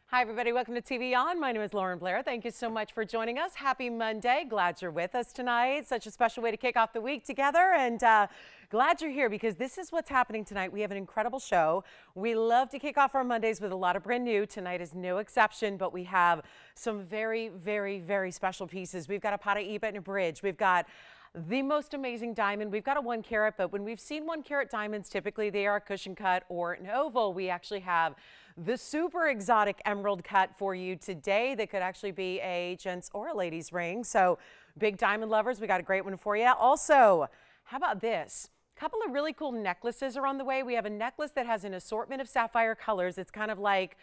Hi, everybody. Welcome to TVON. My name is Lauren Blair. Thank you so much for joining us. Happy Monday. Glad you're with us tonight. Such a special way to kick off the week together. And glad you're here because this is what's happening tonight. We have an incredible show. We love to kick off our Mondays with a lot of brand new. Tonight is no exception, but we have some very, very, very special pieces. We've got a Paraiba and a bridge. We've got the most amazing diamond. We've got a 1 carat, but when we've seen 1 carat diamonds, typically they are cushion cut or an oval. We actually have the super exotic emerald cut for you today that could actually be a gent's or a lady's ring. So big diamond lovers, we got a great one for you. Also, how about this? A couple of really cool necklaces are on the way. We have a necklace that has an assortment of sapphire colors. It's kind of like,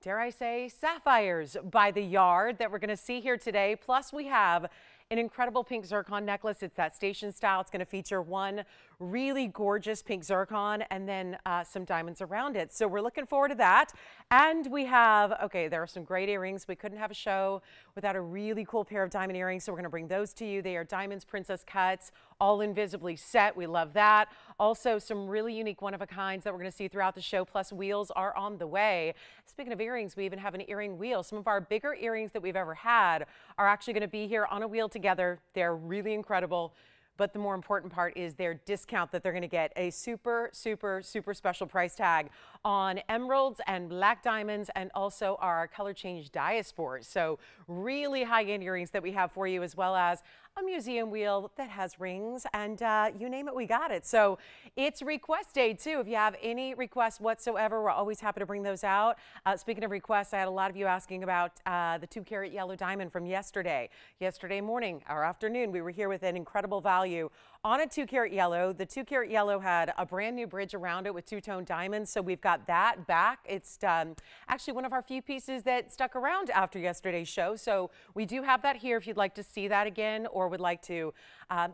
dare I say, sapphires by the yard that we're going to see here today. Plus we have an incredible pink zircon necklace. It's that station style. It's going to feature one really gorgeous pink zircon and then some diamonds around it. So we're looking forward to that. And we have, okay, there are some great earrings. We couldn't have a show without a really cool pair of diamond earrings. So we're going to bring those to you. They are diamonds princess cuts, all invisibly set. We love that. Also some really unique one-of-a-kinds that we're going to see throughout the show. Plus wheels are on the way. Speaking of earrings, we even have an earring wheel. Some of our bigger earrings that we've ever had are actually going to be here on a wheel together. They're really incredible. But the more important part is their discount that they're going to get a super, super, super special price tag on emeralds and black diamonds and also our color change diaspores. So really high-end earrings that we have for you, as well as a museum wheel that has rings and you name it, we got it. So it's request day too. If you have any requests whatsoever, we're always happy to bring those out. Speaking of requests, I had a lot of you asking about the 2-carat yellow diamond from yesterday. Yesterday morning or afternoon, we were here with an incredible value on a 2-carat yellow. The 2-carat yellow had a brand new bridge around it with two-tone diamonds. So we've got that back. It's actually one of our few pieces that stuck around after yesterday's show. So we do have that here if you'd like to see that again or would like to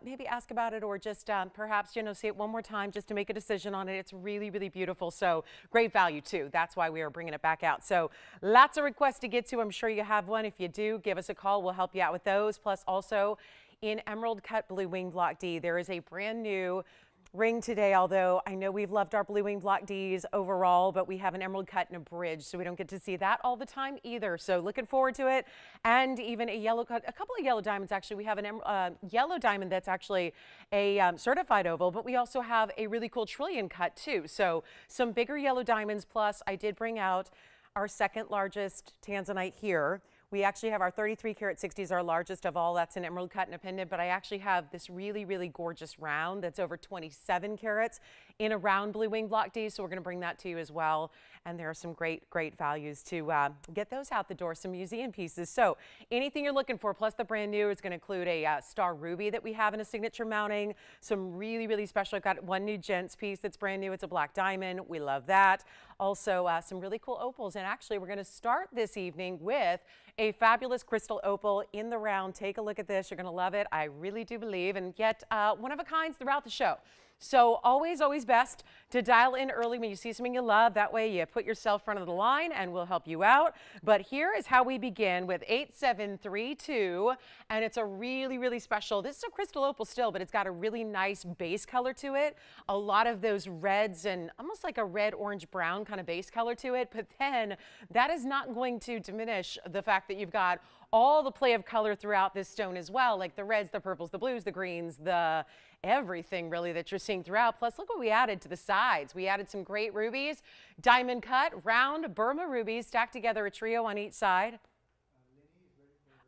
maybe ask about it or just perhaps, see it one more time just to make a decision on it. It's really, really beautiful. So great value too. That's why we are bringing it back out. So lots of requests to get to. I'm sure you have one. If you do, give us a call. We'll help you out with those. Plus also in emerald cut blue wing block D, there is a brand new ring today, although I know we've loved our blue wing block Ds overall, but we have an emerald cut and a bridge, so we don't get to see that all the time either. So looking forward to it. And even a yellow cut, a couple of yellow diamonds actually. We have an yellow diamond that's actually a certified oval, but we also have a really cool trillion cut too. So some bigger yellow diamonds, plus I did bring out our second largest tanzanite here. We actually have our 33 karat 60s, our largest of all. That's an emerald cut and a pendant, but I actually have this really, really gorgeous round that's over 27 carats in a round blue wing block D. So we're going to bring that to you as well. And there are some great, great values to get those out the door, some museum pieces. So anything you're looking for, plus the brand new, is going to include a star ruby that we have in a signature mounting. Some really, really special. I've got one new gents piece that's brand new. It's a black diamond. We love that. Also some really cool opals. And actually we're going to start this evening with a fabulous crystal opal in the round. Take a look at this. You're going to love it. I really do believe, and get one of a kinds throughout the show. So always, always best to dial in early when you see something you love. That way you put yourself in front of the line and we'll help you out. But here is how we begin with 8732. And it's a really, really special. This is a crystal opal still, but it's got a really nice base color to it. A lot of those reds and almost like a red, orange, brown kind of base color to it. But then that is not going to diminish the fact that you've got all the play of color throughout this stone as well, like the reds, the purples, the blues, the greens, the everything really that you're seeing throughout. Plus look what we added to the sides. We added some great rubies, diamond cut, round Burma rubies stacked together, a trio on each side.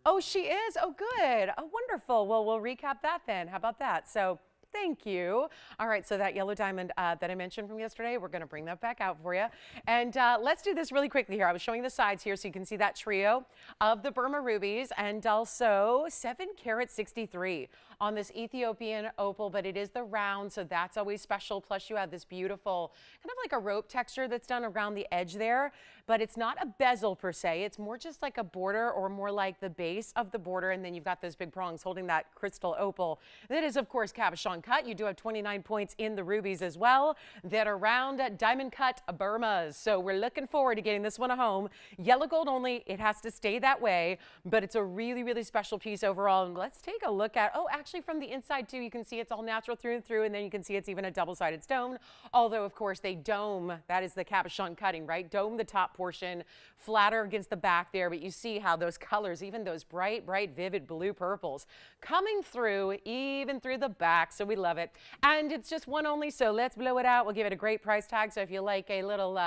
Oh, she is? Oh, good. Oh, wonderful. Well, we'll recap that then. How about that? So thank you. All right, so that yellow diamond that I mentioned from yesterday, we're going to bring that back out for you. And let's do this really quickly here. I was showing the sides here so you can see that trio of the Burma rubies, and also 7 carat 63 on this Ethiopian opal, but it is the round, so that's always special. Plus you have this beautiful kind of like a rope texture that's done around the edge there, but it's not a bezel per se. It's more just like a border, or more like the base of the border, and then you've got those big prongs holding that crystal opal that is, of course, cabochon cabochon cut. You do have 29 points in the rubies as well that are round diamond cut Burmas. So we're looking forward to getting this one home. Yellow gold only. It has to stay that way, but it's a really, really special piece overall. And let's take a look at, oh, actually from the inside too, you can see it's all natural through and through, and then you can see it's even a double-sided stone. Although, of course, they dome, that is the cabochon cutting, right? Dome the top portion, flatter against the back there, but you see how those colors, even those bright, bright, vivid blue purples, coming through, even through the back, so we love it. And it's just one only, so let's blow it out. We'll give it a great price tag, so if you like a little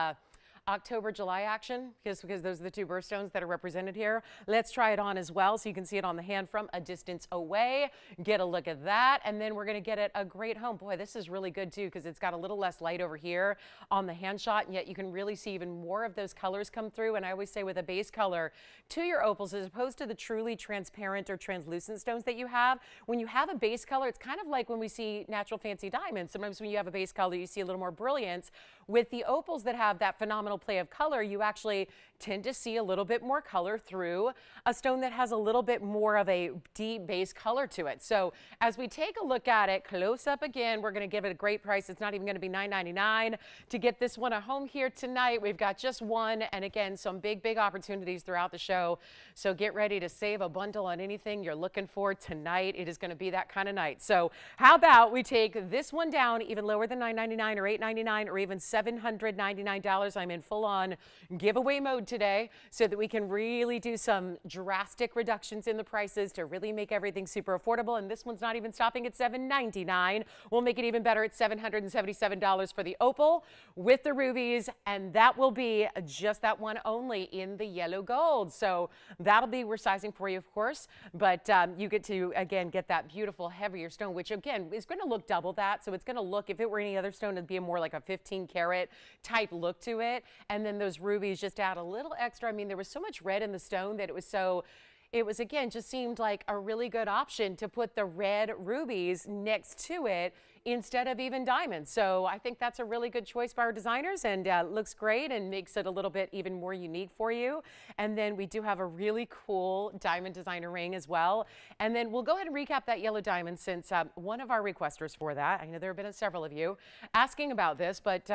October, July action, because those are the two birthstones that are represented here. Let's try it on as well so you can see it on the hand from a distance away. Get a look at that, and then we're going to get it a great home. Boy, this is really good too because it's got a little less light over here on the hand shot, and yet you can really see even more of those colors come through. And I always say with a base color to your opals, as opposed to the truly transparent or translucent stones that you have, when you have a base color, it's kind of like when we see natural fancy diamonds. Sometimes when you have a base color, you see a little more brilliance. With the opals that have that phenomenal play of color, you actually tend to see a little bit more color through a stone that has a little bit more of a deep base color to it. So as we take a look at it close up again, we're going to give it a great price. It's not even going to be $9.99 to get this one at home here tonight. We've got just one, and again, some big, big opportunities throughout the show. So get ready to save a bundle on anything you're looking for tonight. It is going to be that kind of night. So how about we take this one down even lower than $9.99 or $8.99 or even $799. I'm in full-on giveaway mode today so that we can really do some drastic reductions in the prices to really make everything super affordable. And this one's not even stopping at $799. We'll make it even better at $777 for the opal with the rubies, and that will be just that one only in the yellow gold. So that'll be, we're sizing for you, of course, but you get to, again, get that beautiful heavier stone, which again is going to look double that. So it's going to look, if it were any other stone, it'd be more like a 15-carat type look to it. And then those rubies just add a little extra. I mean, there was so much red in the stone that it was again, just seemed like a really good option to put the red rubies next to it instead of even diamonds. So I think that's a really good choice by our designers, and looks great and makes it a little bit even more unique for you. And then we do have a really cool diamond designer ring as well. And then we'll go ahead and recap that yellow diamond, since one of our requesters for that, I know there have been several of you asking about this, but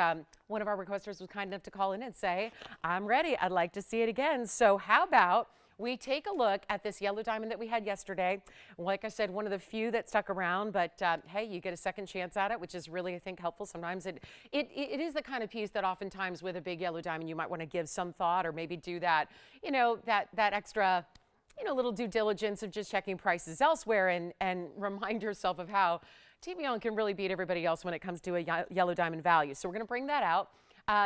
one of our requesters was kind enough to call in and say, I'm ready, I'd like to see it again. So how about we take a look at this yellow diamond that we had yesterday. Like I said, one of the few that stuck around, but hey, you get a second chance at it, which is really, I think, helpful. Sometimes it is the kind of piece that oftentimes with a big yellow diamond, you might want to give some thought or maybe do that, you know, that extra, you know, little due diligence of just checking prices elsewhere, and remind yourself of how TVON can really beat everybody else when it comes to a yellow diamond value. So we're going to bring that out.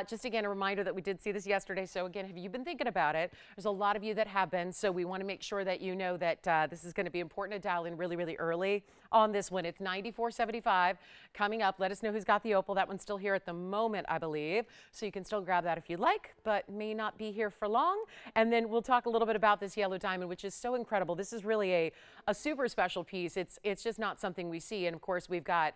Just again, a reminder that we did see this yesterday. So again, have you been thinking about it? There's a lot of you that have been. So we want to make sure that you know that this is going to be important to dial in really, really early on this one. It's $94.75 coming up. Let us know who's got the opal. That one's still here at the moment, I believe. So you can still grab that if you like, but may not be here for long. And then we'll talk a little bit about this yellow diamond, which is so incredible. This is really a super special piece. It's just not something we see. And of course, we've got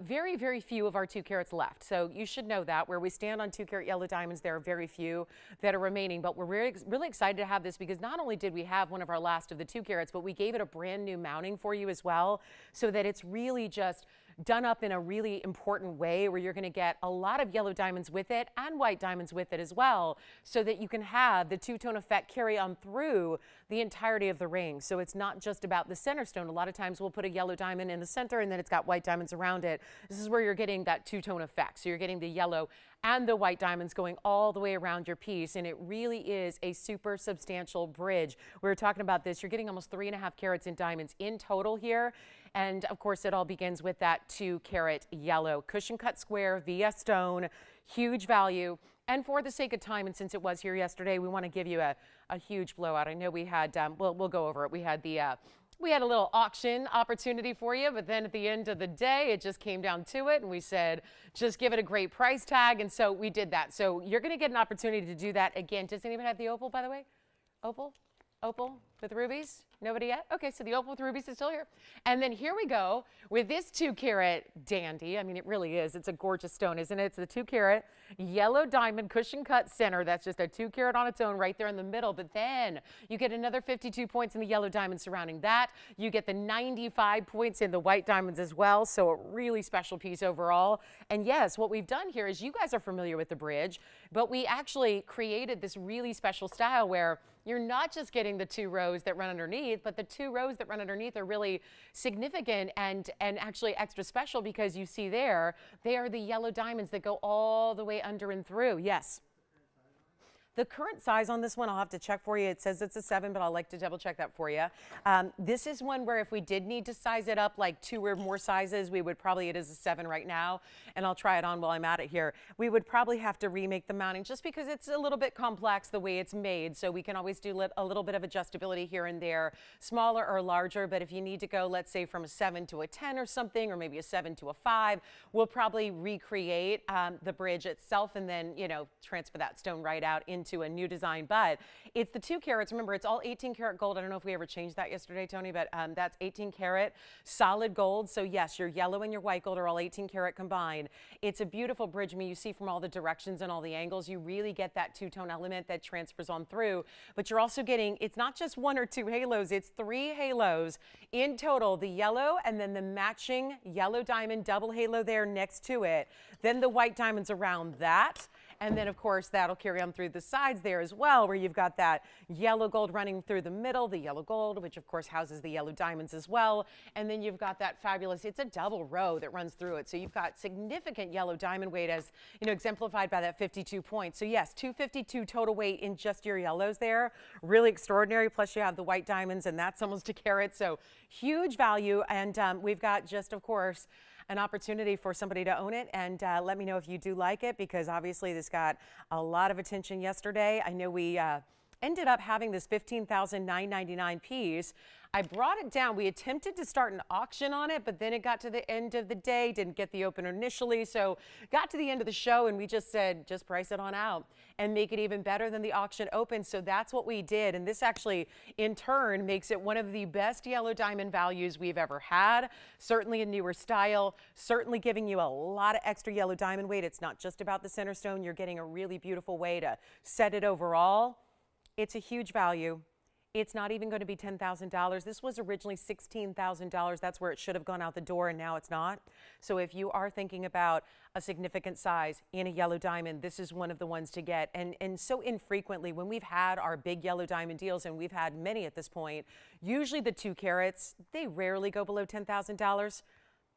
very, very few of our 2 carats left. So you should know that where we stand on 2-carat yellow diamonds, there are very few that are remaining. But we're really excited to have this because not only did we have one of our last of the 2 carats, but we gave it a brand new mounting for you as well, so that it's really just done up in a really important way where you're going to get a lot of yellow diamonds with it and white diamonds with it as well, so that you can have the two-tone effect carry on through the entirety of the ring. So it's not just about the center stone. A lot of times we'll put a yellow diamond in the center and then it's got white diamonds around it. This is where you're getting that two-tone effect. So you're getting the yellow and the white diamonds going all the way around your piece, and it really is a super substantial bridge. We were talking about this. You're getting almost 3.5 carats in diamonds in total here. And of course, it all begins with that 2-carat yellow cushion cut square via stone, huge value. And for the sake of time, and since it was here yesterday, we want to give you a huge blowout. I know we had, we'll go over it. We had a little auction opportunity for you, but then at the end of the day, it just came down to it, and we said, just give it a great price tag, and so we did that. So you're going to get an opportunity to do that again. Does anyone have the opal, by the way? Opal? Opal with rubies? Nobody yet? Okay, so the opal with rubies is still here. And then here we go with this 2-carat dandy. I mean, it really is. It's a gorgeous stone, isn't it? It's the 2-carat yellow diamond cushion cut center. That's just a 2-carat on its own right there in the middle. But then you get another 52 points in the yellow diamond surrounding that. You get the 95 points in the white diamonds as well. So a really special piece overall. And yes, what we've done here is, you guys are familiar with the bridge, but we actually created this really special style where you're not just getting the 2 rows that run underneath, but the 2 rows that run underneath are really significant and actually extra special, because you see there, they are the yellow diamonds that go all the way under and through. Yes. The current size on this one, I'll have to check for you. It says it's a 7, but I'll like to double check that for you. This is one where if we did need to size it up like 2 or more sizes, we would probably, it is a 7 right now, and I'll try it on while I'm at it here. We would probably have to remake the mounting just because it's a little bit complex the way it's made. So we can always do a little bit of adjustability here and there, smaller or larger. But if you need to go, let's say from a 7 to a 10 or something, or maybe a 7 to a 5, we'll probably recreate the bridge itself and then, you know, transfer that stone right out into a new design. But it's the 2 carats. Remember, it's all 18-karat gold. I don't know if we ever changed that yesterday, Tony, but that's 18-karat solid gold. So yes, your yellow and your white gold are all 18-karat combined. It's a beautiful bridge. I mean, you see from all the directions and all the angles, you really get that 2-tone element that transfers on through. But you're also getting, it's not just 1 or 2 halos, it's 3 halos in total. The yellow and then the matching yellow diamond double halo there next to it. Then the white diamonds around that. And then, of course, that'll carry on through the sides there as well, where you've got that yellow gold running through the middle, the yellow gold, which, of course, houses the yellow diamonds as well. And then you've got that fabulous, it's a double row that runs through it. So you've got significant yellow diamond weight, as, you know, exemplified by that 52 points. So, yes, 252 total weight in just your yellows there. Really extraordinary. Plus, you have the white diamonds, and that's almost a carat. So huge value. And we've got just, of course, an opportunity for somebody to own it, and let me know if you do like it, because obviously this got a lot of attention yesterday. I know we ended up having this 15,999 piece. I brought it down. We attempted to start an auction on it, but then it got to the end of the day, didn't get the open initially, so got to the end of the show and we just said, just price it on out and make it even better than the auction open. So that's what we did, and this actually in turn makes it one of the best yellow diamond values we've ever had. Certainly a newer style, certainly giving you a lot of extra yellow diamond weight. It's not just about the center stone. You're getting a really beautiful way to set it overall. It's a huge value. It's not even going to be $10,000. This was originally $16,000. That's where it should have gone out the door, and now it's not. So if you are thinking about a significant size in a yellow diamond, this is one of the ones to get. And so infrequently, when we've had our big yellow diamond deals, and we've had many at this point, usually the 2 carats, they rarely go below $10,000.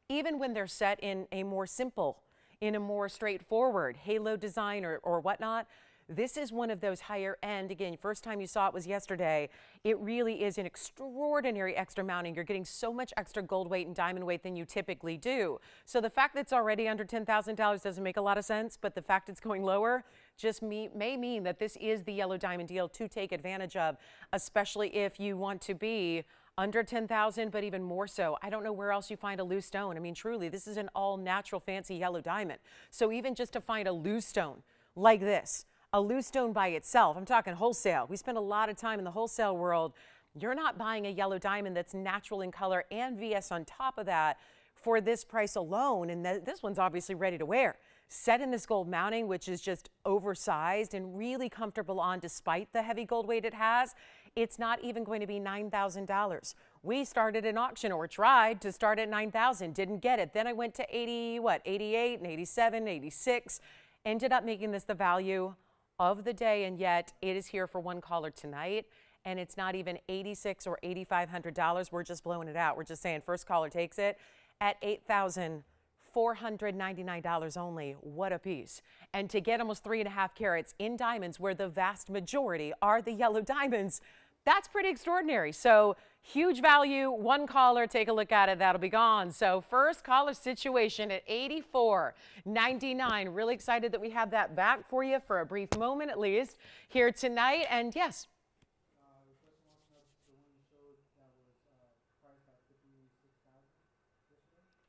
Even when they're set in a more simple, in a more straightforward halo design or whatnot, this is one of those higher end. Again, first time you saw it was yesterday. It really is an extraordinary extra mounting. You're getting so much extra gold weight and diamond weight than you typically do. So the fact that it's already under $10,000 doesn't make a lot of sense, but the fact it's going lower just may mean that this is the yellow diamond deal to take advantage of, especially if you want to be under 10,000, but even more so. I don't know where else you find a loose stone. I mean, truly, this is an all natural fancy yellow diamond. So even just to find a loose stone like this, a loose stone by itself, I'm talking wholesale. We spend a lot of time in the wholesale world. You're not buying a yellow diamond that's natural in color and VS on top of that for this price alone. And this one's obviously ready to wear. Set in this gold mounting, which is just oversized and really comfortable on despite the heavy gold weight it has. It's not even going to be $9,000. We started an auction, or tried to start at $9,000, didn't get it. Then I went to 88 and 87, 86, ended up making this the value of the day, and yet it is here for one caller tonight, and it's not even $8,600 or $8,500. We're just blowing it out. We're just saying first caller takes it at $8,499 only. What a piece. And to get almost 3.5 carats in diamonds, where the vast majority are the yellow diamonds, that's pretty extraordinary. So huge value. One caller, take a look at it. That'll be gone. So first caller situation at $84.99. Really excited that we have that back for you for a brief moment, at least, here tonight. And yes.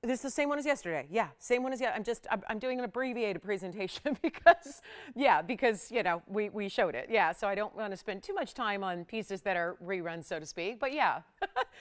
This is the same one as yesterday. Yeah, same one as yesterday. I'm doing an abbreviated presentation because, yeah, because, you know, we showed it. Yeah, so I don't want to spend too much time on pieces that are reruns, so to speak. But yeah,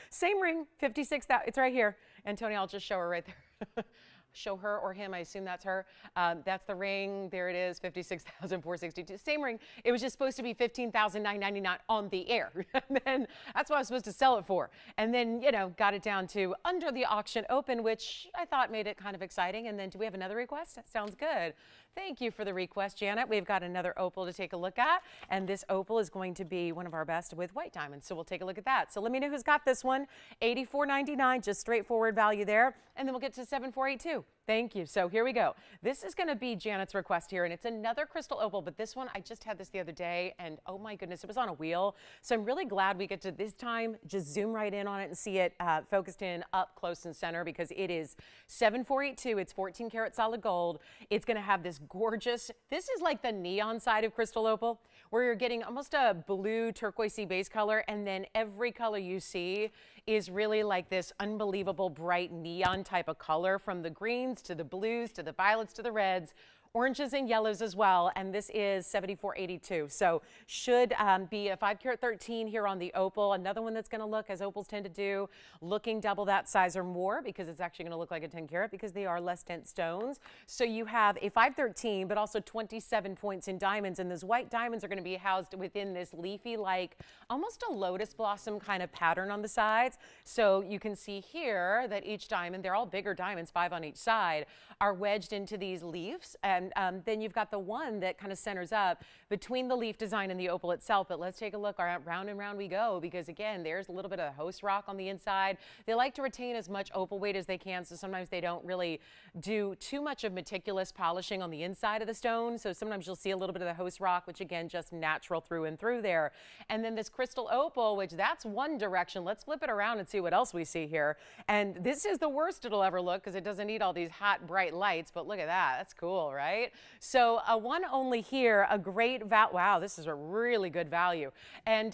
same ring, 56,000. It's right here. And Tony, I'll just show her right there. Show her or him, I assume that's her. That's the ring. There it is, 56,462. Same ring. It was just supposed to be 15,999 on the air. And then that's what I was supposed to sell it for. And then, you know, got it down to under the auction open, which I thought made it kind of exciting. And then do we have another request? That sounds good. Thank you for the request, Janet. We've got another opal to take a look at. And this opal is going to be one of our best with white diamonds. So we'll take a look at that. So let me know who's got this one. $84.99, just straightforward value there. And then we'll get to 7482. Thank you. So here we go. This is going to be Janet's request here, and it's another crystal opal, but this one, I just had this the other day, and oh my goodness, it was on a wheel. So I'm really glad we get to this time just zoom right in on it and see it focused in up close and center, because it is 7482. It's 14 karat solid gold. It's going to have this gorgeous, this is like the neon side of crystal opal, where you're getting almost a blue turquoisey base color, and then every color you see is really like this unbelievable bright neon type of color, from the greens to the blues to the violets to the reds, oranges and yellows as well. And this is 7482. So should be a 5 karat 13 here on the opal. Another one that's going to look, as opals tend to do, looking double that size or more, because it's actually going to look like a 10 karat because they are less dense stones. So you have a 513, but also 27 points in diamonds. And those white diamonds are going to be housed within this leafy, like almost a lotus blossom kind of pattern on the sides. So you can see here that each diamond, they're all bigger diamonds, 5 on each side, are wedged into these leaves. And then you've got the one that kind of centers up between the leaf design and the opal itself. But let's take a look. Round and round we go, because again, there's a little bit of host rock on the inside. They like to retain as much opal weight as they can, so sometimes they don't really do too much of meticulous polishing on the inside of the stone. So sometimes you'll see a little bit of the host rock, which again, just natural through and through there. And then this crystal opal, which that's one direction. Let's flip it around and see what else we see here. And this is the worst it'll ever look, because it doesn't need all these hot, bright lights, but look at that. That's cool, right? So a one only here, a great wow, this is a really good value. And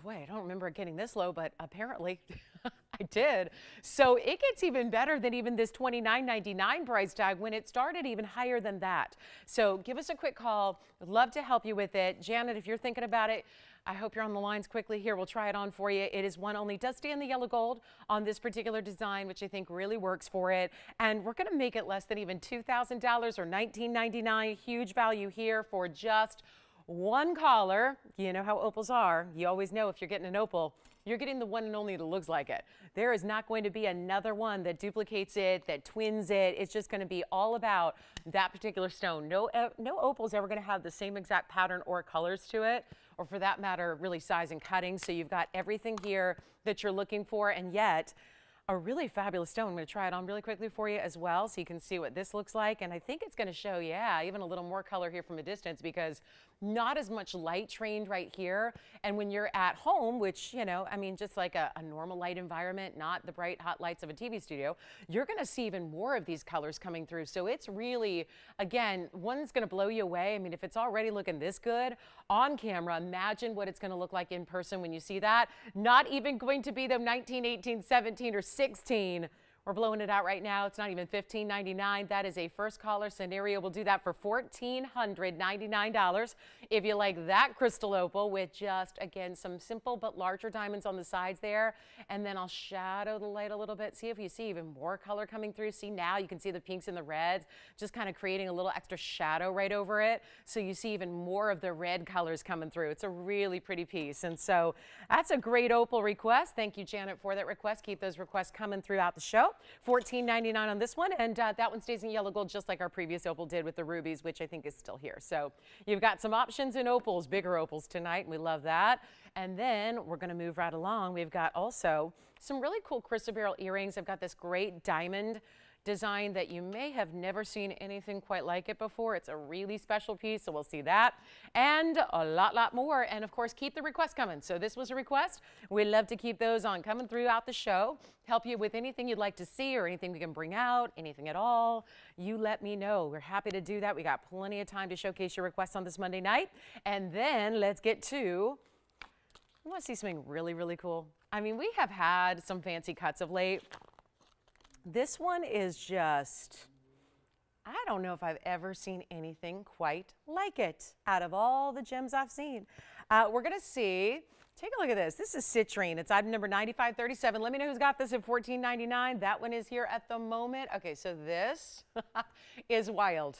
boy, I don't remember it getting this low, but apparently I did. So it gets even better than even this $29.99 price tag, when it started even higher than that. So give us a quick call. We'd love to help you with it. Janet, if you're thinking about it, I hope you're on the lines quickly here. We'll try it on for you. It is one only. Does stay in the yellow gold on this particular design, which I think really works for it. And we're going to make it less than even $2,000 or $19.99. Huge value here for just one caller. You know how opals are. You always know if you're getting an opal, you're getting the one and only that looks like it. There is not going to be another one that duplicates it, that twins it. It's just going to be all about that particular stone. No opal is ever going to have the same exact pattern or colors to it, or for that matter, really size and cutting. So you've got everything here that you're looking for, and yet a really fabulous stone. I'm going to try it on really quickly for you as well, so you can see what this looks like. And I think it's going to show, yeah, even a little more color here from a distance, because not as much light trained right here. And when you're at home, which, you know, I mean, just like a normal light environment, not the bright hot lights of a TV studio, you're going to see even more of these colors coming through. So it's really, again, one's going to blow you away. I mean, if it's already looking this good on camera, imagine what it's going to look like in person when you see that. Not even going to be the 19, 18, 17, or 16. We're blowing it out right now. It's not even $15.99. That is a first caller scenario. We'll do that for $1,499. If you like that crystal opal with just, again, some simple but larger diamonds on the sides there. And then I'll shadow the light a little bit. See if you see even more color coming through. See, now you can see the pinks and the reds, just kind of creating a little extra shadow right over it. So you see even more of the red colors coming through. It's a really pretty piece. And so that's a great opal request. Thank you, Janet, for that request. Keep those requests coming throughout the show. $14.99 on this one, and that one stays in yellow gold just like our previous opal did with the rubies, which I think is still here. So you've got some options in opals, bigger opals tonight, and we love that. And then we're going to move right along. We've got also some really cool crystal beryl earrings. I've got this great diamond design that you may have never seen anything quite like it before. It's a really special piece, so we'll see that and a lot more. And of course, keep the requests coming. So this was a request. We love to keep those on coming throughout the show. Help you with anything you'd like to see or anything we can bring out, anything at all. You let me know. We're happy to do that. We got plenty of time to showcase your requests on this Monday night. And then let's get to, I want to see something really, really cool. I mean, we have had some fancy cuts of late. This one is just, I don't know if I've ever seen anything quite like it out of all the gems I've seen. We're going to see, take a look at this. This is citrine. It's item number 9537. Let me know who's got this at $14.99. That one is here at the moment. Okay, so this is wild.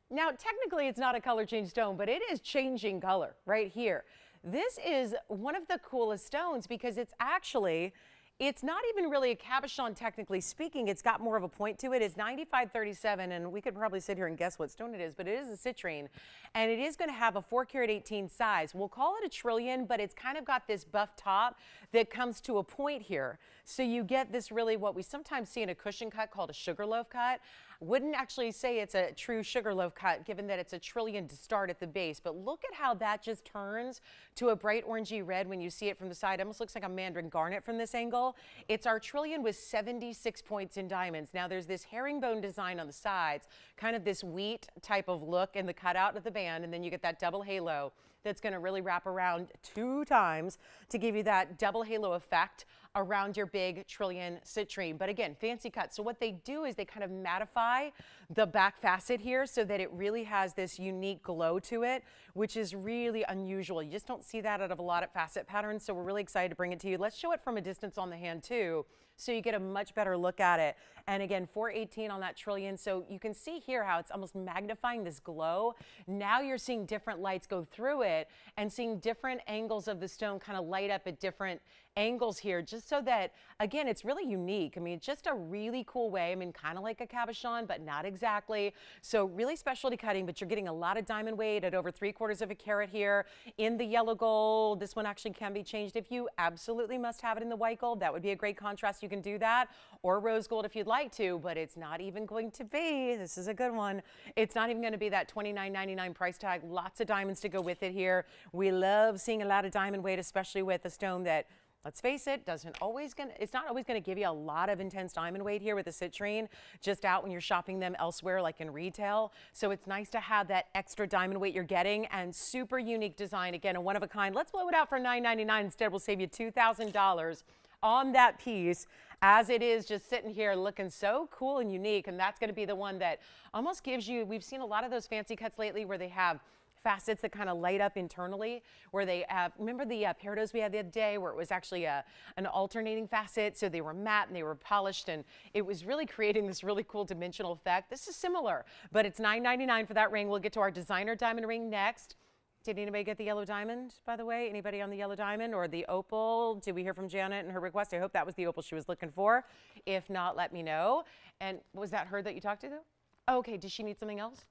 Now, technically, it's not a color change stone, but it is changing color right here. This is one of the coolest stones because it's actually, it's not even really a cabochon, technically speaking. It's got more of a point to it. It's 9537, and we could probably sit here and guess what stone it is, but it is a citrine, and it is going to have a 4-carat 18 size. We'll call it a trillion, but it's kind of got this buff top that comes to a point here. So you get this really what we sometimes see in a cushion cut called a sugar loaf cut. Wouldn't actually say it's a true sugar loaf cut given that it's a trillion to start at the base, but look at how that just turns to a bright orangey red when you see it from the side. It almost looks like a mandarin garnet from this angle. It's our trillion with 76 points in diamonds. Now there's this herringbone design on the sides, kind of this wheat type of look in the cutout of the band, and then you get that double halo that's going to really wrap around 2 times to give you that double halo effect around your big trillion citrine. But again, fancy cut. So what they do is they kind of mattify the back facet here so that it really has this unique glow to it, which is really unusual. You just don't see that out of a lot of facet patterns. So we're really excited to bring it to you. Let's show it from a distance on the hand too, so you get a much better look at it. And again, 418 on that trillion. So you can see here how it's almost magnifying this glow. Now you're seeing different lights go through it and seeing different angles of the stone kind of light up at different angles here, just so that, again, it's really unique. I mean, it's just a really cool way. I mean, kind of like a cabochon, but not exactly. So really specialty cutting, but you're getting a lot of diamond weight at over 3/4 of a carat here in the yellow gold. This one actually can be changed if you absolutely must have it in the white gold. That would be a great contrast. You can do that, or rose gold if you'd like to, but it's not even going to be, this is a good one, it's not even going to be that $29.99 price tag. Lots of diamonds to go with it here. We love seeing a lot of diamond weight, especially with a stone that, let's face it, it's not always going to give you a lot of intense diamond weight here with the citrine, just out when you're shopping them elsewhere, like in retail. So it's nice to have that extra diamond weight you're getting, and super unique design. Again, a one of a kind. Let's blow it out for $9.99 instead. We'll save you $2,000 on that piece, as it is just sitting here looking so cool and unique. And that's going to be the one that almost gives you, we've seen a lot of those fancy cuts lately where they have facets that kind of light up internally, where they have, remember the peridot we had the other day where it was actually an alternating facet, so they were matte and they were polished, and it was really creating this really cool dimensional effect. This is similar, but it's $9.99 for that ring. We'll get to our designer diamond ring next. Did anybody get the yellow diamond, by the way? Anybody on the yellow diamond or the opal? Did we hear from Janet and her request? I hope that was the opal she was looking for. If not, let me know. And was that her that you talked to, though? Okay, does she need something else?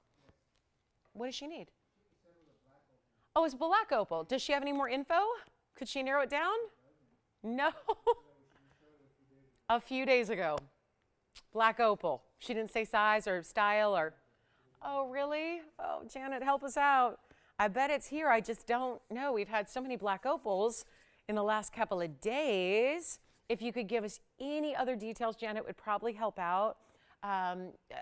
What does she need? Oh, it's black opal. Does she have any more info? Could she narrow it down? No. A few days ago. Black opal. She didn't say size or style or, oh, really? Oh, Janet, help us out. I bet it's here. I just don't know. We've had so many black opals in the last couple of days. If you could give us any other details, Janet, would probably help out.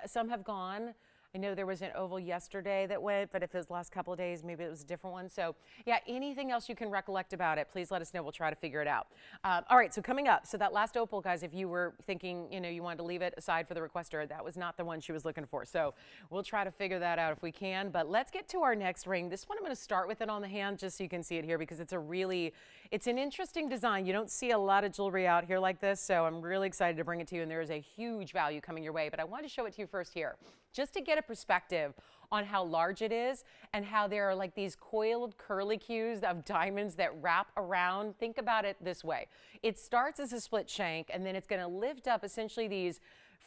Some have gone. I know there was an oval yesterday that went, but if it was the last couple of days, maybe it was a different one. So yeah, anything else you can recollect about it, please let us know. We'll try to figure it out. All right, so coming up, so that last opal, guys, if you were thinking, you know, you wanted to leave it aside for the requester, that was not the one she was looking for. So we'll try to figure that out if we can. But let's get to our next ring. This one I'm going to start with it on the hand just so you can see it here, because it's an interesting design. You don't see a lot of jewelry out here like this, so I'm really excited to bring it to you, and there is a huge value coming your way. But I wanted to show it to you first here, just to get a perspective on how large it is and how there are like these coiled curlicues of diamonds that wrap around. Think about it this way. It starts as a split shank, and then it's going to lift up essentially these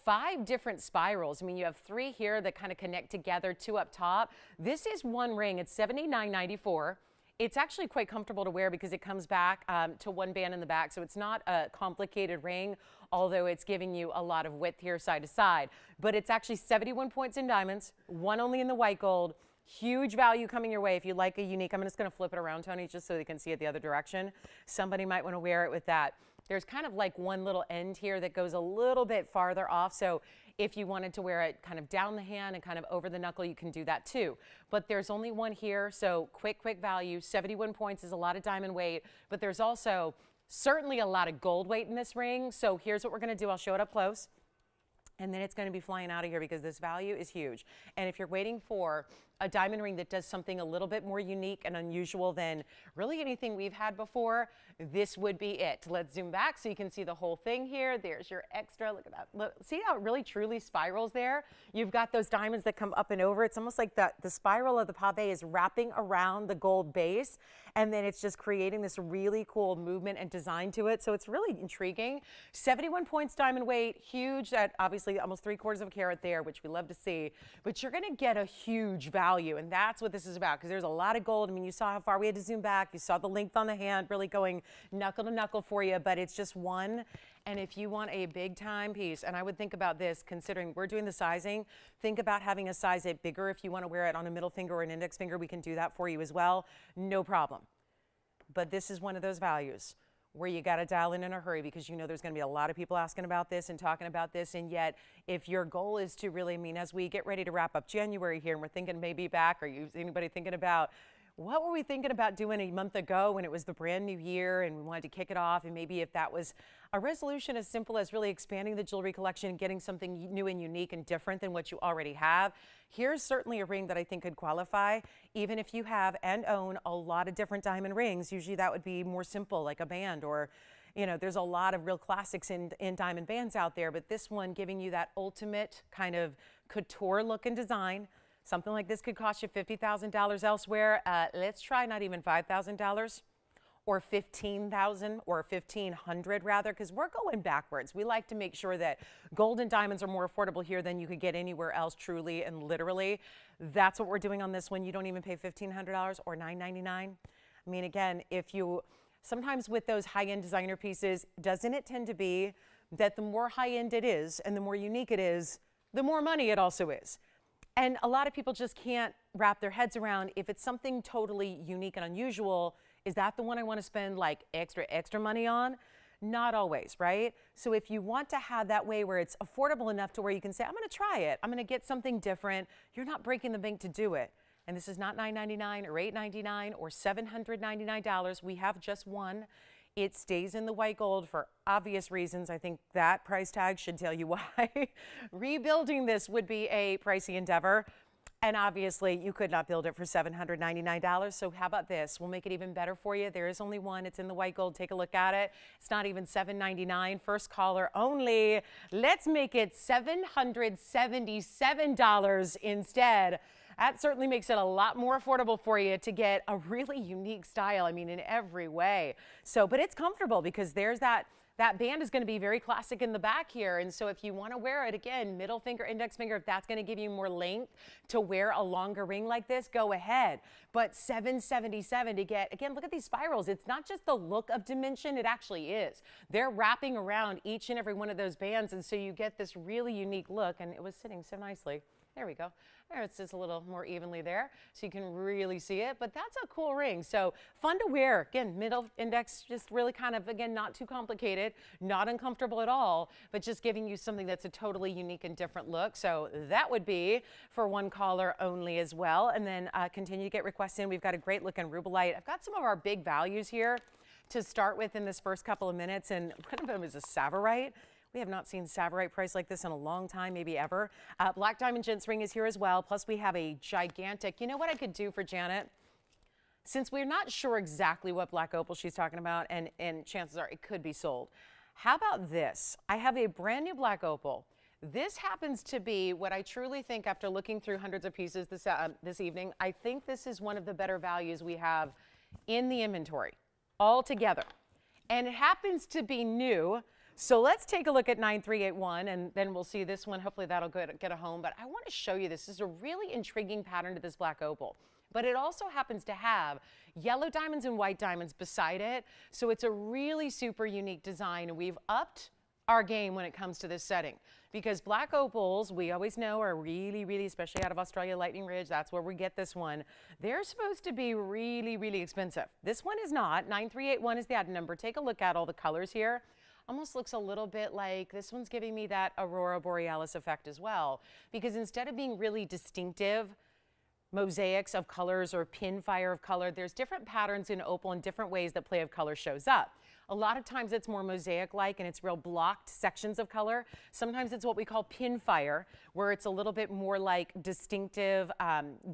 5 different spirals. I mean, you have 3 here that kind of connect together, 2 up top. This is one ring. It's $79.94. It's actually quite comfortable to wear because it comes back to 1 band in the back, so it's not a complicated ring, although it's giving you a lot of width here side to side. But it's actually 71 points in diamonds, 1 only in the white gold. Huge value coming your way if you like a unique. I'm just going to flip it around, Tony, just so you can see it the other direction. Somebody might want to wear it with that. There's kind of like one little end here that goes a little bit farther off, so if you wanted to wear it kind of down the hand and kind of over the knuckle, you can do that too. But there's only one here, so quick value. 71 points is a lot of diamond weight, but there's also certainly a lot of gold weight in this ring. So here's what we're going to do. I'll show it up close. and then it's going to be flying out of here because this value is huge. And if you're waiting for a diamond ring that does something a little bit more unique and unusual than really anything we've had before, this would be it. Let's zoom back so you can see the whole thing here. There's your extra. Look at that. Look, see how it really truly spirals there? You've got those diamonds that come up and over. It's almost like the spiral of the pave is wrapping around the gold base, and then it's just creating this really cool movement and design to it. So it's really intriguing. 71 points diamond weight, huge at obviously almost 3/4 of a carat there, which we love to see, but you're going to get a huge value, and that's what this is about, because there's a lot of gold. I mean, you saw how far we had to zoom back. You saw the length on the hand really going knuckle to knuckle for you, but it's just one. And if you want a big time piece, and I would think about this, considering we're doing the sizing, think about having a size it bigger. If you want to wear it on a middle finger or an index finger, we can do that for you as well. No problem. But this is one of those values where you got to dial in a hurry, because you know there's going to be a lot of people asking about this and talking about this. And yet, if your goal is to really, I mean, as we get ready to wrap up January here and we're thinking maybe back, or anybody thinking about what were we thinking about doing a month ago when it was the brand new year and we wanted to kick it off, and maybe if that was a resolution as simple as really expanding the jewelry collection and getting something new and unique and different than what you already have, here's certainly a ring that I think could qualify. Even if you have and own a lot of different diamond rings, usually that would be more simple, like a band, or you know, there's a lot of real classics in diamond bands out there, but this one giving you that ultimate kind of couture look and design. Something like this could cost you $50,000 elsewhere. Let's try not even $5,000 or $15,000 or $1,500 rather, because we're going backwards. We like to make sure that gold and diamonds are more affordable here than you could get anywhere else, truly and literally. That's what we're doing on this one. You don't even pay $1,500 or $999. I mean, again, if you, sometimes with those high-end designer pieces, doesn't it tend to be that the more high-end it is and the more unique it is, the more money it also is? And a lot of people just can't wrap their heads around, if it's something totally unique and unusual, is that the one I want to spend like extra money on? Not always, right? So if you want to have that way where it's affordable enough to where you can say, I'm going to try it, I'm going to get something different, you're not breaking the bank to do it. And this is not $999 or $899 or $799. We have just one. It stays in the white gold for obvious reasons. I think that price tag should tell you why. Rebuilding this would be a pricey endeavor. And obviously, you could not build it for $799. So how about this? We'll make it even better for you. There is only one. It's in the white gold. Take a look at it. It's not even $799. First caller only. Let's make it $777 instead. That certainly makes it a lot more affordable for you to get a really unique style. I mean, in every way. So, but it's comfortable, because there's that band is going to be very classic in the back here. And so if you want to wear it, again, middle finger, index finger, if that's going to give you more length to wear a longer ring like this, go ahead. But $777 to get, again, look at these spirals. It's not just the look of dimension, it actually is. They're wrapping around each and every one of those bands. And so you get this really unique look, and it was sitting so nicely. There we go. There, it's just a little more evenly there, so you can really see it. But that's a cool ring. So fun to wear. Again, middle index, just really kind of, again, not too complicated, not uncomfortable at all, but just giving you something that's a totally unique and different look. So that would be for one caller only as well. And then continue to get requests in. We've got a great looking Rubellite. I've got some of our big values here to start with in this first couple of minutes, and one of them is a Savorite. We have not seen Savorite price like this in a long time, maybe ever. Black diamond gents ring is here as well. Plus we have a gigantic, you know what I could do for Janet? Since we're not sure exactly what black opal she's talking about, and chances are it could be sold. How about this? I have a brand new black opal. This happens to be what I truly think, after looking through hundreds of pieces this evening, I think this is one of the better values we have in the inventory altogether. And it happens to be new. So let's take a look at 9381, and then we'll see this one. Hopefully that'll get a home. But I want to show you this. This is a really intriguing pattern to this black opal. But it also happens to have yellow diamonds and white diamonds beside it. So it's a really super unique design. And we've upped our game when it comes to this setting, because black opals, we always know, are really, really, especially out of Australia, Lightning Ridge, that's where we get this one. They're supposed to be really, really expensive. This one is not. 9381 is the item number. Take a look at all the colors here. Almost looks a little bit like, this one's giving me that Aurora Borealis effect as well, because instead of being really distinctive mosaics of colors or pin fire of color, there's different patterns in opal and different ways that play of color shows up. A lot of times it's more mosaic-like and it's real blocked sections of color. Sometimes it's what we call pinfire, where it's a little bit more like distinctive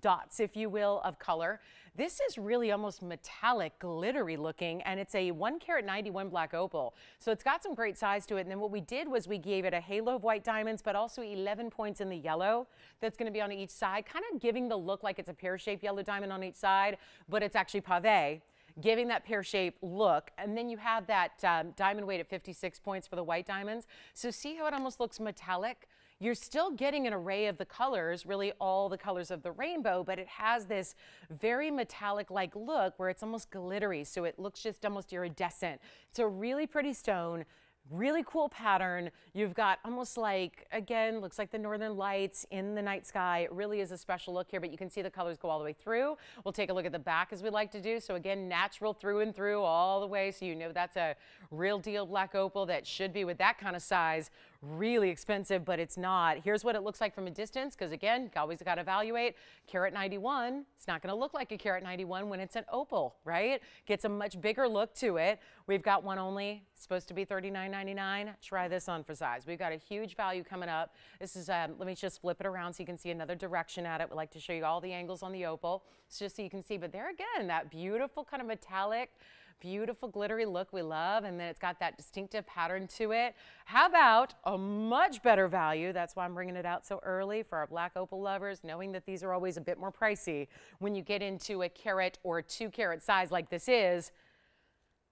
dots, if you will, of color. This is really almost metallic, glittery looking, and it's a 1-carat 91 black opal. So it's got some great size to it. And then what we did was we gave it a halo of white diamonds, but also 11 points in the yellow that's going to be on each side, kind of giving the look like it's a pear-shaped yellow diamond on each side, but it's actually pave, giving that pear-shaped look. And then you have that diamond weight at 56 points for the white diamonds. So see how it almost looks metallic? You're still getting an array of the colors, really all the colors of the rainbow, but it has this very metallic-like look where it's almost glittery, so it looks just almost iridescent. It's a really pretty stone. Really cool pattern. You've got almost like, again, looks like the northern lights in the night sky. It really is a special look here, but you can see the colors go all the way through. We'll take a look at the back as we like to do. So again, natural through and through all the way. So you know that's a real deal black opal that should be, with that kind of size, really expensive, but it's not. Here's what it looks like from a distance, because again, you always got to evaluate. Carat 91, it's not going to look like a carat 91 when it's an opal, right? Gets a much bigger look to it. We've got one only, supposed to be $39.99. Try this on for size. We've got a huge value coming up. This is, let me just flip it around so you can see another direction at it. We like to show you all the angles on the opal, just so you can see. But there again, that beautiful kind of metallic, beautiful glittery look we love, and then it's got that distinctive pattern to it. How about a much better value? That's why I'm bringing it out so early for our black opal lovers, knowing that these are always a bit more pricey when you get into a carat or 2-carat size like this is,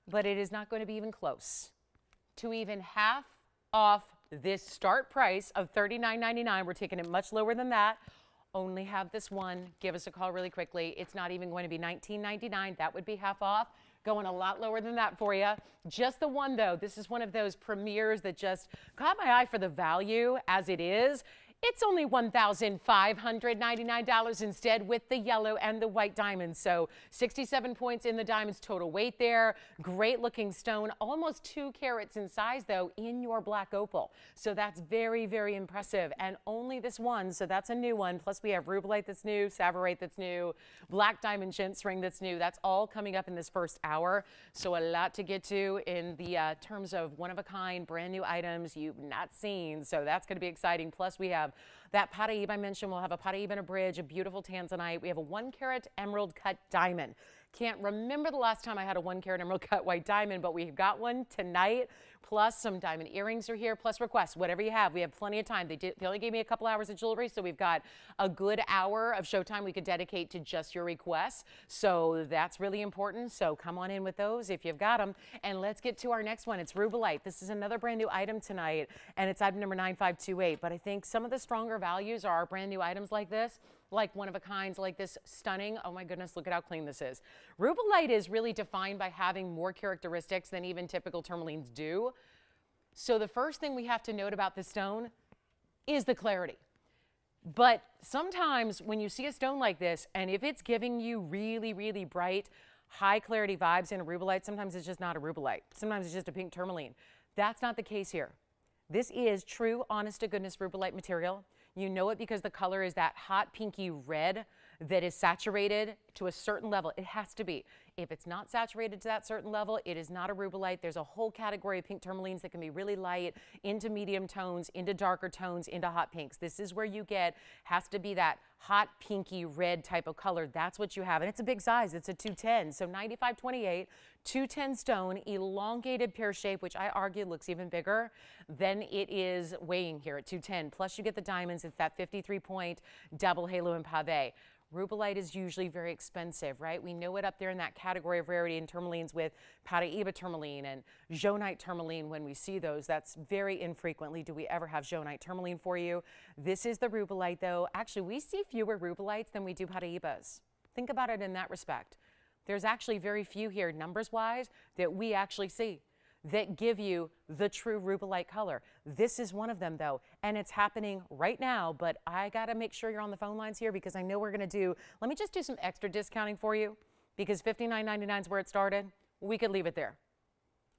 but it is not going to be even close to even half off this start price of $39.99. We're taking it much lower than that. Only have this one. Give us a call really quickly. It's not even going to be $19.99. That would be half off. Going a lot lower than that for you. Just the one, though. This is one of those premieres that just caught my eye for the value as it is. It's only $1,599 instead, with the yellow and the white diamonds. So 67 points in the diamonds total weight there. Great looking stone, almost 2 carats in size though in your black opal. So that's very, very impressive. And only this one, so that's a new one. Plus we have Rubellite that's new, Savorite that's new, black diamond chintz ring that's new. That's all coming up in this first hour. So a lot to get to in the terms of one-of-a-kind, brand new items you've not seen. So that's going to be exciting. Plus we have that Paraiba I mentioned. We'll have a Paraiba and a bridge, a beautiful tanzanite. We have a 1-carat emerald cut diamond. Can't remember the last time I had a 1-carat emerald cut white diamond, but we've got one tonight. Plus some diamond earrings are here, plus requests, whatever you have. We have plenty of time. They only gave me a couple hours of jewelry, so we've got a good hour of showtime we could dedicate to just your requests. So that's really important. So come on in with those if you've got them. And let's get to our next one. It's Rubellite. This is another brand new item tonight, and it's item number 9528. But I think some of the stronger values are our brand new items like this, like one of a kinds like this stunning. Oh my goodness, look at how clean this is. Rubellite is really defined by having more characteristics than even typical tourmalines do. So the first thing we have to note about this stone is the clarity. But sometimes when you see a stone like this, and if it's giving you really, really bright, high clarity vibes in a Rubellite, sometimes it's just not a Rubellite. Sometimes it's just a pink tourmaline. That's not the case here. This is true, honest to goodness Rubellite material. You know it because the color is that hot pinky red that is saturated to a certain level. It has to be. If it's not saturated to that certain level, it is not a Rubellite. There's a whole category of pink tourmalines that can be really light, into medium tones, into darker tones, into hot pinks. This is where you get, has to be that hot pinky red type of color. That's what you have. And it's a big size. It's a 210. So 9528, 210 stone, elongated pear shape, which I argue looks even bigger than it is weighing here at 210. Plus you get the diamonds. It's that 53-point double halo and pave. Rubellite is usually very expensive, right? We know it up there in that category of rarity in tourmalines with Paraiba tourmaline and Jonite tourmaline. When we see those, that's very infrequently do we ever have Jonite tourmaline for you. This is the Rubellite though. Actually, we see fewer Rubellites than we do Paraibas. Think about it in that respect. There's actually very few here numbers-wise that we actually see that give you the true Rubellite color. This is one of them though, and it's happening right now, but I gotta make sure you're on the phone lines here because I know we're gonna do, let me just do some extra discounting for you because $59.99 is where it started. We could leave it there.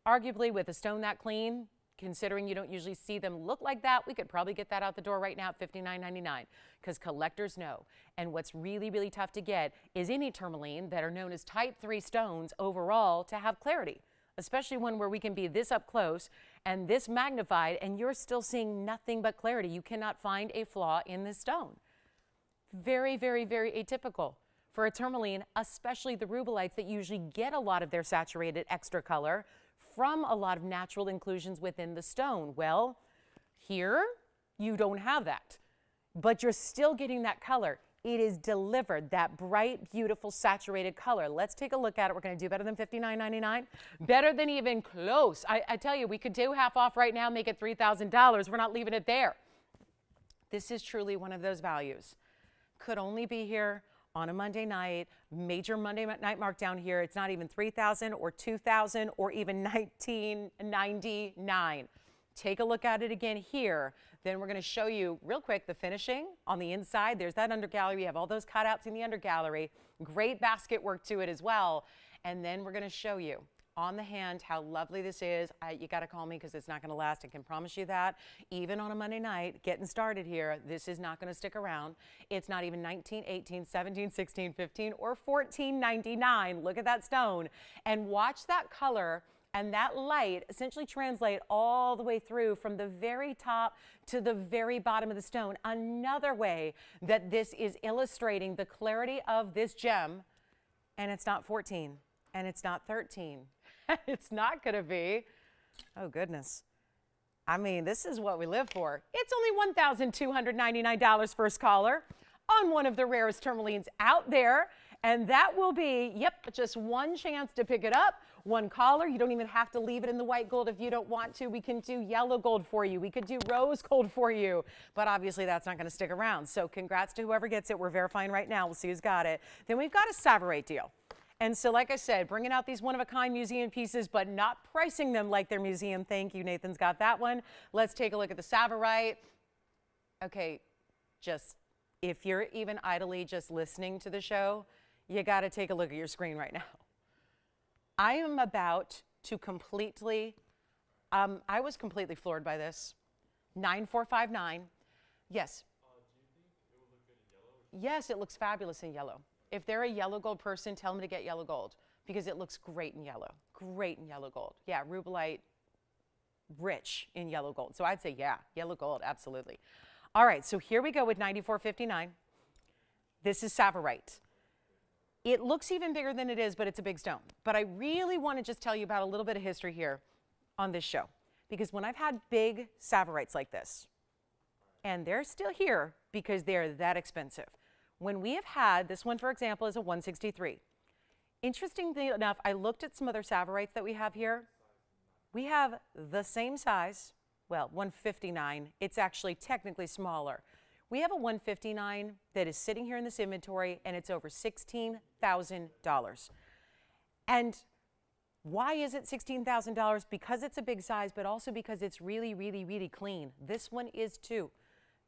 Arguably with a stone that clean, considering you don't usually see them look like that, we could probably get that out the door right now at $59.99 because collectors know. And what's really, really tough to get is any tourmaline that are known as type 3 stones overall to have clarity. especially one where we can be this up close and this magnified, and you're still seeing nothing but clarity. You cannot find a flaw in this stone. Very, very, very atypical for a tourmaline, especially the Rubellites that usually get a lot of their saturated extra color from a lot of natural inclusions within the stone. Well, here you don't have that, but you're still getting that color. It is delivered, that bright, beautiful, saturated color. Let's take a look at it. We're going to do better than $59.99. Better than even close. I tell you, we could do half off right now, make it $3,000. We're not leaving it there. This is truly one of those values. Could only be here on a Monday night, major Monday night markdown here. It's not even $3,000 or $2,000 or even $19.99. Take a look at it again here. Then we're going to show you real quick the finishing on the inside. There's that undergallery. You have all those cutouts in the undergallery. Great basket work to it as well. And then we're going to show you on the hand how lovely this is. You got to call me because it's not going to last. I can promise you that. Even on a Monday night, getting started here, this is not going to stick around. It's not even $19, $18, $17, $16, $15, or $14.99. Look at that stone. And watch that color and that light essentially translate all the way through from the very top to the very bottom of the stone. Another way that this is illustrating the clarity of this gem. And it's not 14, and it's not 13. It's not going to be. Oh, goodness. I mean, this is what we live for. It's only $1,299 first caller on one of the rarest tourmalines out there. And that will be, yep, just one chance to pick it up. One caller. You don't even have to leave it in the white gold if you don't want to. We can do yellow gold for you. We could do rose gold for you. But obviously that's not going to stick around. So congrats to whoever gets it. We're verifying right now. We'll see who's got it. Then we've got a Savorite deal. And so, like I said, bringing out these one-of-a-kind museum pieces, but not pricing them like they're museum. Thank you. Nathan's got that one. Let's take a look at the Savorite. Okay, just if you're even idly just listening to the show, you got to take a look at your screen right now. I am about to completely, I was completely floored by this. 9459. Yes. Do you think it would look good in yellow? Yes, it looks fabulous in yellow. If they're a yellow gold person, tell them to get yellow gold because it looks great in yellow. Great in yellow gold. Yeah, Rubellite, rich in yellow gold. So I'd say, yeah, yellow gold, absolutely. All right, so here we go with 9459. This is Savorite. It looks even bigger than it is, but it's a big stone. But I really want to just tell you about a little bit of history here on this show. Because when I've had big Savorites like this, and they're still here because they're that expensive. When we have had, this one for example is a 163. Interestingly enough, I looked at some other Savorites that we have here. We have the same size, well, 159. It's actually technically smaller. We have a 159 that is sitting here in this inventory, and it's over $16,000. And why is it $16,000? Because it's a big size, but also because it's really, really, really clean. This one is too.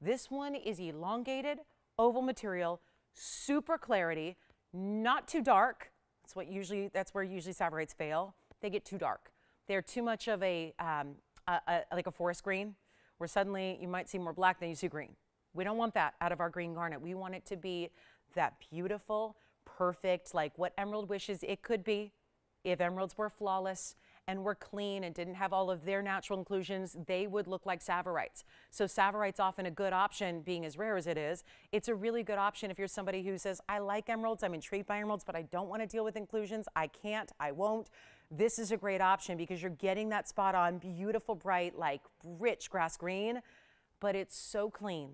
This one is elongated, oval material, super clarity, not too dark. That's where usually Savorites fail. They get too dark. They're too much of like a forest green, where suddenly you might see more black than you see green. We don't want that out of our green garnet. We want it to be that beautiful, perfect, like what emerald wishes it could be. If emeralds were flawless and were clean and didn't have all of their natural inclusions, they would look like Savorites. So Savorite's often a good option, being as rare as it is. It's a really good option if you're somebody who says, I like emeralds, I'm intrigued by emeralds, but I don't want to deal with inclusions. I can't, I won't. This is a great option because you're getting that spot on, beautiful, bright, like rich grass green, but it's so clean.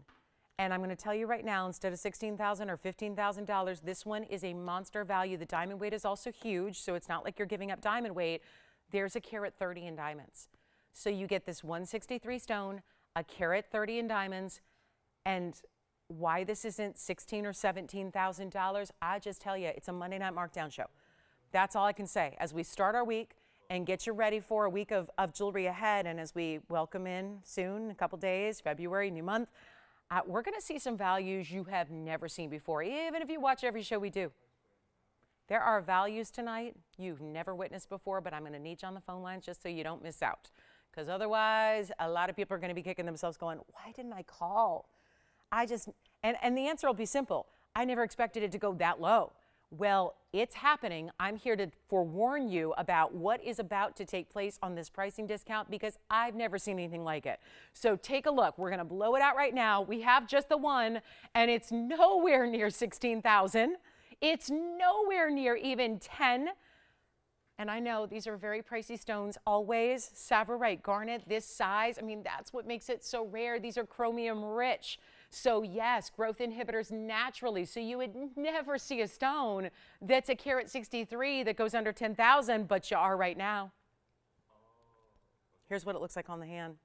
And I'm going to tell you right now, instead of $16,000 or $15,000, this one is a monster value. The diamond weight is also huge, so it's not like you're giving up diamond weight. There's a carat 30 in diamonds. So you get this 163 stone, a carat 30 in diamonds, and why this isn't $16,000 or $17,000, I just tell you, it's a Monday night markdown show. That's all I can say. As we start our week and get you ready for a week of jewelry ahead, and as we welcome in soon, a couple days, February, new month, we're going to see some values you have never seen before, even if you watch every show we do. There are values tonight you've never witnessed before, but I'm going to need you on the phone lines just so you don't miss out. Because otherwise, a lot of people are going to be kicking themselves going, why didn't I call? And the answer will be simple. I never expected it to go that low. Well, it's happening. I'm here to forewarn you about what is about to take place on this pricing discount because I've never seen anything like it. So take a look. We're going to blow it out right now. We have just the one, and it's nowhere near 16,000. It's nowhere near even 10. And I know these are very pricey stones always. Savorite, garnet, this size. I mean, that's what makes it so rare. These are chromium rich. So yes, growth inhibitors naturally. So you would never see a stone that's a carat 63 that goes under 10,000, but you are right now. Here's what it looks like on the hand.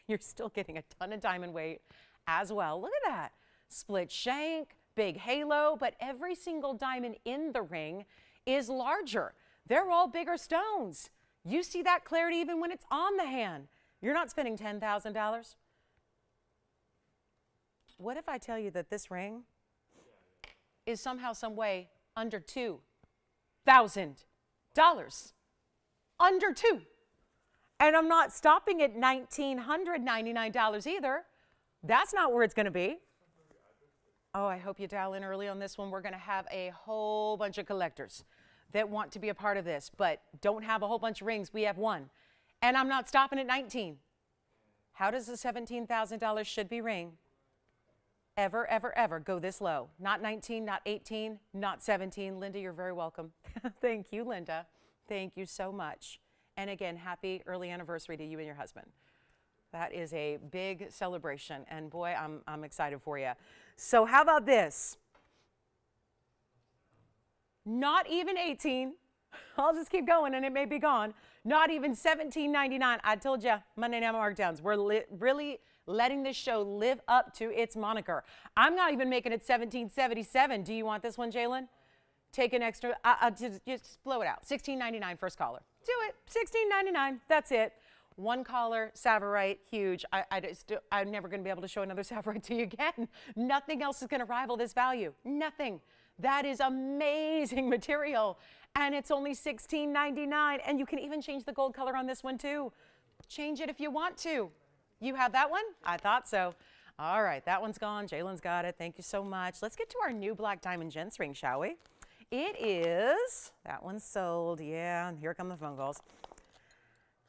You're still getting a ton of diamond weight as well. Look at that. Split shank, big halo, but every single diamond in the ring is larger. They're all bigger stones. You see that clarity even when it's on the hand. You're not spending $10,000. What if I tell you that this ring is somehow, some way under $2,000? Under two. And I'm not stopping at $1,999 either. That's not where it's going to be. Oh, I hope you dial in early on this one. We're going to have a whole bunch of collectors that want to be a part of this, but don't have a whole bunch of rings. We have one. And I'm not stopping at 19. How does the $17,000 should be ring ever, ever, ever go this low? Not 19, not 18, not 17. Linda, you're very welcome. Thank you, Linda. Thank you so much. And again, happy early anniversary to you and your husband. That is a big celebration, and boy, I'm excited for you. So how about this? Not even 18. I'll just keep going, and it may be gone. Not even $17.99. I told you, Monday Night Markdowns. We're really letting this show live up to its moniker. I'm not even making it $17.77. Do you want this one, Jalen? Take an extra. Just blow it out. $16.99 first caller. Do it. $16.99. That's it. One caller, Savorite, huge. I'm never going to be able to show another Savorite to you again. Nothing else is going to rival this value. Nothing. That is amazing material. And it's only $16.99. And you can even change the gold color on this one too. Change it if you want to. You have that one? I thought so. All right, that one's gone. Jalen's got it. Thank you so much. Let's get to our new black diamond gents ring, shall we? It is, that one's sold. Yeah, and here come the phone calls.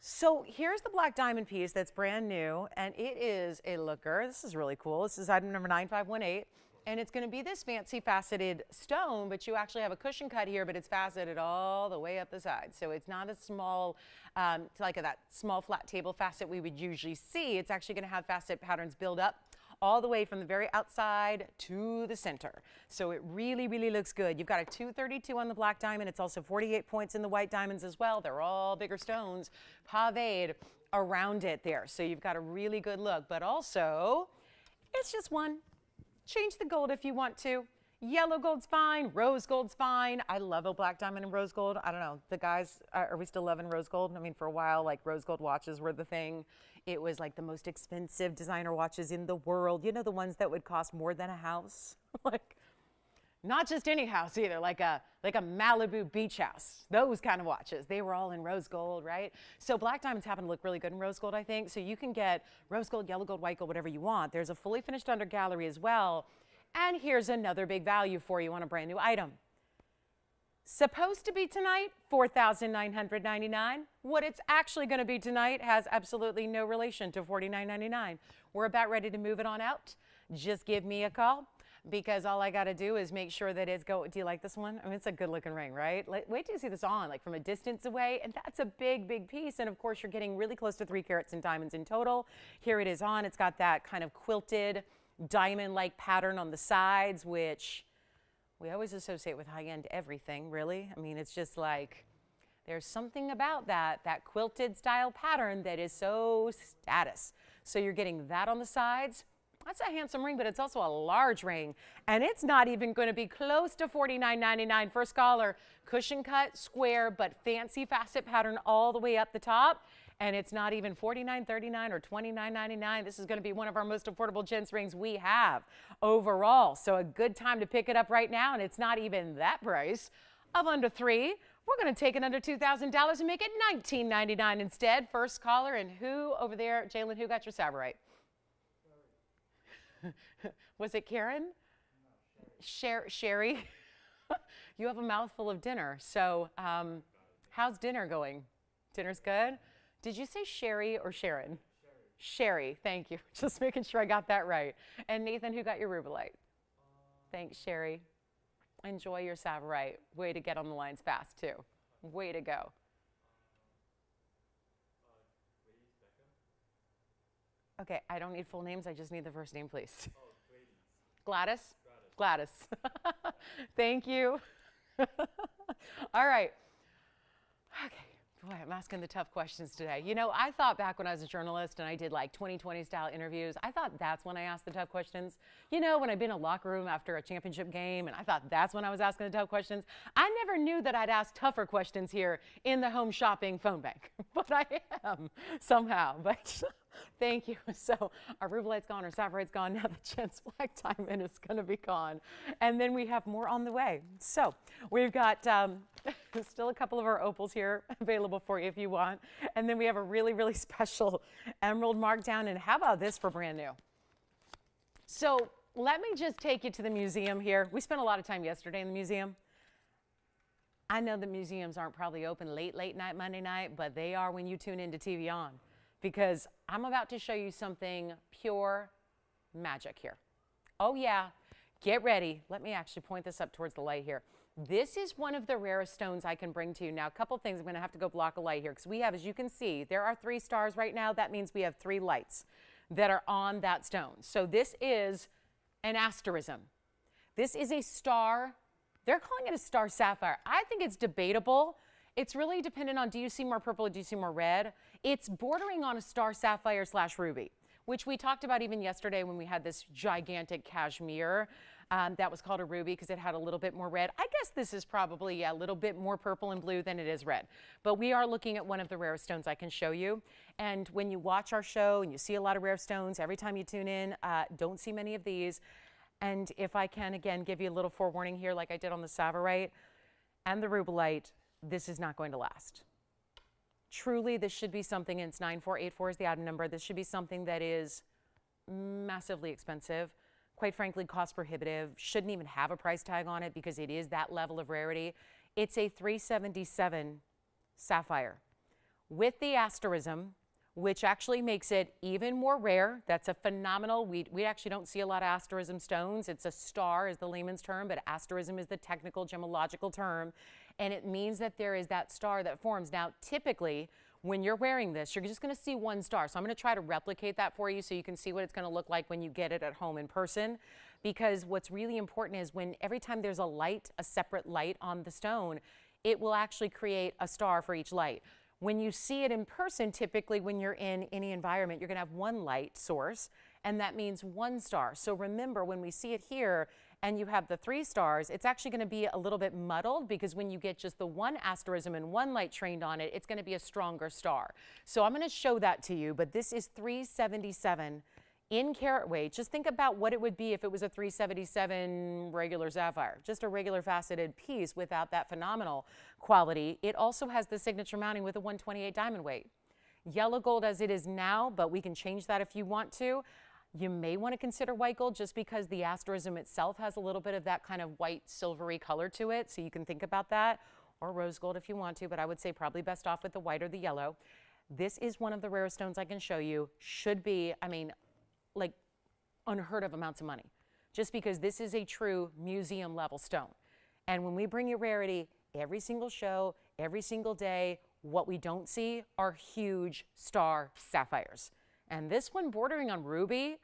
So here's the black diamond piece that's brand new, and it is a looker. This is really cool. This is item number 9518, and it's going to be this fancy faceted stone, but you actually have a cushion cut here, but it's faceted all the way up the side. So it's not a small, like that small flat table facet we would usually see. It's actually going to have facet patterns build up all the way from the very outside to the center. So it really, really looks good. You've got a 232 on the black diamond. It's also 48 points in the white diamonds as well. They're all bigger stones paved around it there. So you've got a really good look, but also it's just one. Change the gold if you want to. Yellow gold's fine, rose gold's fine. I love a black diamond and rose gold. I don't know, the guys, are we still loving rose gold? I mean, for a while, like rose gold watches were the thing. It was like the most expensive designer watches in the world. You know, the ones that would cost more than a house? Like, not just any house either, like a Malibu beach house. Those kind of watches. They were all in rose gold, right? So black diamonds happen to look really good in rose gold, I think. So you can get rose gold, yellow gold, white gold, whatever you want. There's a fully finished under gallery as well. And here's another big value for you on a brand new item. Supposed to be tonight, $4,999. What it's actually going to be tonight has absolutely no relation to $49.99. We're about ready to move it on out. Just give me a call because all I got to do is make sure that it's go. Do you like this one? I mean, it's a good looking ring, right? Wait till you see this on, like from a distance away. And that's a big, big piece. And of course, you're getting really close to 3 carats in diamonds in total. Here it is on. It's got that kind of quilted diamond-like pattern on the sides, which we always associate with high-end everything, really. I mean, it's just like there's something about that quilted style pattern that is so status. So you're getting that on the sides. That's a handsome ring, but it's also a large ring. And it's not even going to be close to $49.99. First caller, cushion cut, square, but fancy facet pattern all the way up the top. And it's not even $49.39 or $29.99. This is going to be one of our most affordable gents rings we have overall. So a good time to pick it up right now. And it's not even that price of under $3,000. We're going to take it under $2,000 and make it $19.99 instead. First caller, and who over there, Jalen, who got your Savorite? Was it Karen? Sherry? You have a mouthful of dinner. So how's dinner going? Dinner's good? Did you say Sherry or Sharon? Sherry, thank you. Just making sure I got that right. And Nathan, who got your Rubellite? Thanks, Sherry. Enjoy your Savorite. Way to get on the lines fast, too. Way to go. Okay, I don't need full names. I just need the first name, please. Oh, Gladys? Gladys. Thank you. All right. Okay. Boy, I'm asking the tough questions today. You know, I thought back when I was a journalist and I did like 2020 style interviews, I thought that's when I asked the tough questions. You know, when I'd been in a locker room after a championship game and I thought that's when I was asking the tough questions. I never knew that I'd ask tougher questions here in the home shopping phone bank, but I am somehow. But thank you. So our Rubellite's gone, our Savorite's gone. Now the Chance Black Diamond is going to be gone. And then we have more on the way. So we've got still a couple of our opals here available for you if you want. And then we have a really, really special emerald markdown. And how about this for brand new? So let me just take you to the museum here. We spent a lot of time yesterday in the museum. I know the museums aren't probably open late night, Monday night, but they are when you tune into TVON. Because I'm about to show you something pure magic here. Oh yeah, get ready. Let me actually point this up towards the light here. This is one of the rarest stones I can bring to you. Now, a couple things, I'm going to have to go block a light here because we have, as you can see, there are 3 stars right now. That means we have 3 lights that are on that stone. So this is an asterism. This is a star. They're calling it a star sapphire. I think it's debatable. It's really dependent on, do you see more purple or do you see more red? It's bordering on a star sapphire / ruby, which we talked about even yesterday when we had this gigantic cashmere that was called a ruby because it had a little bit more red. I guess this is probably a little bit more purple and blue than it is red. But we are looking at one of the rarest stones I can show you. And when you watch our show and you see a lot of rare stones, every time you tune in, don't see many of these. And if I can, again, give you a little forewarning here like I did on the Savorite and the Rubellite, this is not going to last. Truly, this should be something, and it's 9484 is the item number. This should be something that is massively expensive, quite frankly, cost prohibitive, shouldn't even have a price tag on it because it is that level of rarity. It's a 377 sapphire with the asterism, which actually makes it even more rare. That's a phenomenal, we actually don't see a lot of asterism stones. It's a star is the layman's term, but asterism is the technical gemological term. And it means that there is that star that forms. Now, typically, when you're wearing this, you're just going to see one star. So I'm going to try to replicate that for you so you can see what it's going to look like when you get it at home in person. Because what's really important is when every time there's a light, a separate light on the stone, it will actually create a star for each light. When you see it in person, typically when you're in any environment, you're going to have one light source, and that means one star. So remember, when we see it here, and you have the 3 stars, it's actually going to be a little bit muddled because when you get just the one asterism and one light trained on it, it's going to be a stronger star. So I'm going to show that to you, but this is 377 in carat weight. Just think about what it would be if it was a 377 regular sapphire, just a regular faceted piece without that phenomenal quality. It also has the signature mounting with a 128 diamond weight. Yellow gold as it is now, but we can change that if you want to. You may want to consider white gold just because the asterism itself has a little bit of that kind of white silvery color to it, so you can think about that, or rose gold if you want to, but I would say probably best off with the white or the yellow. This is one of the rarest stones I can show you. Should be, I mean, like unheard of amounts of money, just because this is a true museum level stone. And when we bring you rarity, every single show, every single day, what we don't see are huge star sapphires. And this one bordering on ruby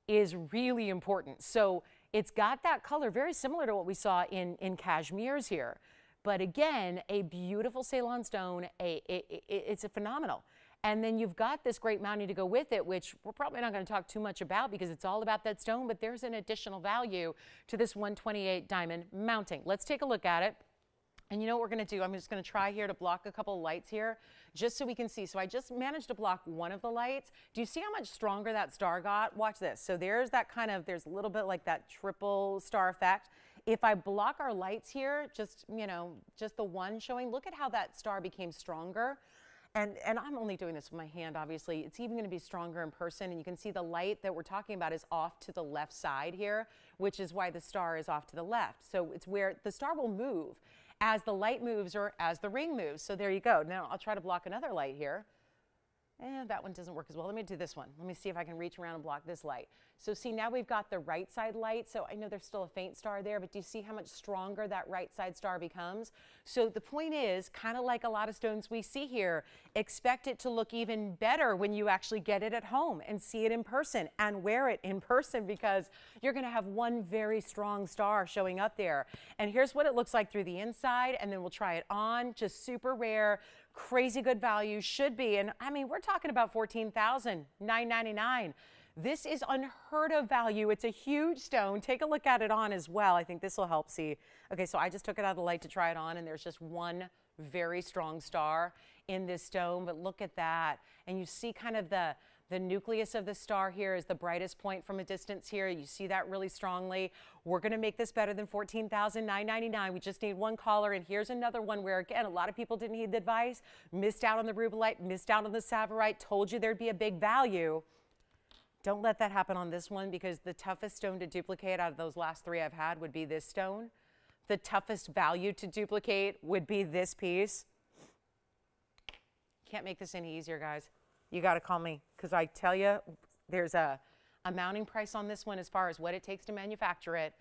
is really important. So it's got that color very similar to what we saw in cashmeres here. But again, a beautiful Ceylon stone, it's a phenomenal. And then you've got this great mounting to go with it, which we're probably not going to talk too much about because it's all about that stone, but there's an additional value to this 128 diamond mounting. Let's take a look at it. And you know what we're going to do? I'm just going to try here to block a couple of lights here just so we can see. So I just managed to block one of the lights. Do you see how much stronger that star got? Watch this. So there's that kind of, there's a little bit like that triple star effect. If I block our lights here, just, you know, just the one showing, look at how that star became stronger. And I'm only doing this with my hand, obviously. It's even going to be stronger in person. And you can see the light that we're talking about is off to the left side here, which is why the star is off to the left. So it's where the star will move as the light moves or as the ring moves. So there you go. Now I'll try to block another light here. And that one doesn't work as well. Let me do this one. Let me see if I can reach around and block this light. So see, now we've got the right side light. So I know there's still a faint star there, but do you see how much stronger that right side star becomes? So the point is, kind of like a lot of stones we see here, expect it to look even better when you actually get it at home and see it in person and wear it in person, because you're going to have one very strong star showing up there. And here's what it looks like through the inside, and then we'll try it on. Just super rare. Crazy good value, should be. And I mean, we're talking about $14,999. This is unheard of value. It's a huge stone. Take a look at it on as well. I think this will help see. Okay, so I just took it out of the light to try it on, and there's just one very strong star in this stone. But look at that. And you see kind of the nucleus of the star here is the brightest point from a distance here. You see that really strongly. We're going to make this better than $14,999. We just need one caller. And here's another one where, again, a lot of people didn't heed the advice, missed out on the Rubellite, missed out on the Savorite, told you there'd be a big value. Don't let that happen on this one, because the toughest stone to duplicate out of those last three I've had would be this stone. The toughest value to duplicate would be this piece. Can't make this any easier, guys. You got to call me, because I tell you, there's a mounting price on this one as far as what it takes to manufacture it,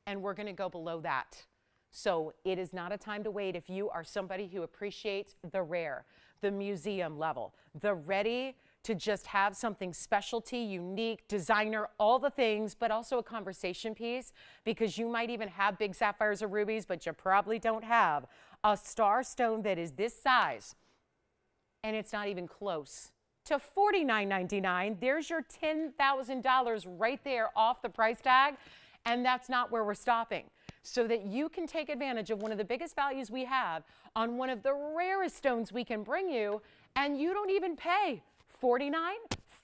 and we're going to go below that. So it is not a time to wait if you are somebody who appreciates the rare, the museum level, the ready to just have something specialty, unique, designer, all the things, but also a conversation piece, because you might even have big sapphires or rubies, but you probably don't have a star stone that is this size, and it's not even close to $49.99. There's your $10,000 right there off the price tag, and that's not where we're stopping. So that you can take advantage of one of the biggest values we have on one of the rarest stones we can bring you, and you don't even pay $49,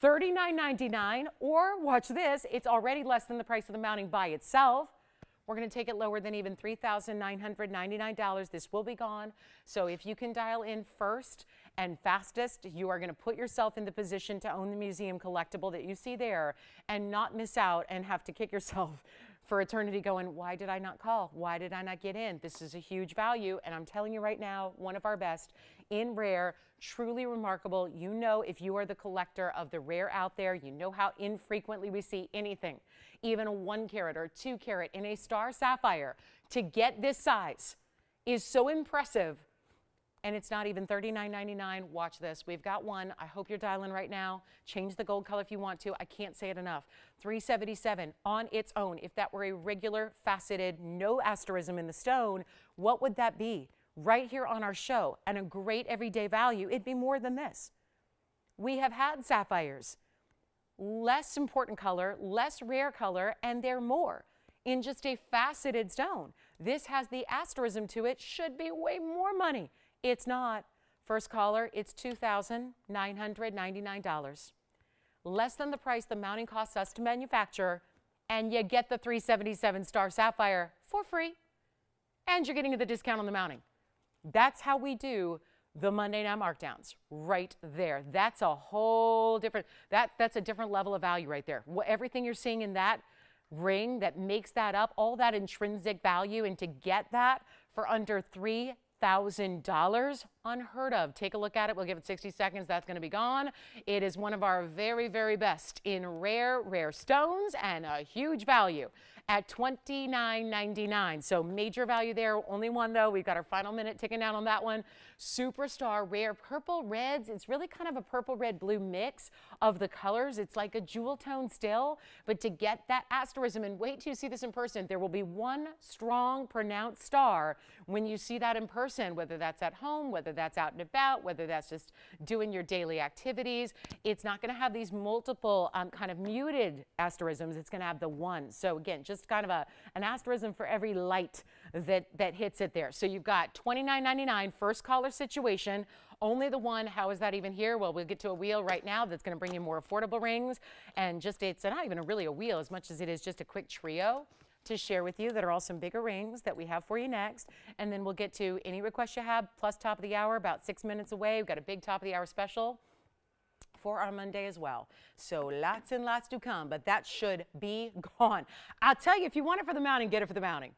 $39.99, or watch this, it's already less than the price of the mounting by itself. We're going to take it lower than even $3,999. This will be gone. So if you can dial in first and fastest, you are going to put yourself in the position to own the museum collectible that you see there and not miss out and have to kick yourself for eternity going, why did I not call? Why did I not get in? This is a huge value, and I'm telling you right now, one of our best in rare, truly remarkable. You know, if you are the collector of the rare out there, you know how infrequently we see anything, even a 1 carat or 2 carat in a star sapphire. To get this size is so impressive. And it's not even $39.99. Watch this. We've got one. I hope you're dialing right now. Change the gold color if you want to. I can't say it enough. $377 on its own. If that were a regular faceted, no asterism in the stone, what would that be? Right here on our show, and a great everyday value, it'd be more than this. We have had sapphires. Less important color, less rare color, and they're more in just a faceted stone. This has the asterism to it. Should be way more money. It's not. First caller, it's $2,999. Less than the price the mounting costs us to manufacture, and you get the $377 star sapphire for free, and you're getting the discount on the mounting. That's how we do the Monday night markdowns right there. That's a whole different, that's a different level of value right there. Everything you're seeing in that ring that makes that up, all that intrinsic value, and to get that for under $3,000, unheard of. Take a look at it. We'll give it 60 seconds. That's going to be gone. It is one of our very, very best in rare stones, and a huge value at $29.99. So major value there. Only one though. We've got our final minute ticking down on that one. Superstar rare purple reds. It's really kind of a purple red blue mix of the colors. It's like a jewel tone still, but to get that asterism, and wait till you see this in person, there will be one strong pronounced star when you see that in person, whether that's at home, whether that's out and about, whether that's just doing your daily activities. It's not going to have these multiple kind of muted asterisms. It's going to have the one. So again, just kind of an asterism for every light that hits it there. So you've got $29.99 first caller situation. Only the one. How is that even here? Well, we'll get to a wheel right now that's going to bring you more affordable rings. And just, it's not even really a wheel as much as it is just a quick trio to share with you that are all some bigger rings that we have for you next. And then we'll get to any requests you have, plus top of the hour, about 6 minutes away. We've got a big top of the hour special for our Monday as well. So lots and lots to come, but that should be gone. I'll tell you, if you want it for the mounting, get it for the mounting.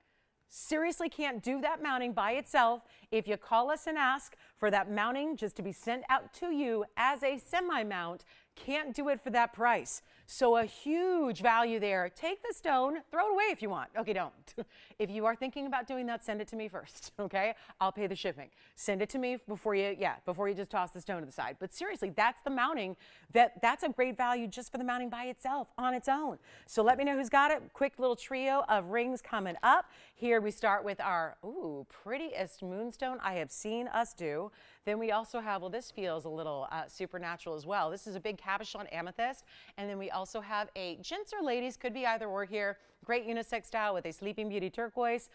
Seriously can't do that mounting by itself. If you call us and ask for that mounting just to be sent out to you as a semi-mount, can't do it for that price. So a huge value there. Take the stone, throw it away if you want. Okay, don't. If you are thinking about doing that, send it to me first, okay? I'll pay the shipping. Send it to me before you just toss the stone to the side. But seriously, that's the mounting. That's a great value just for the mounting by itself, on its own. So let me know who's got it. Quick little trio of rings coming up. Here we start with our, prettiest moonstone I have seen us do. Then we also have, well, this feels a little supernatural as well. This is a big cabochon amethyst. And then we also have a gents or ladies, could be either or here, great unisex style with a Sleeping Beauty turquoise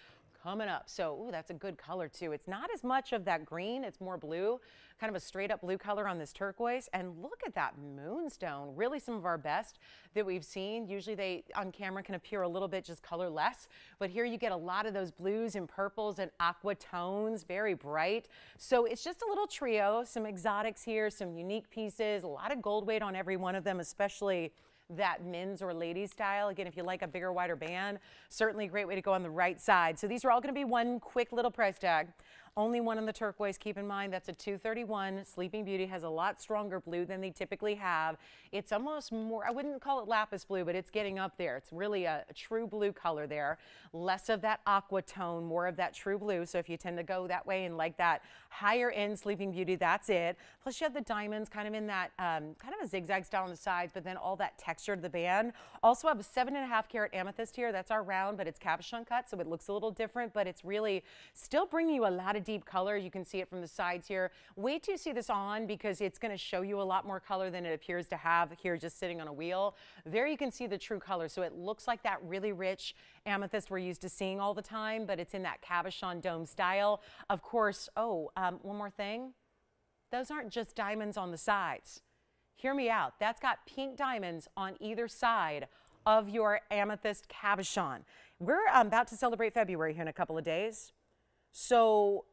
coming up. So, that's a good color too. It's not as much of that green, it's more blue, kind of a straight up blue color on this turquoise. And look at that moonstone, really some of our best that we've seen. Usually they on camera can appear a little bit just colorless, but here you get a lot of those blues and purples and aqua tones, very bright. So it's just a little trio, some exotics here, some unique pieces, a lot of gold weight on every one of them, especially that men's or ladies style. Again, if you like a bigger, wider band, certainly a great way to go on the right side. So these are all going to be one quick little price tag. Only one on the turquoise, keep in mind, that's a $231. Sleeping Beauty has a lot stronger blue than they typically have. It's almost more, I wouldn't call it lapis blue, but it's getting up there. It's really a true blue color there. Less of that aqua tone, more of that true blue. So if you tend to go that way and like that higher end Sleeping Beauty, that's it. Plus you have the diamonds kind of in that kind of a zigzag style on the sides, but then all that texture to the band. Also have a 7.5 carat amethyst here. That's our round, but it's cabochon cut, so it looks a little different, but it's really still bringing you a lot of deep color. You can see it from the sides here. Wait till you see this on because it's going to show you a lot more color than it appears to have here just sitting on a wheel. There you can see the true color. So it looks like that really rich amethyst we're used to seeing all the time, but it's in that cabochon dome style. Of course, one more thing. Those aren't just diamonds on the sides. Hear me out. That's got pink diamonds on either side of your amethyst cabochon. We're about to celebrate February here in a couple of days. So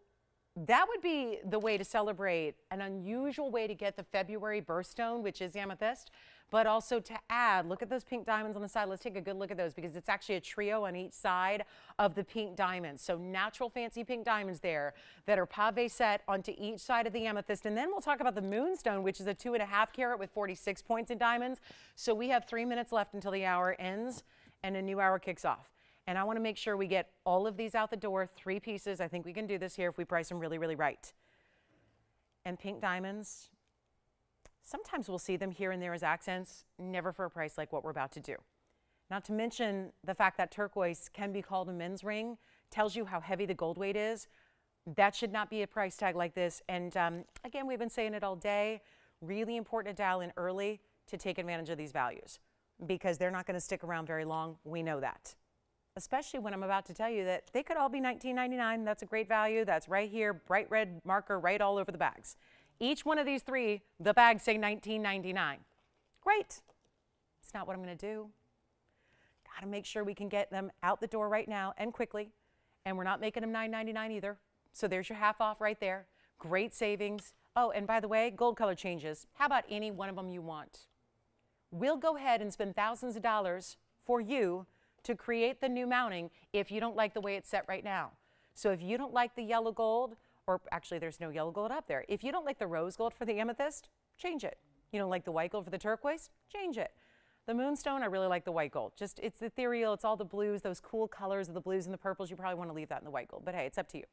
that would be the way to celebrate an unusual way to get the February birthstone, which is amethyst, but also to add, look at those pink diamonds on the side. Let's take a good look at those because it's actually a trio on each side of the pink diamonds. So natural fancy pink diamonds there that are pave set onto each side of the amethyst. And then we'll talk about the moonstone, which is a 2.5 carat with 46 points in diamonds. So we have 3 minutes left until the hour ends and a new hour kicks off. And I want to make sure we get all of these out the door, 3 pieces. I think we can do this here if we price them really, really right. And pink diamonds, sometimes we'll see them here and there as accents, never for a price like what we're about to do. Not to mention the fact that turquoise can be called a men's ring, tells you how heavy the gold weight is. That should not be a price tag like this. And again, we've been saying it all day, really important to dial in early to take advantage of these values because they're not going to stick around very long. We know that. Especially when I'm about to tell you that they could all be $19.99. That's a great value. That's right here, bright red marker right all over the bags. Each one of these 3, the bags say $19.99. Great. It's not what I'm going to do. Got to make sure we can get them out the door right now and quickly. And we're not making them $9.99 either. So there's your half off right there. Great savings. Oh, and by the way, gold color changes. How about any one of them you want? We'll go ahead and spend thousands of dollars for you to create the new mounting if you don't like the way it's set right now. So if you don't like the yellow gold, or actually there's no yellow gold up there. If you don't like the rose gold for the amethyst, change it. You don't like the white gold for the turquoise, change it. The moonstone, I really like the white gold. Just, it's ethereal, it's all the blues, those cool colors of the blues and the purples. You probably want to leave that in the white gold, but hey, it's up to you.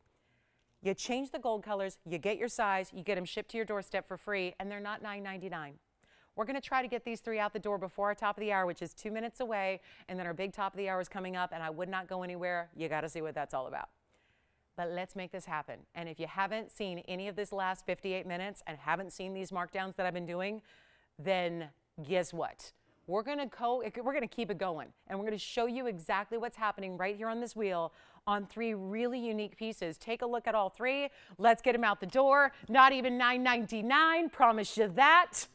You change the gold colors, you get your size, you get them shipped to your doorstep for free, and they're not $9.99. We're going to try to get these 3 out the door before our top of the hour, which is 2 minutes away, and then our big top of the hour is coming up, and I would not go anywhere. You got to see what that's all about. But let's make this happen. And if you haven't seen any of this last 58 minutes and haven't seen these markdowns that I've been doing, then guess what? We're going to keep it going, and we're going to show you exactly what's happening right here on this wheel on 3 really unique pieces. Take a look at all 3. Let's get them out the door. Not even $9.99, promise you that.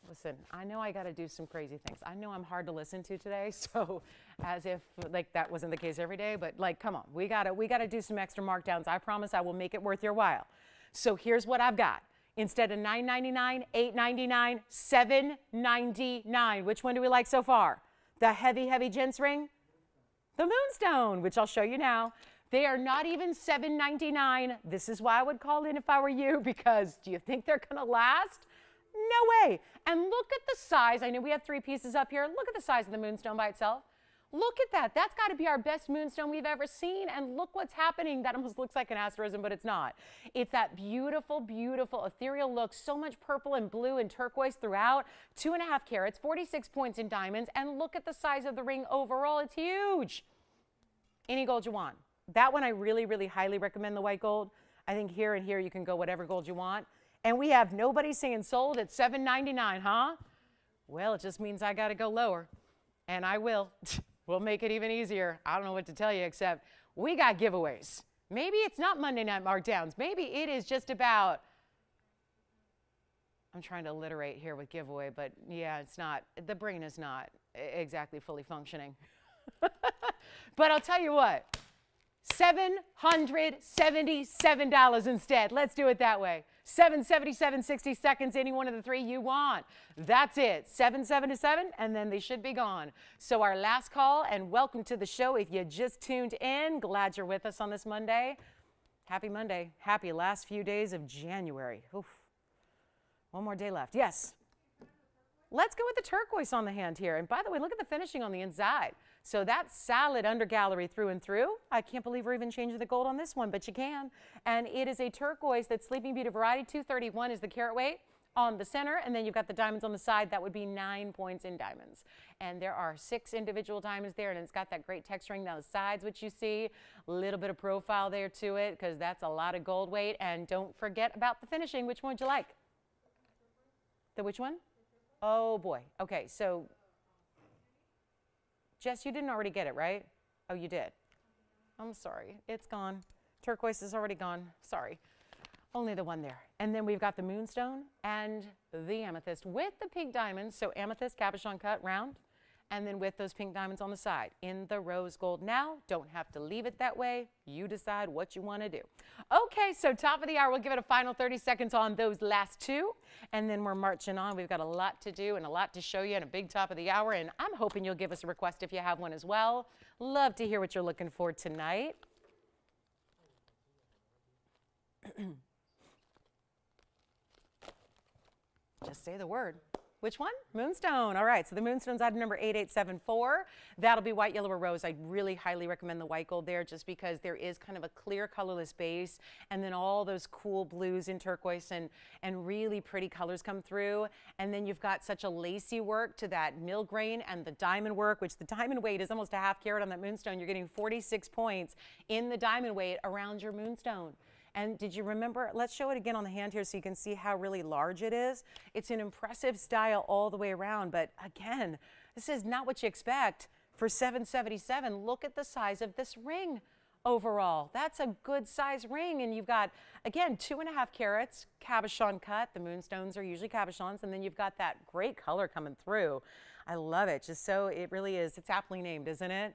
Listen, I know I got to do some crazy things. I know I'm hard to listen to today, so as if like that wasn't the case every day, but like, come on, we gotta do some extra markdowns. I promise I will make it worth your while. So here's what I've got. Instead of $9.99, $8.99, $7.99. Which one do we like so far? The heavy, heavy gents ring? The moonstone, which I'll show you now. They are not even $7.99. This is why I would call in if I were you, because do you think they're gonna last? No way. And look at the size. I know we have 3 pieces up here. Look at the size of the moonstone by itself. Look at that. That's got to be our best moonstone we've ever seen. And look what's happening. That almost looks like an asterism, but it's not. It's that beautiful, beautiful ethereal look. So much purple and blue and turquoise throughout. 2.5 carats, 46 points in diamonds. And look at the size of the ring overall. It's huge. Any gold you want. That one I really, really highly recommend, the white gold. I think here and here you can go whatever gold you want. And we have nobody saying sold at $7.99, huh? Well, it just means I got to go lower. And I will. We'll make it even easier. I don't know what to tell you, except we got giveaways. Maybe it's not Monday night markdowns. Maybe it is just about, I'm trying to alliterate here with giveaway, but yeah, it's not, the brain is not exactly fully functioning. But I'll tell you what, $777 instead. Let's do it that way. $777, 60 seconds, any one of the 3 you want. That's it, $777, and then they should be gone. So our last call, and welcome to the show. If you just tuned in, glad you're with us on this Monday. Happy Monday. Happy last few days of January. Oof. One more day left. Yes. Let's go with the turquoise on the hand here. And by the way, look at the finishing on the inside. So that's solid under gallery through and through. I can't believe we're even changing the gold on this one, but you can. And it is a turquoise that's Sleeping Beauty variety. 231 is the carat weight on the center. And then you've got the diamonds on the side. That would be 9 points in diamonds. And there are 6 individual diamonds there. And it's got that great texturing down the sides, which you see. A little bit of profile there to it, because that's a lot of gold weight. And don't forget about the finishing. Which one would you like? The which one? Oh, boy. Okay, so Jess, you didn't already get it, right? Oh, you did. I'm sorry. It's gone. Turquoise is already gone. Sorry. Only the one there. And then we've got the moonstone and the amethyst with the pink diamonds. So amethyst, cabochon cut, round. And then with those pink diamonds on the side in the rose gold. Now, don't have to leave it that way. You decide what you want to do. Okay, so top of the hour, we'll give it a final 30 seconds on those last 2. And then we're marching on. We've got a lot to do and a lot to show you in a big top of the hour. And I'm hoping you'll give us a request if you have one as well. Love to hear what you're looking for tonight. Just say the word. Which one? Moonstone. All right, so the moonstone's item number 8874. That'll be white, yellow, or rose. I really highly recommend the white gold there just because there is kind of a clear colorless base and then all those cool blues and turquoise and really pretty colors come through. And then you've got such a lacy work to that mill grain and the diamond work, which the diamond weight is almost a half carat on that moonstone. You're getting 46 points in the diamond weight around your moonstone. And did you remember, let's show it again on the hand here so you can see how really large it is. It's an impressive style all the way around, but again, this is not what you expect for $777. Look at the size of this ring overall. That's a good size ring, and you've got, again, 2.5 carats, cabochon cut. The moonstones are usually cabochons, and then you've got that great color coming through. I love it, just so it really is. It's aptly named, isn't it?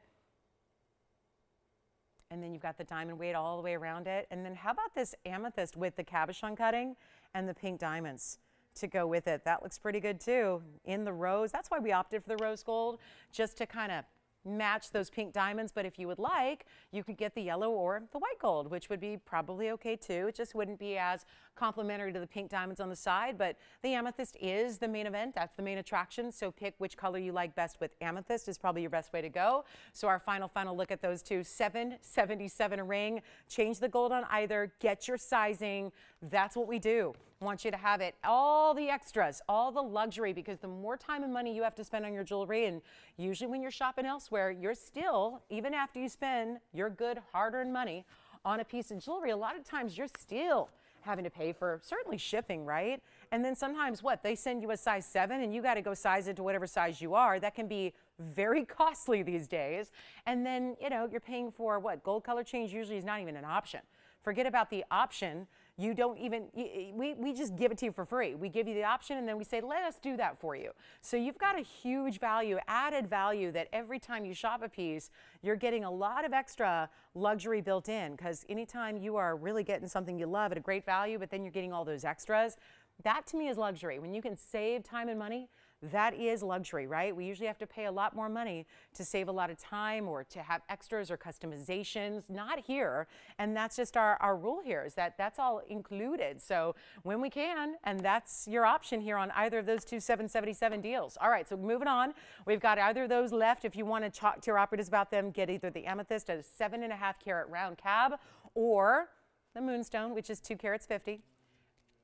And then you've got the diamond weight all the way around it. And then how about this amethyst with the cabochon cutting and the pink diamonds to go with it? That looks pretty good too. In the rose, that's why we opted for the rose gold, just to kind of match those pink diamonds. But if you would like, you could get the yellow or the white gold, which would be probably okay too. It just wouldn't be as complementary to the pink diamonds on the side, but the amethyst is the main event. That's the main attraction. So pick which color you like best with amethyst is probably your best way to go. So our final look at those two, $777 a ring. Change the gold on either, get your sizing. That's what we do. I want you to have it, all the extras, all the luxury, because the more time and money you have to spend on your jewelry, and usually when you're shopping elsewhere, you're still, even after you spend your good hard-earned money on a piece of jewelry, a lot of times you're still having to pay for certainly shipping, right? And then sometimes what? They send you a size 7 and you got to go size it to whatever size you are. That can be very costly these days. And then, you know, you're paying for what? Gold color change usually is not even an option. forget about the option. You don't even, we just give it to you for free. We give you the option and then we say, let us do that for you. So you've got a huge value, added value, that every time you shop a piece, you're getting a lot of extra luxury built in, because anytime you are really getting something you love at a great value, but then you're getting all those extras, that to me is luxury. When you can save time and money, that is luxury, right? We usually have to pay a lot more money to save a lot of time or to have extras or customizations. Not here. And that's just our rule here, is that that's all included. So when we can, and that's your option here on either of those two 777 deals. All right, so moving on. We've got either of those left. If you want to talk to your operatives about them, get either the amethyst at a 7.5 carat round cab or the moonstone, which is 2 carats 50.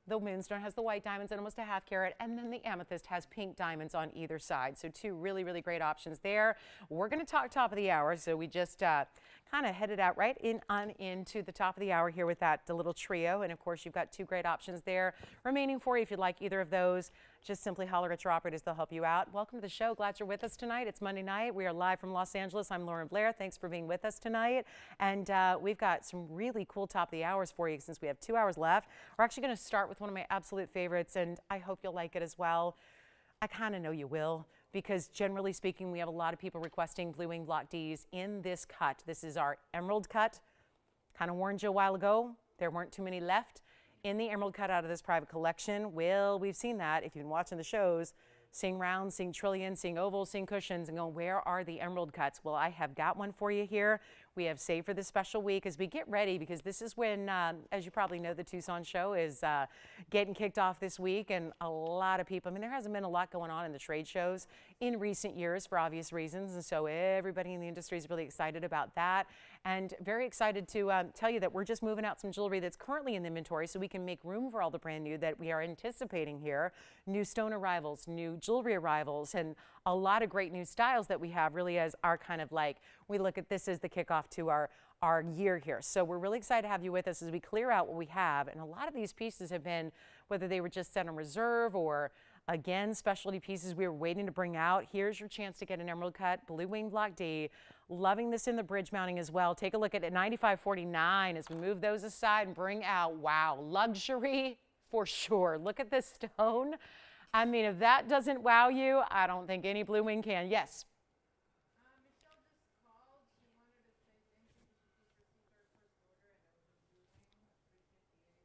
The moonstone has the white diamonds and almost a 1/2 carat, and then the amethyst has pink diamonds on either side. So two really, really great options there. We're going to talk top of the hour, so we just kind of headed out right into the top of the hour here with the little trio. And of course, you've got two great options there remaining for you. If you'd like either of those, just simply holler at your operators. They'll help you out. Welcome to the show. Glad you're with us tonight. It's Monday night. We are live from Los Angeles. I'm Lauren Blair. Thanks for being with us tonight. And we've got some really cool top of the hours for you since we have 2 hours left. We're actually going to start with one of my absolute favorites, and I hope you'll like it as well. I kind of know you will, because generally speaking, we have a lot of people requesting Blue Wing Block Ds in this cut. This is our emerald cut. Kind of warned you a while ago. There weren't too many left in the emerald cut out of this private collection. Well, we've seen that if you've been watching the shows, seeing rounds, seeing trillions, seeing ovals, seeing cushions, and going, where are the emerald cuts? Well, I have got one for you here. We have saved for this special week as we get ready, because this is when, as you probably know, the Tucson show is getting kicked off this week, and a lot of people, I mean, there hasn't been a lot going on in the trade shows in recent years for obvious reasons, and so everybody in the industry is really excited about that, and very excited to tell you that we're just moving out some jewelry that's currently in the inventory so we can make room for all the brand new that we are anticipating here. New stone arrivals, new jewelry arrivals, and a lot of great new styles that we have really as our kind of like, we look at this as the kickoff to our year here. So we're really excited to have you with us as we clear out what we have. And a lot of these pieces have been, whether they were just set on reserve or again, specialty pieces we were waiting to bring out. Here's your chance to get an emerald cut Blue Wing Block D. Loving this in the bridge mounting as well. Take a look at it, $95.49 as we move those aside and bring out, wow, luxury for sure. Look at this stone. I mean, if that doesn't wow you, I don't think any Blue Wing can. Yes. Michelle just called. She wanted to say thank you because she received her first order and it was a Blue Wing, a 358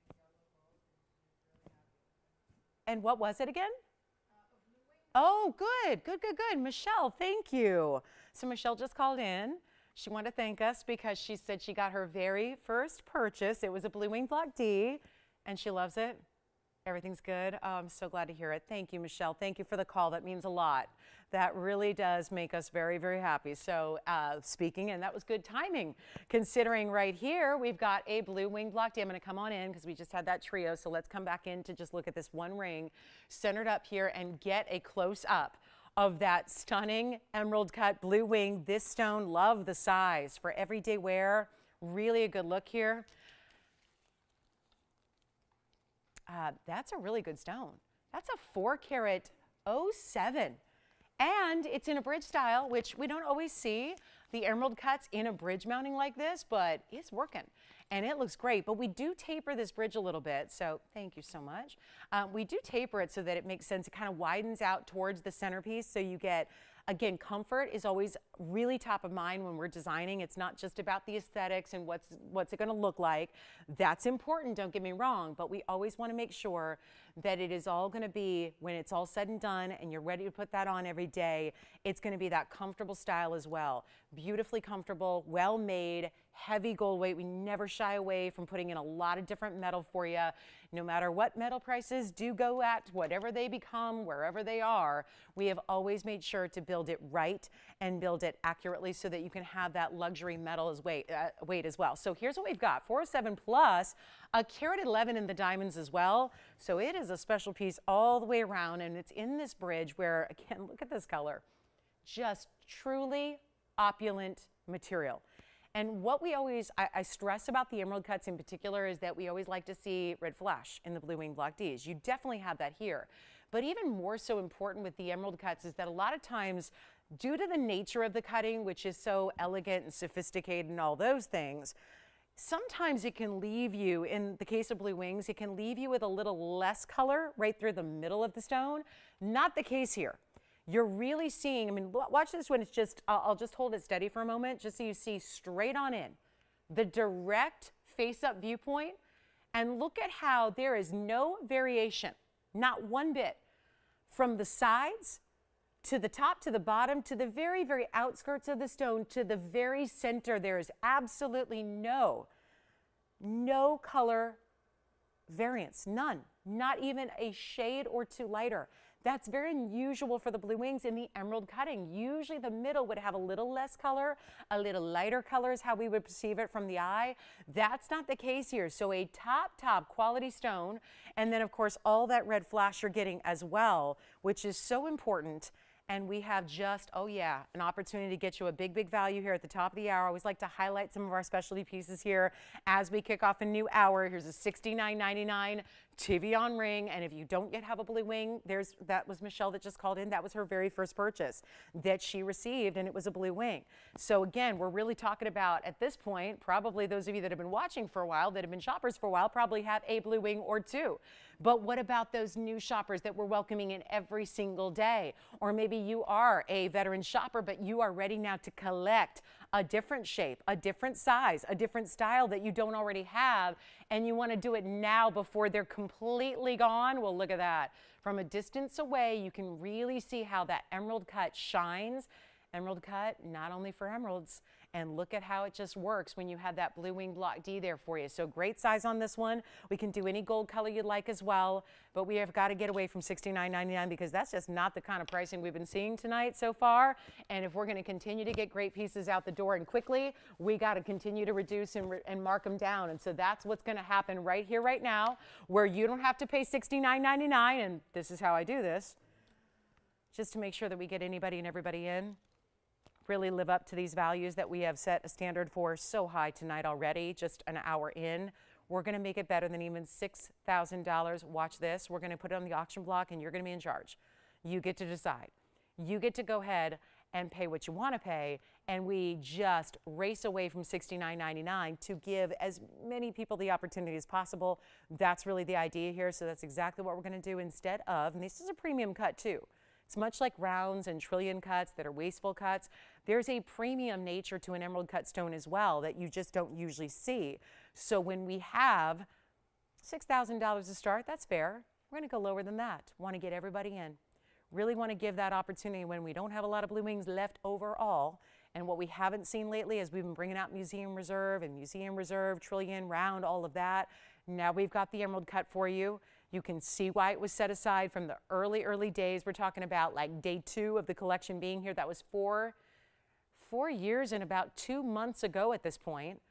yellow gold, and she was really happy. And what was it again? A Blue Wing. Oh, good, good, good, good. Michelle, thank you. So Michelle just called in. She wanted to thank us because she said she got her very first purchase. It was a Blue Wing Block D, and she loves it. Everything's good. Oh, I'm so glad to hear it. Thank you, Michelle. Thank you for the call. That means a lot. That really does make us very, very happy. So speaking, and that was good timing, considering right here we've got a Blue Wing Block D. I'm going to come on in because we just had that trio. So let's come back in to just look at this one ring centered up here and get a close up of that stunning emerald cut Blue Wing. This stone, love the size for everyday wear. Really a good look here. That's a really good stone. That's a 4 carat 07. And it's in a bridge style, which we don't always see the emerald cuts in a bridge mounting like this, but it's working. And it looks great, but we do taper this bridge a little bit, so thank you so much. We do taper it so that it makes sense. It kind of widens out towards the centerpiece, so you get, again, comfort is always really top of mind when we're designing. It's not just about the aesthetics and what's it going to look like. That's important, don't get me wrong, but we always want to make sure that it is all going to be, when it's all said and done and you're ready to put that on every day, it's going to be that comfortable style as well. Beautifully comfortable, well made, heavy gold weight. We never shy away from putting in a lot of different metal for you. No matter what metal prices do go at, whatever they become, wherever they are, we have always made sure to build it right and build it accurately so that you can have that luxury metal as weight as well. So here's what we've got, 407 plus a carat 11 in the diamonds as well. So it is a special piece all the way around, and it's in this bridge where, again, look at this color. Just truly opulent material. And what we always, I stress about the emerald cuts in particular is that we always like to see red flash in the Blue Wing Block Ds. You definitely have that here. But even more so important with the emerald cuts is that a lot of times, due to the nature of the cutting, which is so elegant and sophisticated and all those things, sometimes it can leave you, in the case of blue wings, it can leave you with a little less color right through the middle of the stone. Not the case here. You're really seeing, I mean, watch this when it's just, I'll just hold it steady for a moment, just so you see straight on in. The direct face-up viewpoint, and look at how there is no variation, not one bit, from the sides to the top, to the bottom, to the very, very outskirts of the stone, to the very center. There is absolutely no color variance, none, not even a shade or two lighter. That's very unusual for the blue wings in the emerald cutting. Usually the middle would have a little less color, a little lighter color is how we would perceive it from the eye. That's not the case here. So a top quality stone, and then of course all that red flash you're getting as well, which is so important. And we have just, oh yeah, an opportunity to get you a big value here at the top of the hour. I always like to highlight some of our specialty pieces here as we kick off a new hour. Here's a $69.99 TVON ring. And if you don't yet have a blue wing, that was Michelle that just called in. That was her very first purchase that she received, and it was a blue wing. So again, we're really talking about, at this point, probably those of you that have been watching for a while, that have been shoppers for a while, probably have a blue wing or two. But what about those new shoppers that we're welcoming in every single day? Or maybe you are a veteran shopper, but you are ready now to collect a different shape, a different size, a different style that you don't already have, and you want to do it now before they're completely gone. Well, look at that. From a distance away, you can really see how that emerald cut shines. Emerald cut, not only for emeralds, and look at how it just works when you have that blue wing block D there for you. So great size on this one. We can do any gold color you'd like as well, but we have got to get away from $69.99 because that's just not the kind of pricing we've been seeing tonight so far. And if we're going to continue to get great pieces out the door and quickly, we got to continue to reduce and mark them down. And so that's what's going to happen right here, right now, where you don't have to pay $69.99. And this is how I do this, just to make sure that we get anybody and everybody in. Really live up to these values that we have set a standard for so high tonight already, just an hour in. We're going to make it better than even $6,000. Watch this. We're going to put it on the auction block, and you're going to be in charge. You get to decide. You get to go ahead and pay what you want to pay, and we just race away from $69.99 to give as many people the opportunity as possible. That's really the idea here, so that's exactly what we're going to do instead of, and this is a premium cut too. It's much like rounds and trillion cuts that are wasteful cuts. There's a premium nature to an emerald cut stone as well that you just don't usually see. So when we have $6,000 to start, that's fair. We're going to go lower than that. Want to get everybody in. Really want to give that opportunity when we don't have a lot of blue wings left overall. And what we haven't seen lately is we've been bringing out Museum Reserve, Trillion, Round, all of that. Now we've got the emerald cut for you. You can see why it was set aside from the early days. We're talking about like day 2 of the collection being here. That was four years and about 2 months ago at this point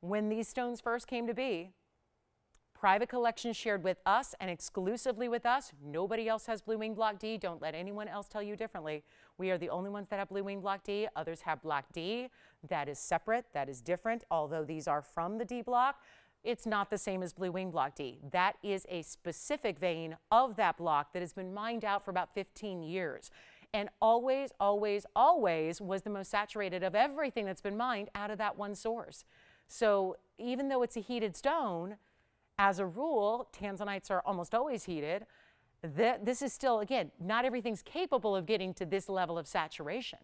when these stones first came to be. Private collection shared with us and exclusively with us. Nobody else has blue wing block D. Don't let anyone else tell you differently. We are the only ones that have blue wing block D. Others have block D. That is separate. That is different. Although these are from the D block, it's not the same as blue wing block D. That is a specific vein of that block that has been mined out for about 15 years. And always was the most saturated of everything that's been mined out of that one source. So even though it's a heated stone, as a rule, tanzanites are almost always heated. This is still, again, not everything's capable of getting to this level of saturation.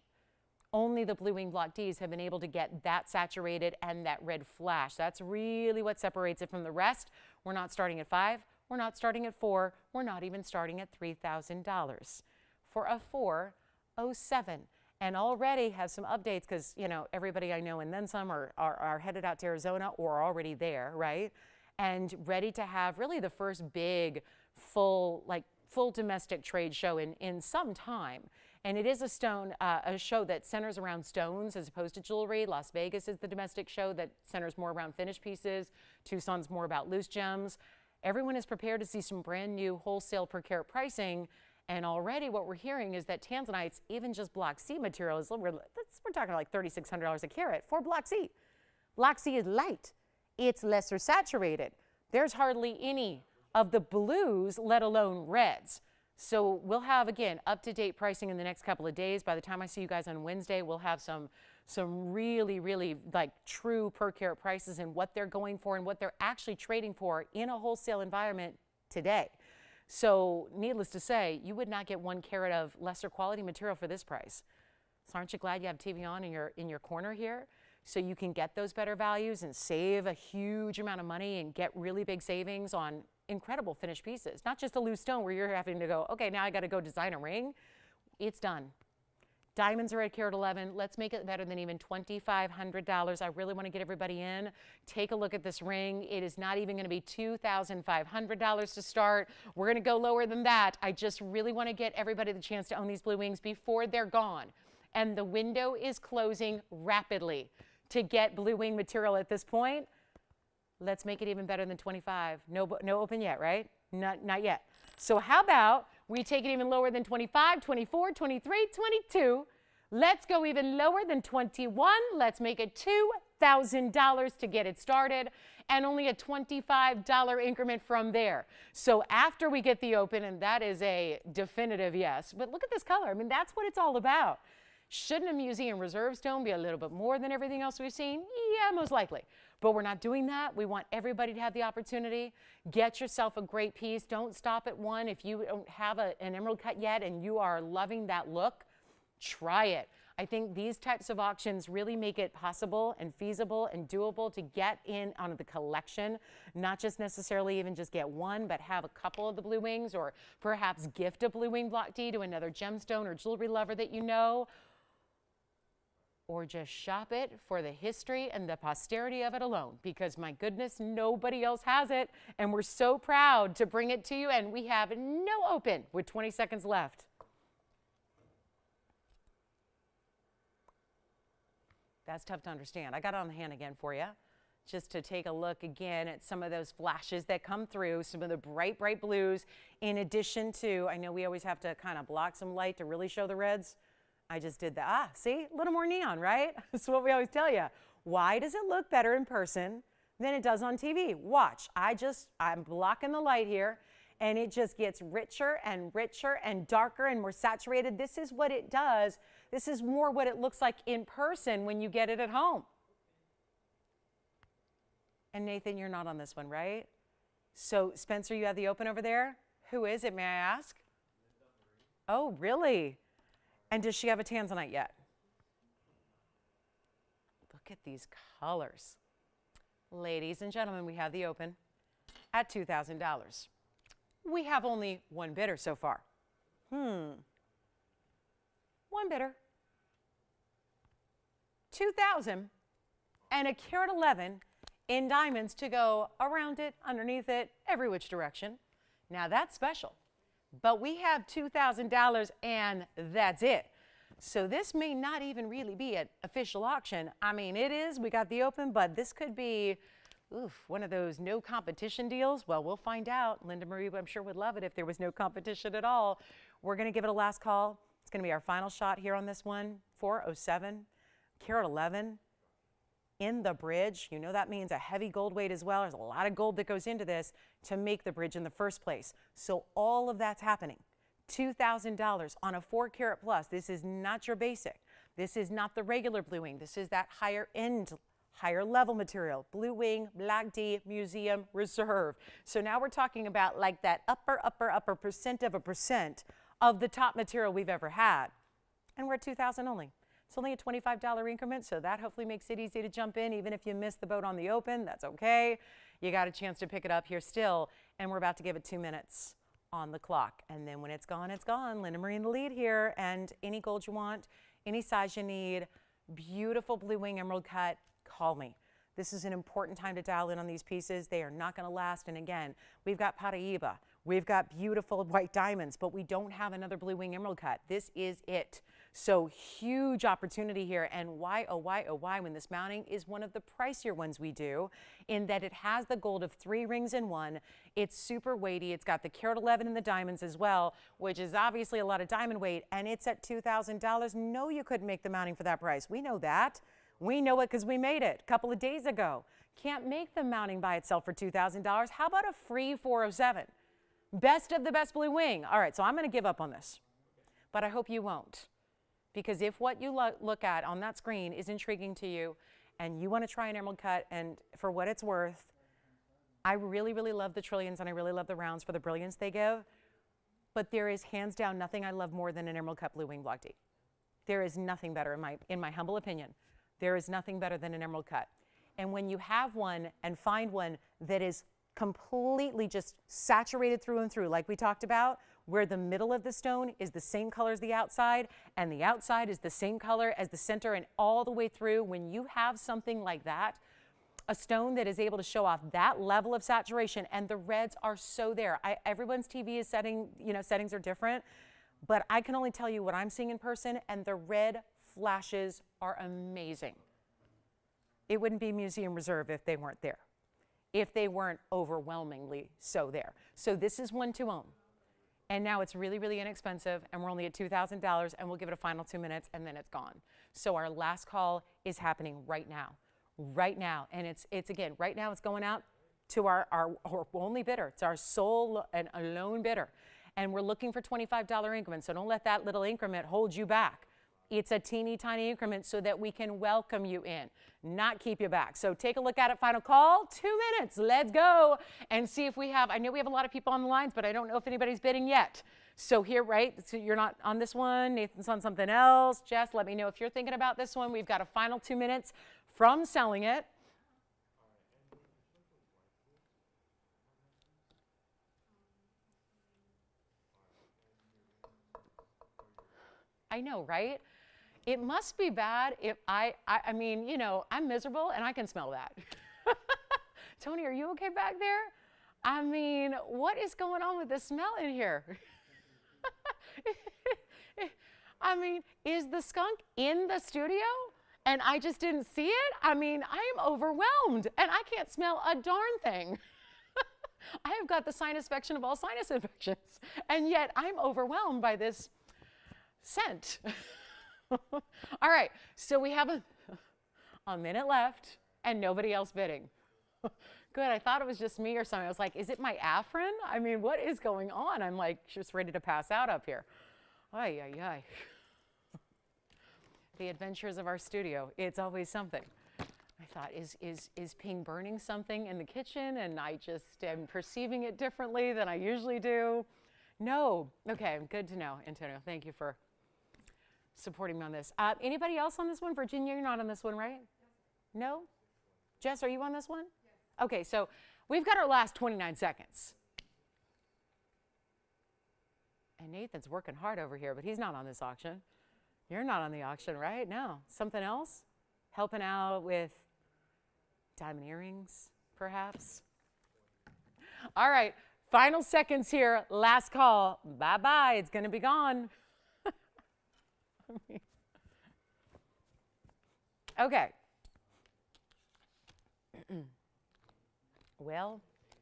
Only the blue wing block Ds have been able to get that saturated and that red flash. That's really what separates it from the rest. We're not starting at $5, we're not starting at $4, we're not even starting at $3,000 for a 407. And already has some updates because, you know, everybody I know and then some are headed out to Arizona or are already there, right? And ready to have really the first big full domestic trade show in some time. And it is a show that centers around stones as opposed to jewelry. Las Vegas is the domestic show that centers more around finished pieces. Tucson's more about loose gems. Everyone is prepared to see some brand new wholesale per carat pricing. And already what we're hearing is that tanzanites, even just block C materials, we're talking like $3,600 a carat for block C. Block C is light. It's lesser saturated. There's hardly any of the blues, let alone reds. So we'll have, again, up-to-date pricing in the next couple of days. By the time I see you guys on Wednesday, we'll have some some really, really like true per carat prices and what they're going for and what they're actually trading for in a wholesale environment today. So needless to say, you would not get 1 carat of lesser quality material for this price. So aren't you glad you have TVON in your corner here? So you can get those better values and save a huge amount of money and get really big savings on incredible finished pieces. Not just a loose stone where you're having to go, okay, now I got to go design a ring. It's done. Diamonds are at carat 11. Let's make it better than even $2,500. I really want to get everybody in. Take a look at this ring. It is not even going to be $2,500 to start. We're going to go lower than that. I just really want to get everybody the chance to own these blue wings before they're gone. And the window is closing rapidly to get blue wing material at this point. Let's make it even better than 25. No open yet, right? Not yet. So how about we take it even lower than 25, 24, 23, 22. Let's go even lower than 21. Let's make it $2,000 to get it started and only a $25 increment from there. So after we get the open, and that is a definitive yes, but look at this color. I mean, that's what it's all about. Shouldn't a museum reserve stone be a little bit more than everything else we've seen? Yeah, most likely. But we're not doing that. We want everybody to have the opportunity. Get yourself a great piece. Don't stop at one. If you don't have an emerald cut yet and you are loving that look, try it. I think these types of auctions really make it possible and feasible and doable to get in on the collection, not just necessarily even just get one, but have a couple of the blue wings or perhaps gift a blue wing block D to another gemstone or jewelry lover that you know, or just shop it for the history and the posterity of it alone, because my goodness, nobody else has it, and we're so proud to bring it to you, and we have no open with 20 seconds left. That's tough to understand. I got it on the hand again for you, just to take a look again at some of those flashes that come through, some of the bright, bright blues, in addition to, I know we always have to kind of block some light to really show the reds. I just did that. Ah, see? A little more neon, right? That's what we always tell you. Why does it look better in person than it does on TV? Watch. I'm blocking the light here, and it just gets richer and darker and more saturated. This is what it does. This is more what it looks like in person when you get it at home. And Nathan, you're not on this one, right? So Spencer, you have the open over there? Who is it, may I ask? Oh, really? And does she have a tanzanite yet? Look at these colors. Ladies and gentlemen, we have the open at $2,000. We have only one bidder so far. One bidder. $2,000 and a carat 11 in diamonds to go around it, underneath it, every which direction. Now that's special. But we have $2,000 and that's it. So this may not even really be an official auction. I mean, it is, we got the open, but this could be, one of those no competition deals. Well, we'll find out. Linda Marie, I'm sure, would love it if there was no competition at all. We're gonna give it a last call. It's gonna be our final shot here on this one, 407, carat 11. In the bridge, you know that means a heavy gold weight as well. There's a lot of gold that goes into this to make the bridge in the first place. So all of that's happening. $2,000 on a 4 carat plus. This is not your basic. This is not the regular blue wing. This is that higher end, higher level material. Blue wing, black D, museum, reserve. So now we're talking about like that upper percent of the top material we've ever had. And we're at $2,000 only. It's only a $25 increment, so that hopefully makes it easy to jump in. Even if you missed the boat on the open, that's okay. You got a chance to pick it up here still, and we're about to give it 2 minutes on the clock. And then when it's gone, it's gone. Linda Marie in the lead here, and any gold you want, any size you need, beautiful blue wing emerald cut, call me. This is an important time to dial in on these pieces. They are not going to last. And again, we've got Paraiba, we've got beautiful white diamonds, but we don't have another blue wing emerald cut. This is it. So huge opportunity here, and why, oh why, when this mounting is one of the pricier ones we do, in that it has the gold of 3 rings in one. It's super weighty. It's got the carat 11 in the diamonds as well, which is obviously a lot of diamond weight, and it's at $2,000. No, you couldn't make the mounting for that price. We know that. We know it because we made it a couple of days ago. Can't make the mounting by itself for $2,000. How about a free 407? Best of the best blue wing. All right, so I'm going to give up on this, but I hope you won't. Because if what you look at on that screen is intriguing to you and you want to try an emerald cut, and for what it's worth, I really, really love the trillions and I really love the rounds for the brilliance they give. But there is hands down nothing I love more than an emerald cut blue wing block D. There is nothing better, in my humble opinion. There is nothing better than an emerald cut. And when you have one and find one that is completely just saturated through and through, like we talked about, where the middle of the stone is the same color as the outside, and the outside is the same color as the center, and all the way through, when you have something like that, a stone that is able to show off that level of saturation, and the reds are so there. Everyone's TV is settings are different, but I can only tell you what I'm seeing in person, and the red flashes are amazing. It wouldn't be Museum Reserve if they weren't there, if they weren't overwhelmingly so there. So this is one to own. And now it's really, really inexpensive, and we're only at $2,000, and we'll give it a final 2 minutes, and then it's gone. So our last call is happening right now. Right now. And it's again, right now it's going out to our only bidder. It's our sole and alone bidder. And we're looking for $25 increments, so don't let that little increment hold you back. It's a teeny tiny increment so that we can welcome you in, not keep you back. So take a look at it. Final call, 2 minutes. Let's go and see if we have, I know we have a lot of people on the lines, but I don't know if anybody's bidding yet. So here, right, so you're not on this one. Nathan's on something else. Jess, let me know if you're thinking about this one. We've got a final 2 minutes from selling it. I know, right? It must be bad if I mean, you know, I'm miserable and I can smell that. Tony, are you okay back there? I mean, what is going on with the smell in here? I mean, is the skunk in the studio and I just didn't see it? I mean, I am overwhelmed and I can't smell a darn thing. I have got the sinus infection of all sinus infections, and yet I'm overwhelmed by this scent. All right, so we have a minute left and nobody else bidding. Good, I thought it was just me or something. I was like, is it my Afrin? I mean, what is going on? I'm like just ready to pass out up here. Ay, ay, ay. The adventures of our studio, it's always something. I thought, is Ping burning something in the kitchen and I just am perceiving it differently than I usually do? No. Okay, good to know, Antonio. Thank you for supporting me on this. Anybody else on this one? Virginia, you're not on this one, right? Yes. No? Jess, are you on this one? Yes. Okay, so we've got our last 29 seconds. And Nathan's working hard over here, but he's not on this auction. You're not on the auction, right? No. Something else? Helping out with diamond earrings, perhaps? All right, final seconds here. Last call. Bye-bye. It's going to be gone. Okay. Well,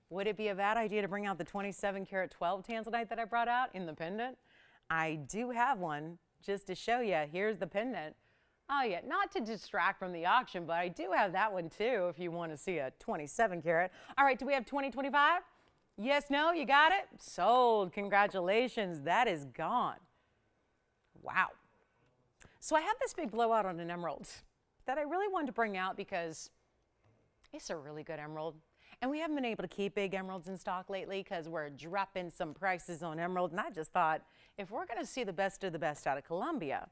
would it be a bad idea to bring out the 27-karat 12 tanzanite that I brought out in the pendant? I do have one just to show you. Here's the pendant. Oh yeah, not to distract from the auction, but I do have that one too if you want to see a 27-karat. All right, do we have 2025? Yes, no, you got it? Sold. Congratulations. That is gone. Wow. So I have this big blowout on an emerald that I really wanted to bring out because it's a really good emerald. And we haven't been able to keep big emeralds in stock lately because we're dropping some prices on emerald. And I just thought, if we're going to see the best of the best out of Colombia,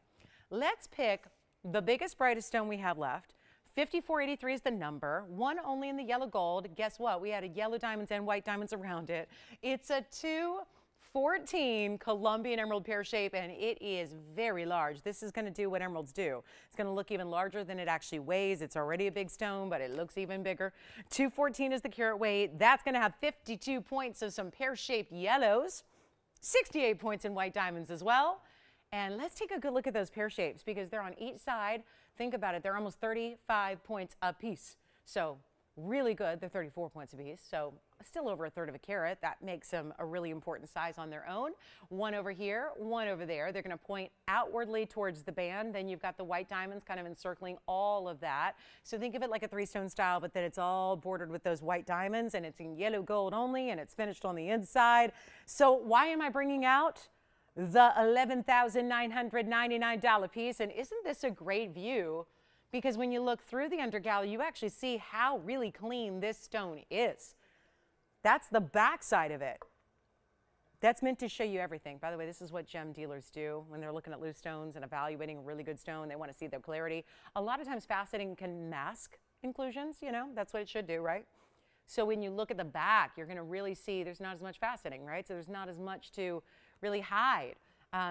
let's pick the biggest, brightest stone we have left. 5483 is the number, one only in the yellow gold. Guess what? We added yellow diamonds and white diamonds around it. It's a 214 Colombian emerald pear shape, and it is very large. This is going to do what emeralds do. It's going to look even larger than it actually weighs. It's already a big stone, but it looks even bigger. 214 is the carat weight. That's going to have 52 points of some pear-shaped yellows, 68 points in white diamonds as well. And let's take a good look at those pear shapes because they're on each side. Think about it. They're almost 35 points a piece. So really good. They're 34 points a piece. So still over a third of a carat. That makes them a really important size on their own. One over here, one over there. They're going to point outwardly towards the band. Then you've got the white diamonds kind of encircling all of that. So think of it like a three-stone style, but then it's all bordered with those white diamonds, and it's in yellow gold only, and it's finished on the inside. So why am I bringing out the $11,999 piece. And isn't this a great view? Because when you look through the undergallery, you actually see how really clean this stone is. That's the back side of it. That's meant to show you everything. By the way, this is what gem dealers do when they're looking at loose stones and evaluating a really good stone. They want to see the clarity. A lot of times faceting can mask inclusions, you know, that's what it should do, right? So when you look at the back, you're going to really see there's not as much faceting, right? So there's not as much to really hide.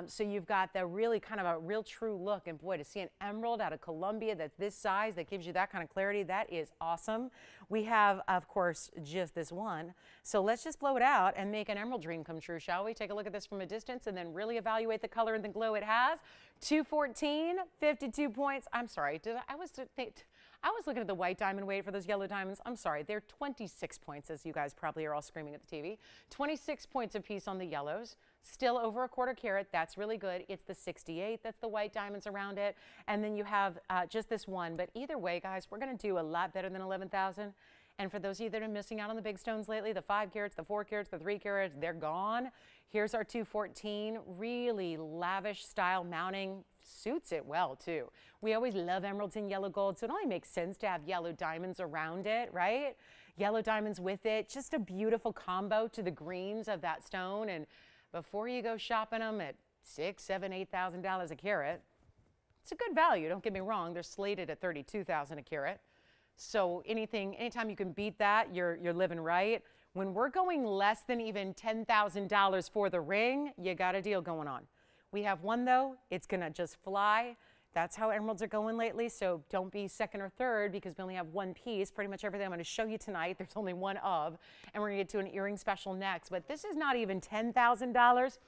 So you've got the really kind of a real true look. And boy, to see an emerald out of Colombia that's this size, that gives you that kind of clarity, that is awesome. We have, of course, just this one. So let's just blow it out and make an emerald dream come true, shall we? Take a look at this from a distance and then really evaluate the color and the glow it has. 214, 52 points. I'm sorry, I was looking at the white diamond weight for those yellow diamonds. I'm sorry, they're 26 points, as you guys probably are all screaming at the TV. 26 points apiece on the yellows. Still over a quarter carat, that's really good. It's the 68, that's the white diamonds around it. And then you have just this one. But either way, guys, we're gonna do a lot better than 11,000. And for those of you that are missing out on the big stones lately, the 5 carats, the 4 carats, the 3 carats, they're gone. Here's our 214, really lavish style mounting. Suits it well too. We always love emeralds in yellow gold, so it only makes sense to have yellow diamonds around it, right? Yellow diamonds with it, just a beautiful combo to the greens of that stone. And before you go shopping them at $6,000, $7,000, $8,000 a carat, it's a good value, don't get me wrong. They're slated at $32,000 a carat. So anytime you can beat that, you're living right. When we're going less than even $10,000 for the ring, you got a deal going on. We have one though, it's gonna just fly. That's how emeralds are going lately, so don't be second or third because we only have one piece. Pretty much everything I'm gonna show you tonight, there's only one of, and we're gonna get to an earring special next. But this is not even $10,000.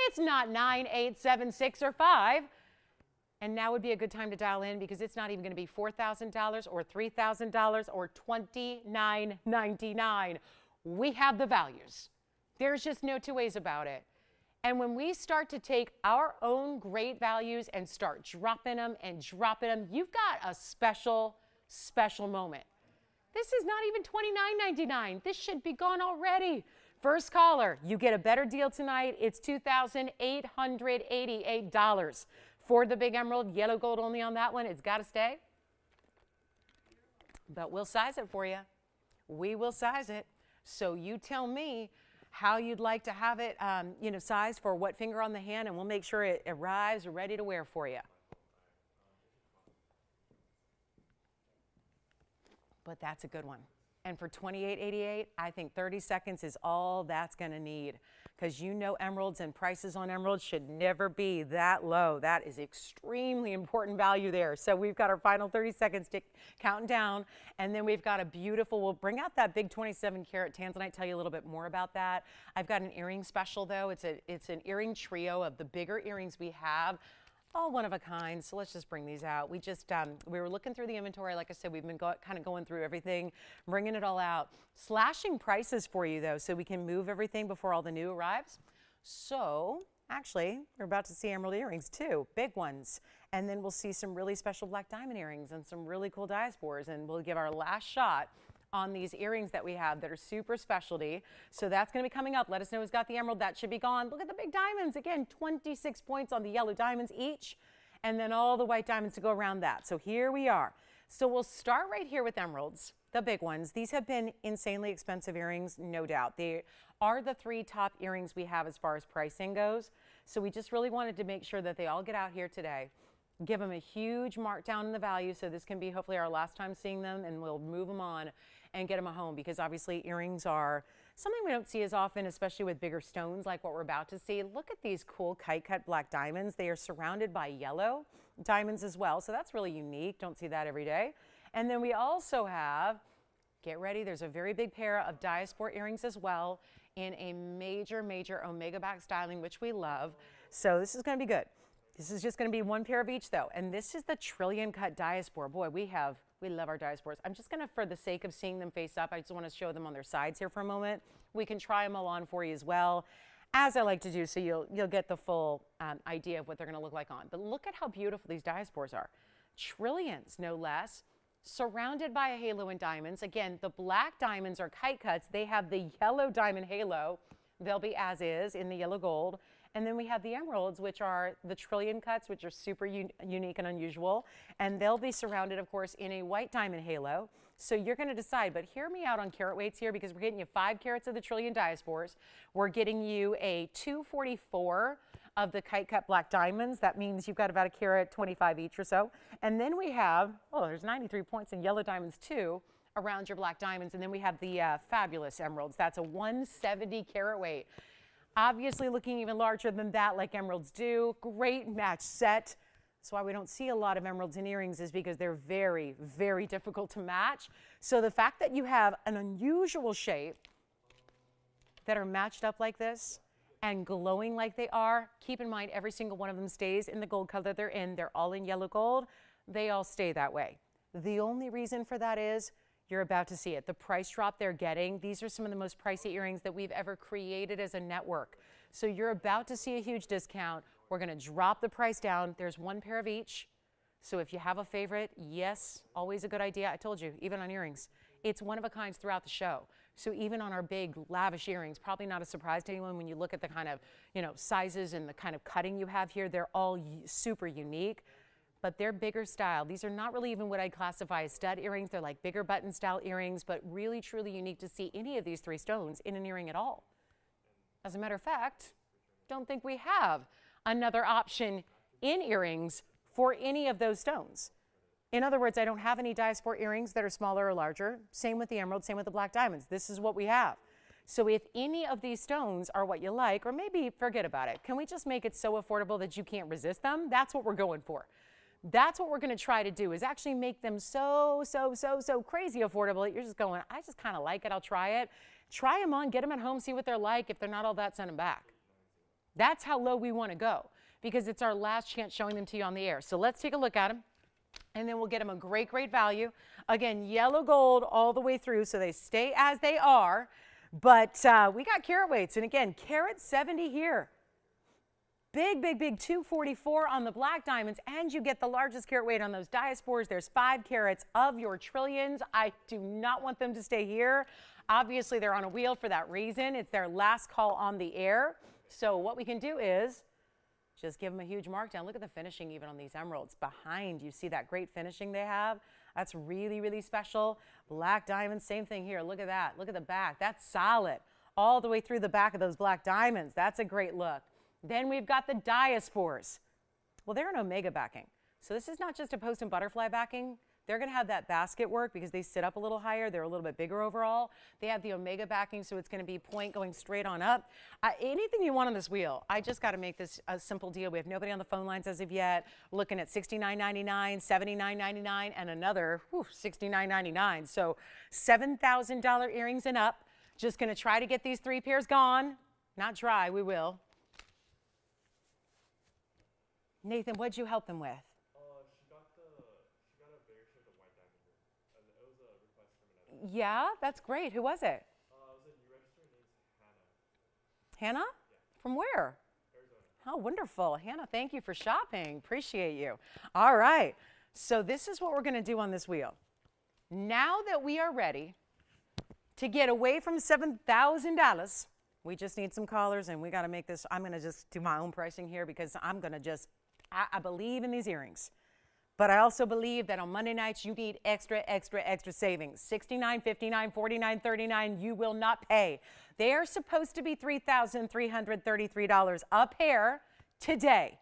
It's not 9, 8, 7, 6, or 5. And now would be a good time to dial in because it's not even gonna be $4,000 or $3,000 or $29.99. We have the values. There's just no two ways about it. And when we start to take our own great values and start dropping them, you've got a special, special moment. This is not even $29.99. This should be gone already. First caller, you get a better deal tonight. It's $2,888 for the big emerald. Yellow gold only on that one. It's got to stay. But we'll size it for you. We will size it. So you tell me how you'd like to have it, sized for what finger on the hand, and we'll make sure it arrives ready to wear for you. But that's a good one. And for $28.88, I think 30 seconds is all that's going to need because you know emeralds and prices on emeralds should never be that low. That is extremely important value there. So we've got our final 30 seconds counting down, and then we've got a beautiful, we'll bring out that big 27 karat tanzanite, tell you a little bit more about that. I've got an earring special though. It's an earring trio of the bigger earrings we have. All one of a kind, so let's just bring these out. We were looking through the inventory. Like I said, we've been kind of going through everything, bringing it all out. Slashing prices for you though, so we can move everything before all the new arrives. So actually, we're about to see emerald earrings too, big ones. And then we'll see some really special black diamond earrings and some really cool diaspores, and we'll give our last shot on these earrings that we have that are super specialty. So that's going to be coming up. Let us know who's got the emerald. That should be gone. Look at the big diamonds. Again, 26 points on the yellow diamonds each, and then all the white diamonds to go around that. So here we are. So we'll start right here with emeralds, the big ones. These have been insanely expensive earrings, no doubt. They are the 3 top earrings we have as far as pricing goes. So we just really wanted to make sure that they all get out here today. Give them a huge markdown in the value, so this can be hopefully our last time seeing them, and we'll move them on and get them a home, because obviously earrings are something we don't see as often, especially with bigger stones like what we're about to see. Look at these cool kite cut black diamonds. They are surrounded by yellow diamonds as well, so that's really unique. Don't see that every day. And then we also have, get ready, there's a very big pair of diaspora earrings as well in a major, major omega back styling, which we love. So this is going to be good. This is just going to be one pair of each though. And this is the trillion cut diaspora. Boy, we love our diasporas. I'm just going to, for the sake of seeing them face up, I just want to show them on their sides here for a moment. We can try them all on for you as well, as I like to do, so you'll get the full idea of what they're going to look like on. But look at how beautiful these diasporas are. Trillions, no less, surrounded by a halo in diamonds. Again, the black diamonds are kite cuts. They have the yellow diamond halo. They'll be as is in the yellow gold. And then we have the emeralds, which are the trillion cuts, which are super unique and unusual. And they'll be surrounded, of course, in a white diamond halo. So you're going to decide, but hear me out on carat weights here, because we're getting you 5 carats of the trillion diaspores. We're getting you a 244 of the kite cut black diamonds. That means you've got about a carat 25 each or so. And then we have, oh, there's 93 points in yellow diamonds too around your black diamonds. And then we have the fabulous emeralds. That's a 170 carat weight. Obviously looking even larger than that, like emeralds do. Great match set. That's why we don't see a lot of emeralds in earrings, is because they're very, very difficult to match. So the fact that you have an unusual shape that are matched up like this and glowing like they are, keep in mind every single one of them stays in the gold color they're in. They're all in yellow gold. They all stay that way. The only reason for that is you're about to see it. The price drop they're getting, these are some of the most pricey earrings that we've ever created as a network. So you're about to see a huge discount. We're going to drop the price down. There's 1 pair of each. So if you have a favorite, yes, always a good idea. I told you, even on earrings, it's one of a kinds throughout the show. So even on our big lavish earrings, probably not a surprise to anyone when you look at the kind of, sizes and the kind of cutting you have here. They're all super unique, but they're bigger style. These are not really even what I'd classify as stud earrings. They're like bigger button style earrings, but really truly unique to see any of these 3 stones in an earring at all. As a matter of fact, don't think we have another option in earrings for any of those stones. In other words, I don't have any diaspora earrings that are smaller or larger. Same with the emerald, same with the black diamonds. This is what we have. So if any of these stones are what you like, or maybe forget about it, can we just make it so affordable that you can't resist them? That's what we're going for. That's what we're going to try to do, is actually make them so crazy affordable that you're just going, I just kind of like it, I'll try it. Try them on, get them at home, see what they're like. If they're not all that, send them back. That's how low we want to go, because it's our last chance showing them to you on the air. So let's take a look at them, and then we'll get them a great value. Again, yellow gold all the way through, so they stay as they are. But we got carat weights, and again, carat 70 here. Big 244 on the black diamonds, and you get the largest carat weight on those diaspores. There's 5 carats of your trillions. I do not want them to stay here. Obviously, they're on a wheel for that reason. It's their last call on the air. So what we can do is just give them a huge markdown. Look at the finishing even on these emeralds. Behind, you see that great finishing they have? That's really special. Black diamonds, same thing here. Look at that. Look at the back. That's solid. All the way through the back of those black diamonds. That's a great look. Then we've got the diaspores. Well, they're an omega backing. So this is not just a post and butterfly backing. They're going to have that basket work because they sit up a little higher. They're a little bit bigger overall. They have the omega backing, so it's going to be point going straight on up. Anything you want on this wheel. I just got to make this a simple deal. We have nobody on the phone lines as of yet. Looking at $69.99, $79.99, and another $69.99. So $7,000 earrings and up. Just going to try to get these 3 pairs gone. Not dry, we will. Nathan, what'd you help them with? She got a variation of the white diamond ring, and it was a request from another. Yeah, that's great. Who was it? It was a new register named Hannah. Hannah? Yeah. From where? Arizona. Oh, wonderful. Hannah, thank you for shopping. Appreciate you. All right. So this is what we're going to do on this wheel. Now that we are ready to get away from $7,000, we just need some callers, and we got to make this. I'm going to just do my own pricing here because I'm going to just, I believe in these earrings. But I also believe that on Monday nights, you need extra savings. $69, $59, $49, $39, you will not pay. They are supposed to be $3,333 a pair today.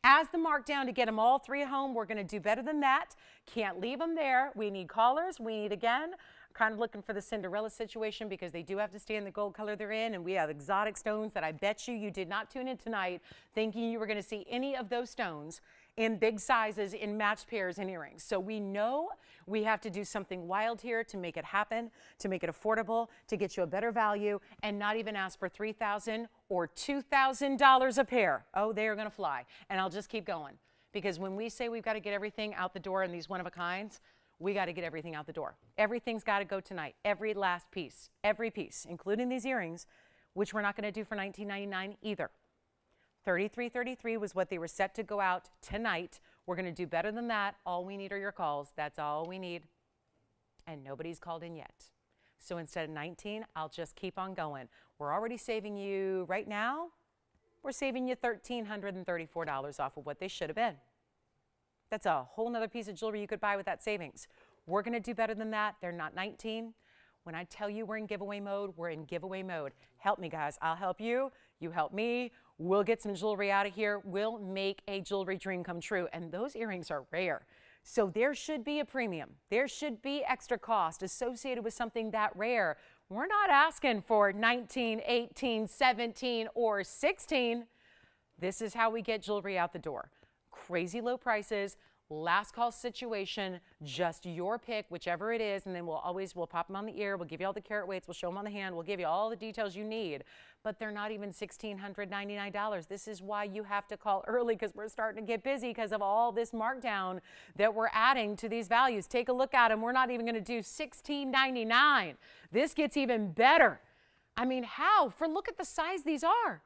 As the markdown to get them all 3 at home, we're going to do better than that. Can't leave them there. We need callers. We need, again, kind of looking for the Cinderella situation because they do have to stay in the gold color they're in, and we have exotic stones that I bet you did not tune in tonight thinking you were going to see any of those stones in big sizes, in matched pairs and earrings. So we know we have to do something wild here to make it happen, to make it affordable, to get you a better value, and not even ask for $3,000 or $2,000 a pair. Oh, they are going to fly. And I'll just keep going. Because when we say we've got to get everything out the door in these one-of-a-kinds, we got to get everything out the door. Everything's got to go tonight. Every last piece, including these earrings, which we're not going to do for $19.99 either. $33.33 was what they were set to go out tonight. We're going to do better than that. All we need are your calls. That's all we need. And nobody's called in yet. So instead of 19, I'll just keep on going. We're already saving you right now we're saving you $1,334 off of what they should have been. That's a whole nother piece of jewelry you could buy with that savings. We're going to do better than that. They're not 19. When I tell you we're in giveaway mode, we're in giveaway mode. Help me, guys. I'll help you. You help me. We'll get some jewelry out of here. We'll make a jewelry dream come true. And those earrings are rare. So there should be a premium. There should be extra cost associated with something that rare. We're not asking for 19, 18, 17, or 16. This is how we get jewelry out the door. Crazy low prices, last call situation, just your pick, whichever it is, and then we'll pop them on the ear, we'll give you all the carat weights, we'll show them on the hand, we'll give you all the details you need, but they're not even $1,699. This is why you have to call early, because we're starting to get busy because of all this markdown that we're adding to these values. Take a look at them. We're not even going to do $1,699. This gets even better. I mean, how? Look at the size these are.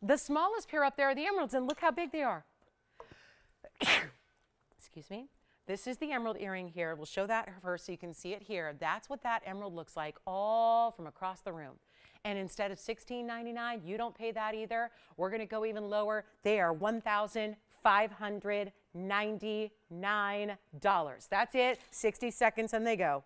The smallest pair up there are the emeralds, and look how big they are. Excuse me. This is the emerald earring here. We'll show that first so you can see it here. That's what that emerald looks like all from across the room. And instead of $1,699, you don't pay that either. We're going to go even lower. They are $1,599. That's it. 60 seconds and they go.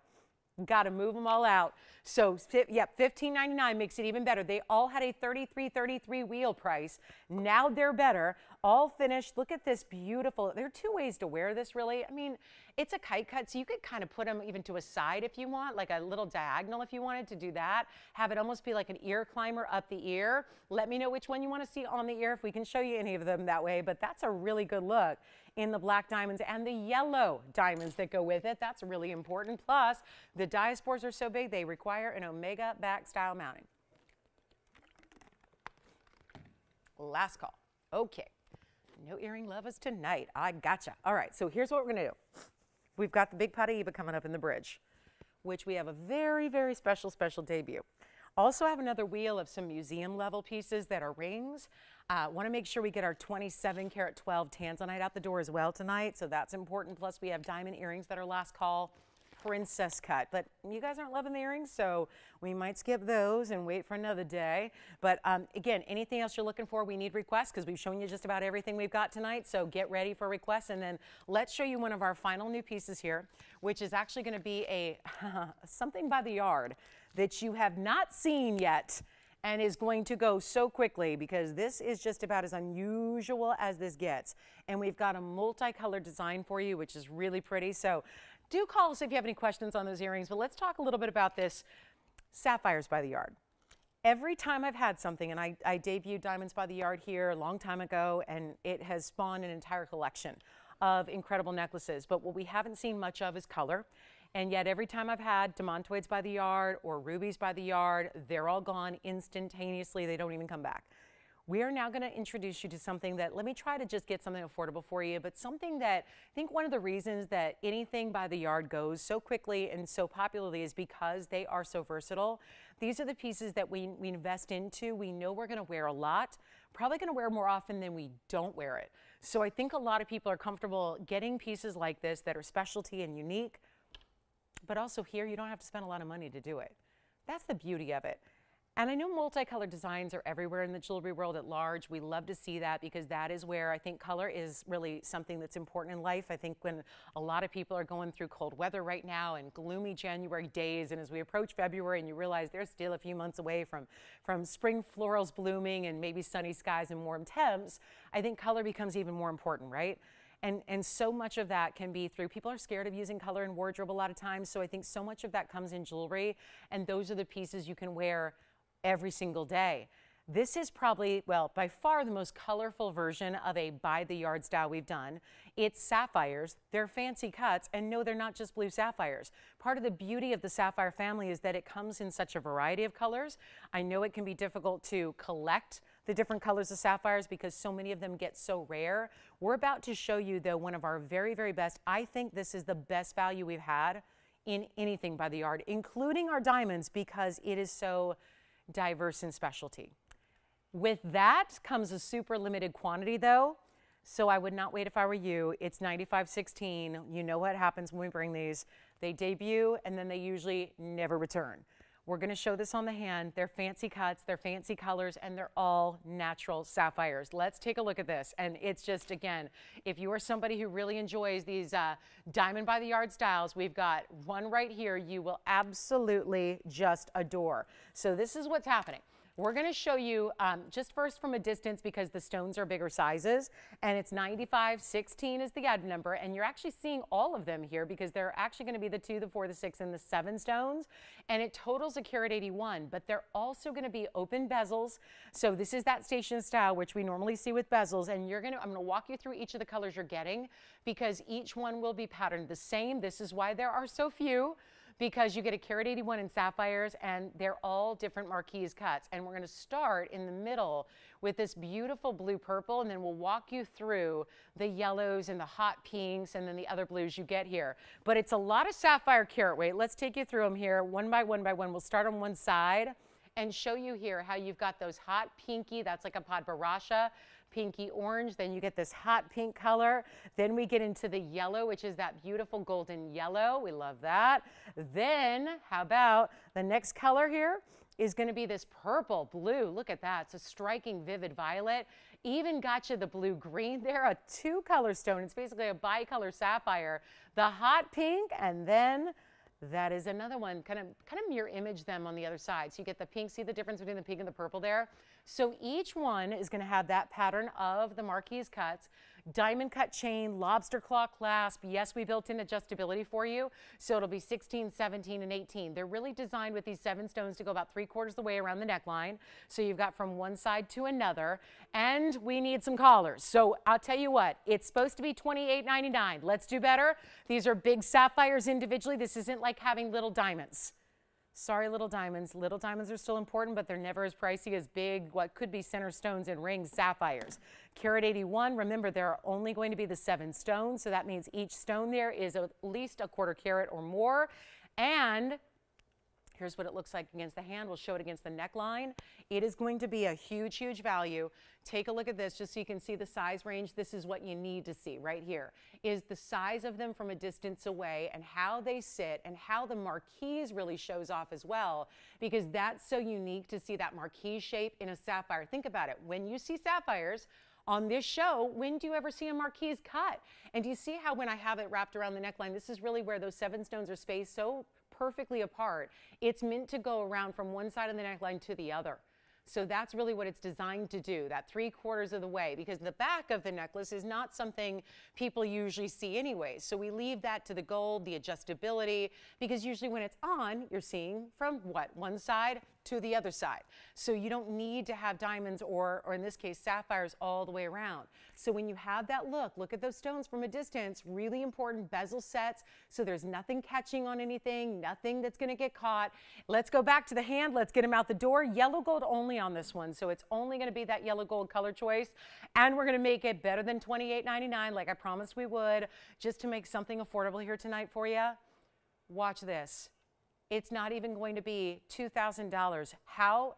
Got to move them all out. So, yeah, $1,599 makes it even better. They all had a $33.33 wheel price. Now they're better. All finished. Look at this beautiful. There are two ways to wear this, really. I mean, it's a kite cut, so you could kind of put them even to a side if you want, like a little diagonal if you wanted to do that. Have it almost be like an ear climber up the ear. Let me know which one you want to see on the ear if we can show you any of them that way, but that's a really good look in the black diamonds and the yellow diamonds that go with it. That's really important. Plus, the diaspores are so big, they require an omega back style mounting. Last call. Okay. No earring lovers tonight. I gotcha. All right, so here's what we're going to do. We've got the big Paraiba coming up in the bridge, which we have a very, very special debut. Also have another wheel of some museum level pieces that are rings. Want to make sure we get our 27 karat 12 tanzanite out the door as well tonight, so that's important. Plus we have diamond earrings that are last call, princess cut. But you guys aren't loving the earrings, so we might skip those and wait for another day. But again, anything else you're looking for, we need requests because we've shown you just about everything we've got tonight. So get ready for requests, and then let's show you one of our final new pieces here, which is actually going to be a something by the yard that you have not seen yet and is going to go so quickly because this is just about as unusual as this gets. And we've got a multicolored design for you, which is really pretty. So do call us if you have any questions on those earrings, but let's talk a little bit about this sapphires by the yard. Every time I've had something, and I debuted Diamonds by the Yard here a long time ago, and it has spawned an entire collection of incredible necklaces, but what we haven't seen much of is color. And yet every time I've had demantoids by the yard or rubies by the yard, they're all gone instantaneously. They don't even come back. We are now going to introduce you to something that, let me try to just get something affordable for you, but something that I think one of the reasons that anything by the yard goes so quickly and so popularly is because they are so versatile. These are the pieces that we invest into. We know we're going to wear a lot, probably going to wear more often than we don't wear it. So I think a lot of people are comfortable getting pieces like this that are specialty and unique, but also here you don't have to spend a lot of money to do it. That's the beauty of it. And I know multicolored designs are everywhere in the jewelry world at large. We love to see that because that is where I think color is really something that's important in life. I think when a lot of people are going through cold weather right now and gloomy January days, and as we approach February and you realize there's still a few months away from spring florals blooming and maybe sunny skies and warm temps, I think color becomes even more important, right? And so much of that can be through, people are scared of using color in wardrobe a lot of times, so I think so much of that comes in jewelry, and those are the pieces you can wear every single day. This is probably, well, by far the most colorful version of a by the yard style we've done. It's sapphires, they're fancy cuts, and no, they're not just blue sapphires. Part of the beauty of the sapphire family is that it comes in such a variety of colors. I know it can be difficult to collect the different colors of sapphires because so many of them get so rare. We're about to show you though one of our very, very best. I think this is the best value we've had in anything by the yard, including our diamonds, because it is so diverse in specialty. With that comes a super limited quantity though, so I would not wait if I were you. It's 9516. You know what happens when we bring these. They debut and then they usually never return. We're going to show this on the hand. They're fancy cuts, they're fancy colors, and they're all natural sapphires. Let's take a look at this. And it's just, again, if you are somebody who really enjoys these diamond by the yard styles, we've got one right here you will absolutely just adore. So this is what's happening. We're going to show you just first from a distance because the stones are bigger sizes, and it's 95, 16 is the odd number, and you're actually seeing all of them here because they're actually going to be the 2, the 4, the 6, and the 7 stones, and it totals a carat 81, but they're also going to be open bezels. So this is that station style, which we normally see with bezels, and I'm going to walk you through each of the colors you're getting because each one will be patterned the same. This is why there are so few, because you get a carat 81 in sapphires, and they're all different marquise cuts. And we're going to start in the middle with this beautiful blue purple, and then we'll walk you through the yellows and the hot pinks and then the other blues you get here. But it's a lot of sapphire carat weight. Let's take you through them here one by one by one. We'll start on one side and show you here how you've got those hot pinky, that's like a Paraiba, pinky orange, then you get this hot pink color. Then we get into the yellow, which is that beautiful golden yellow. We love that. Then how about the next color here is going to be this purple blue. Look at that. It's a striking vivid violet. Even got you the blue green there, a 2-color stone. It's basically a bicolor sapphire. The hot pink, and then that is another one, kind of mirror image them on the other side. So you get the pink, see the difference between the pink and the purple there? So each one is going to have that pattern of the marquise cuts, diamond cut chain, lobster claw clasp. Yes, we built in adjustability for you. So it'll be 16, 17, and 18. They're really designed with these 7 stones to go about 3/4 of the way around the neckline. So you've got from one side to another. And we need some collars. So I'll tell you what, it's supposed to be $28.99. Let's do better. These are big sapphires individually. This isn't like having little diamonds. Sorry, little diamonds. Little diamonds are still important, but they're never as pricey as big, what could be center stones and rings sapphires. Carat 81, remember, there are only going to be the 7 stones, so that means each stone there is at least a 1/4 carat or more. And here's what it looks like against the hand. We'll show it against the neckline. It is going to be a huge, huge value. Take a look at this just so you can see the size range. This is what you need to see right here, is the size of them from a distance away and how they sit and how the marquise really shows off as well, because that's so unique to see that marquise shape in a sapphire. Think about it. When you see sapphires on this show, when do you ever see a marquise cut? And do you see how when I have it wrapped around the neckline, this is really where those 7 stones are spaced so perfectly apart. It's meant to go around from one side of the neckline to the other. So that's really what it's designed to do, that 3/4 of the way, because the back of the necklace is not something people usually see anyways. So we leave that to the gold, the adjustability, because usually when it's on, you're seeing from what, one side to the other side. So you don't need to have diamonds or in this case, sapphires all the way around. So when you have that look at those stones from a distance, really important bezel sets. So there's nothing catching on anything, nothing that's gonna get caught. Let's go back to the hand. Let's get them out the door. Yellow gold only on this one. So it's only gonna be that yellow gold color choice. And we're gonna make it better than $28.99 like I promised we would, just to make something affordable here tonight for you. Watch this. It's not even going to be $2,000. How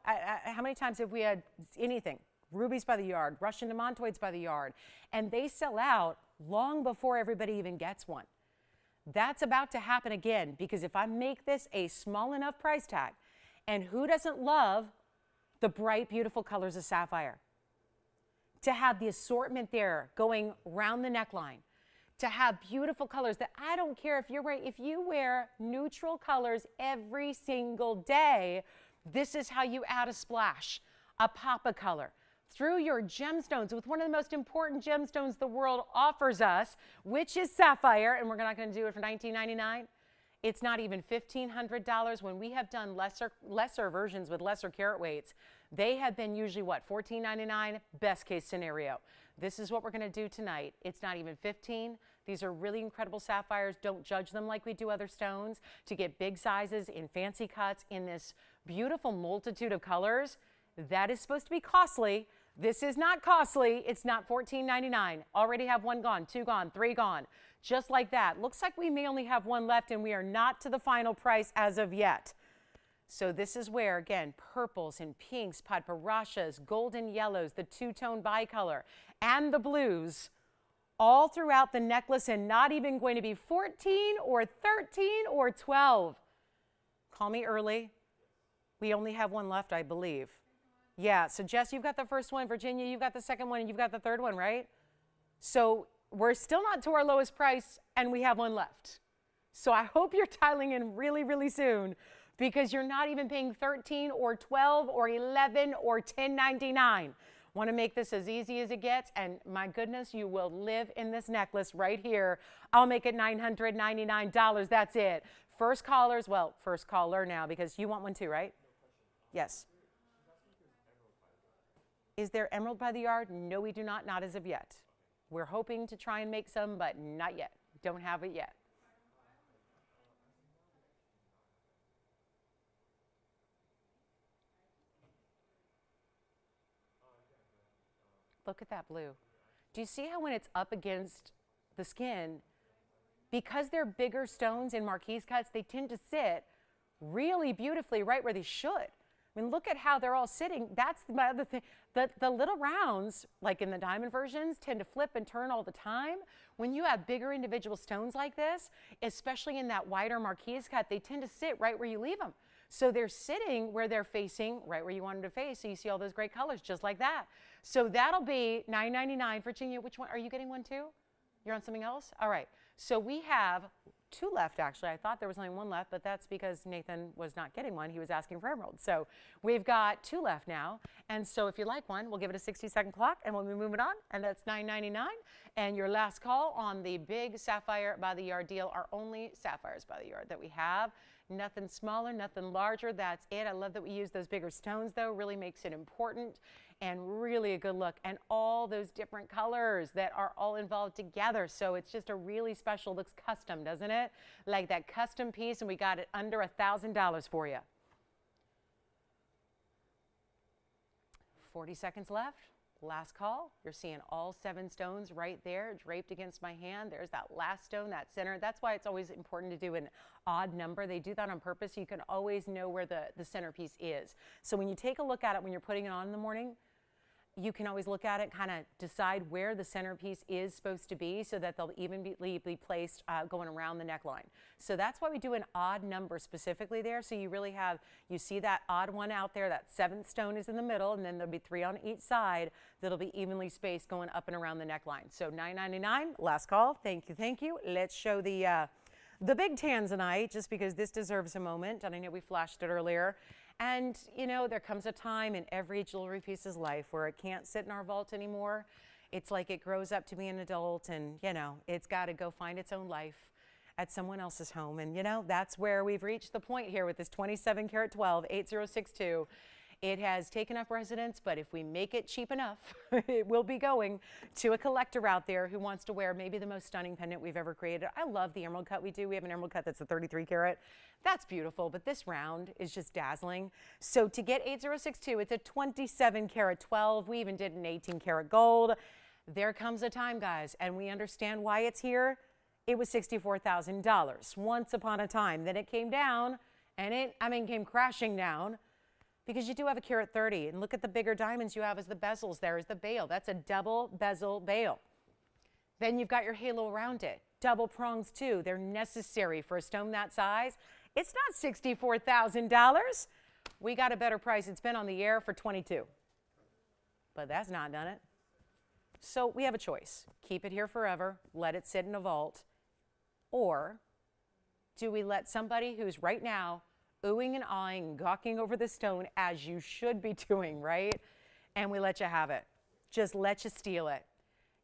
many times have we had anything? Rubies by the yard, Russian demontoids by the yard, and they sell out long before everybody even gets one. That's about to happen again, because if I make this a small enough price tag, and who doesn't love the bright, beautiful colors of sapphire? To have the assortment there going around the neckline, to have beautiful colors that I don't care if you wear neutral colors every single day, this is how you add a splash, a pop of color through your gemstones with one of the most important gemstones the world offers us, which is sapphire, and we're not going to do it for $19.99. It's not even $1,500. When we have done lesser versions with lesser carat weights, they have been usually what, $14.99, best case scenario. This is what we're going to do tonight. It's not even $15. These are really incredible sapphires. Don't judge them like we do other stones. To get big sizes in fancy cuts in this beautiful multitude of colors, that is supposed to be costly. This is not costly. It's not $14.99. Already have 1 gone, 2 gone, 3 gone. Just like that. Looks like we may only have 1 left, and we are not to the final price as of yet. So this is where, again, purples and pinks, Paraiba, golden yellows, the 2-tone bicolor, and the blues all throughout the necklace, and not even going to be 14 or 13 or 12. Call me early. We only have one left, I believe. Yeah, so Jess, you've got the first one. Virginia, you've got the second one, and you've got the third one, right? So we're still not to our lowest price, and we have one left. So I hope you're tiling in really, really soon, because you're not even paying 13 or 12 or 11 or 10.99. Want to make this as easy as it gets, and my goodness, you will live in this necklace right here. I'll make it $999. That's it. First callers, well, first caller now, because you want one too, right? Yes. Is there emerald by the yard? No, we do not as of yet. We're hoping to try and make some, but not yet. Don't have it yet. Look at that blue. Do you see how when it's up against the skin, because they're bigger stones in marquise cuts, they tend to sit really beautifully right where they should. I mean, look at how they're all sitting. That's my other thing. The little rounds, like in the diamond versions, tend to flip and turn all the time. When you have bigger individual stones like this, especially in that wider marquise cut, they tend to sit right where you leave them. So they're sitting where they're facing, right where you want them to face. So you see all those great colors just like that. So that'll be $9.99. Virginia, which one? Are you getting one too? You're on something else? All right. So we have two left, actually. I thought there was only one left, but that's because Nathan was not getting one. He was asking for emerald. So we've got two left now. And so if you like one, we'll give it a 60-second clock, and we'll be moving on. And that's $9.99. And your last call on the big sapphire by the yard deal are only sapphires by the yard that we have. Nothing smaller, nothing larger. That's it. I love that we use those bigger stones, though. Really makes it important and really a good look. And all those different colors that are all involved together. So it's just a really special, looks custom, doesn't it? Like that custom piece, and we got it under $1,000 for you. 40 seconds left. Last call. You're seeing all 7 stones right there draped against my hand. There's that last stone, that center. That's why it's always important to do an odd number. They do that on purpose so you can always know where the centerpiece is. So when you take a look at it when you're putting it on in the morning, you can always look at it, kind of decide where the centerpiece is supposed to be so that they'll evenly be placed going around the neckline. So that's why we do an odd number specifically there. So you really have, you see that odd one out there, that 7th stone is in the middle, and then there'll be 3 on each side that'll be evenly spaced going up and around the neckline. So $9.99, last call. Thank you, thank you. Let's show the big tanzanite, just because this deserves a moment, and I know we flashed it earlier. And, you know, there comes a time in every jewelry piece's life where it can't sit in our vault anymore. It's like it grows up to be an adult, and, you know, it's got to go find its own life at someone else's home. And, you know, that's where we've reached the point here with this 27 karat 12 8062. It has taken up residence, but if we make it cheap enough, it will be going to a collector out there who wants to wear maybe the most stunning pendant we've ever created. I love the emerald cut we do. We have an emerald cut that's a 33 karat. That's beautiful, but this round is just dazzling. So to get 8062, it's a 27 karat 12. We even did an 18 karat gold. There comes a time, guys, and we understand why it's here. It was $64,000 once upon a time. Then it came down, and came crashing down. Because you do have a karat 30, and look at the bigger diamonds you have as the bezels. There is the bail. That's a double bezel bail. Then you've got your halo around it. Double prongs too. They're necessary for a stone that size. It's not $64,000. We got a better price. It's been on the air for $22. But that's not done it. So we have a choice. Keep it here forever. Let it sit in a vault. Or do we let somebody who's right now oohing and awing, gawking over the stone, as you should be doing, right? And we let you have it. Just let you steal it.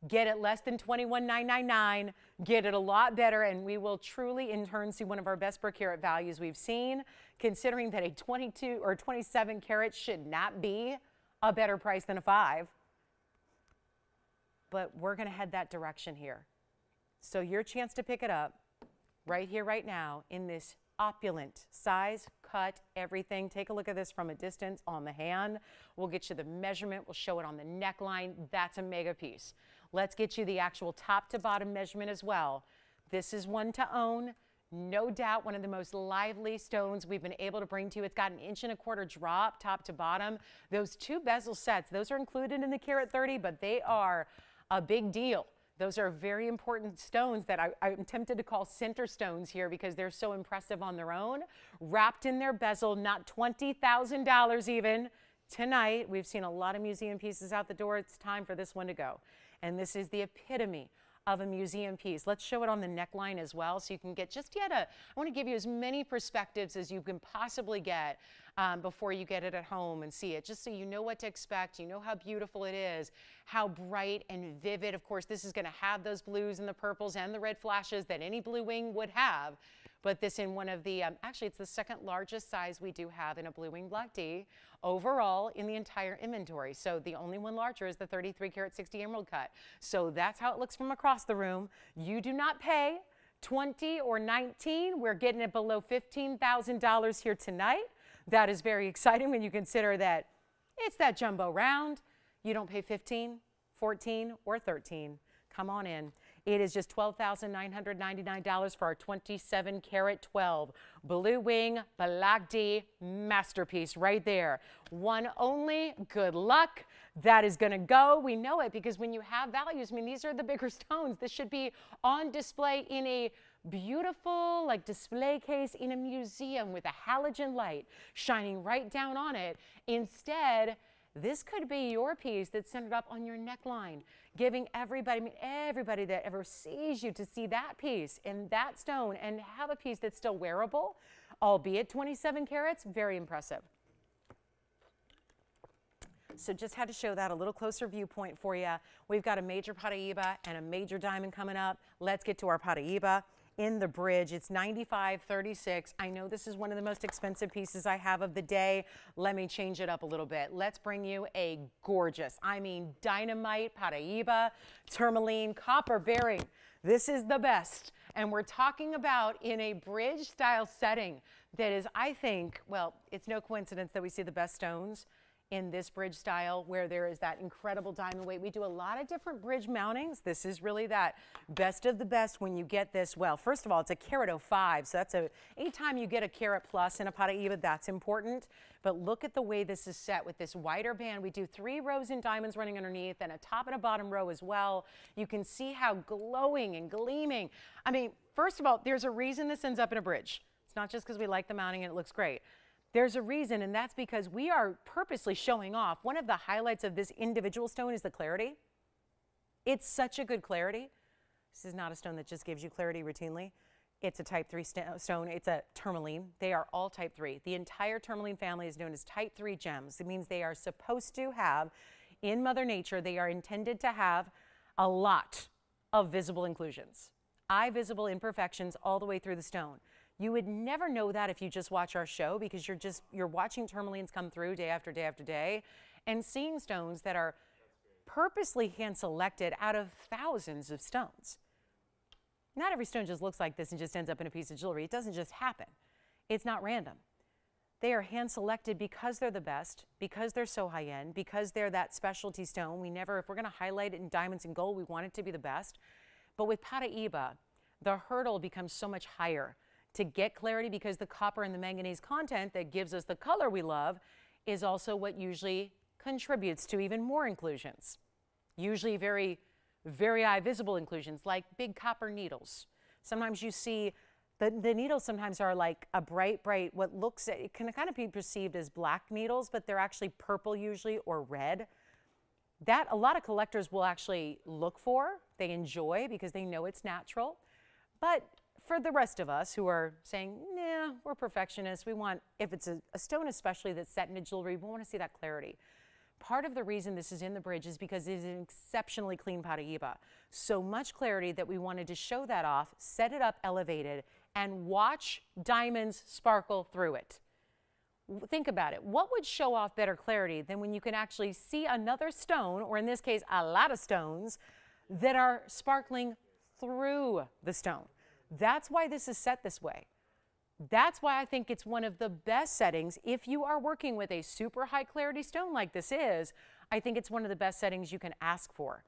Get it less than $21,999. Get it a lot better, and we will truly, in turn, see one of our best per carat values we've seen, considering that a 22 or 27 karat should not be a better price than a 5. But we're going to head that direction here. So your chance to pick it up right here, right now, in this opulent size, cut, everything. Take a look at this from a distance on the hand. We'll get you the measurement. We'll show it on the neckline. That's a mega piece. Let's get you the actual top to bottom measurement as well. This is one to own. No doubt one of the most lively stones we've been able to bring to you. It's got an 1¼ inch drop top to bottom. Those 2 bezel sets, those are included in the karat 30, but they are a big deal. Those are very important stones that I'm tempted to call center stones here because they're so impressive on their own. Wrapped in their bezel, not $20,000 even. Tonight, we've seen a lot of museum pieces out the door. It's time for this one to go. And this is the epitome of a museum piece. Let's show it on the neckline as well so you can get just yet I want to give you as many perspectives as you can possibly get before you get it at home and see it, just so you know what to expect, you know how beautiful it is, how bright and vivid. Of course, this is going to have those blues and the purples and the red flashes that any blue wing would have, but this in one of the, actually it's the second largest size we do have in a blue wing black D overall in the entire inventory. So the only one larger is the 33 karat 60 emerald cut. So that's how it looks from across the room. You do not pay 20 or 19. We're getting it below $15,000 here tonight. That is very exciting when you consider that it's that jumbo round. You don't pay 15, 14, or 13. Come on in. It is just $12,999 for our 27 karat 12 blue wing black D masterpiece right there. One only. Good luck. That is going to go. We know it because when you have values, I mean, these are the bigger stones. This should be on display in a beautiful like display case in a museum with a halogen light shining right down on it. Instead, this could be your piece that's centered up on your neckline, giving everybody, I mean, everybody that ever sees you to see that piece and that stone and have a piece that's still wearable, albeit 27 carats, very impressive. So just had to show that a little closer viewpoint for you. We've got a major Paraiba and a major diamond coming up. Let's get to our Paraiba. In the bridge, it's $95.36. I know this is one of the most expensive pieces I have of the day. Let me change it up a little bit. Let's bring you a gorgeous, I mean dynamite Paraiba, tourmaline, copper bearing. This is the best. And we're talking about in a bridge style setting that is, I think, well, it's no coincidence that we see the best stones in this bridge style where there is that incredible diamond weight. We do a lot of different bridge mountings. This is really that best of the best when you get this. Well, first of all, it's a carat 05, so that's anytime you get a carat plus in a Paraiba, that's important. But look at the way this is set with this wider band. We do 3 rows in diamonds running underneath and a top and a bottom row as well. You can see how glowing and gleaming. I mean, first of all, there's a reason this ends up in a bridge. It's not just because we like the mounting and it looks great. There's a reason, and that's because we are purposely showing off. One of the highlights of this individual stone is the clarity. It's such a good clarity. This is not a stone that just gives you clarity routinely. It's a type 3 stone. It's a tourmaline. They are all type 3. The entire tourmaline family is known as type 3 gems. It means they are supposed to have, in Mother Nature, they are intended to have a lot of visible inclusions. Eye visible imperfections all the way through the stone. You would never know that if you just watch our show because you're watching tourmalines come through day after day after day and seeing stones that are purposely hand selected out of thousands of stones. Not every stone just looks like this and just ends up in a piece of jewelry. It doesn't just happen. It's not random. They are hand selected because they're the best, because they're so high end, because they're that specialty stone. We never, if we're going to highlight it in diamonds and gold, we want it to be the best. But with Paraiba, the hurdle becomes so much higher to get clarity because the copper and the manganese content that gives us the color we love is also what usually contributes to even more inclusions. Usually very, very eye visible inclusions like big copper needles. Sometimes you see the needles sometimes are like a bright, what looks, it can kind of be perceived as black needles, but they're actually purple usually or red. That a lot of collectors will actually look for, they enjoy because they know it's natural. But for the rest of us who are saying, nah, we're perfectionists, we want, if it's a stone especially that's set into jewelry, we want to see that clarity. Part of the reason this is in the bridge is because it is an exceptionally clean Paraiba. So much clarity that we wanted to show that off, set it up elevated, and watch diamonds sparkle through it. Think about it. What would show off better clarity than when you can actually see another stone, or in this case, a lot of stones, that are sparkling through the stone? That's why this is set this way. That's why I think it's one of the best settings. If you are working with a super high clarity stone like this is, I think it's one of the best settings you can ask for.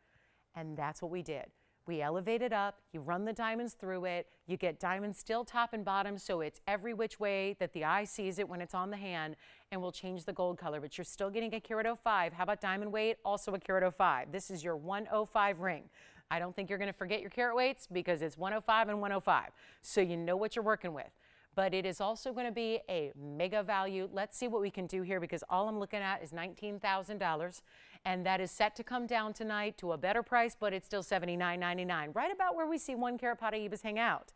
And that's what we did. We elevate it up, you run the diamonds through it, you get diamonds still top and bottom so it's every which way that the eye sees it when it's on the hand, and we'll change the gold color, but you're still getting a carat 05. How about diamond weight? Also a carat 05. This is your 105 ring. I don't think you're going to forget your carat weights because it's 105 and 105. So you know what you're working with. But it is also going to be a mega value. Let's see what we can do here because all I'm looking at is $19,000. And that is set to come down tonight to a better price, but it's still $79.99, right about where we see 1 carat Paraibas hang out.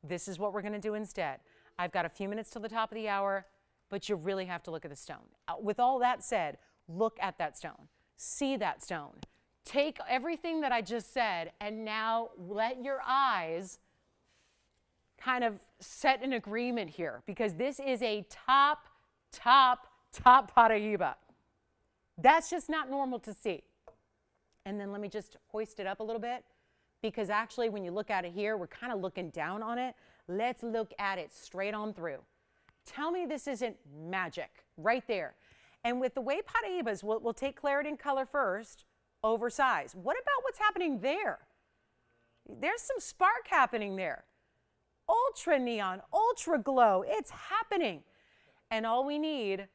This is what we're going to do instead. I've got a few minutes till the top of the hour, but you really have to look at the stone. With all that said, look at that stone. See that stone. Take everything that I just said and now let your eyes kind of set an agreement here because this is a top Paraiba. That's just not normal to see. And then let me just hoist it up a little bit because actually when you look at it here, we're kind of looking down on it. Let's look at it straight on through. Tell me this isn't magic right there. And with the way Paraibas, we'll take clarity and color first over size. What about what's happening there? There's some spark happening there. Ultra neon, ultra glow, it's happening. And all we need,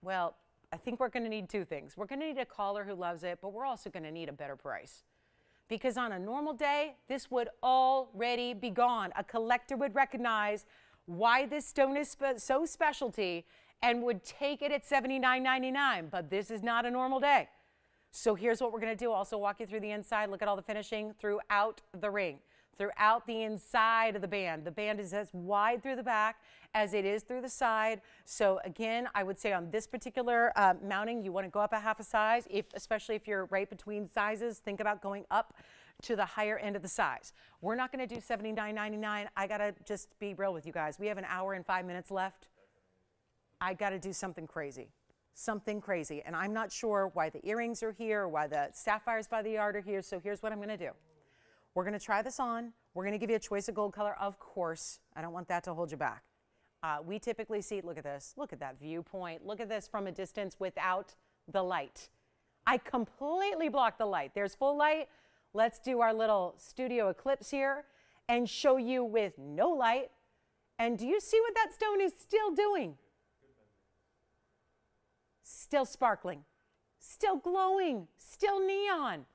well, I think we're going to need two things. We're going to need a caller who loves it, but we're also going to need a better price. Because on a normal day, this would already be gone. A collector would recognize why this stone is so specialty and would take it at $79.99, but this is not a normal day. So here's what we're going to do. Also walk you through the inside, look at all the finishing throughout the ring. Throughout the inside of the band. The band is as wide through the back as it is through the side. So again, I would say on this particular mounting, you want to go up a half a size, especially if you're right between sizes. Think about going up to the higher end of the size. We're not going to do $79.99. I got to just be real with you guys. We have an hour and 5 minutes left. I got to do something crazy. Something crazy. And I'm not sure why the earrings are here or why the sapphires by the yard are here. So here's what I'm going to do. We're going to try this on. We're going to give you a choice of gold color, of course. I don't want that to hold you back. We typically see, look at this. Look at that viewpoint. Look at this from a distance without the light. I completely blocked the light. There's full light. Let's do our little studio eclipse here and show you with no light. And do you see what that stone is still doing? Still sparkling, still glowing, still neon.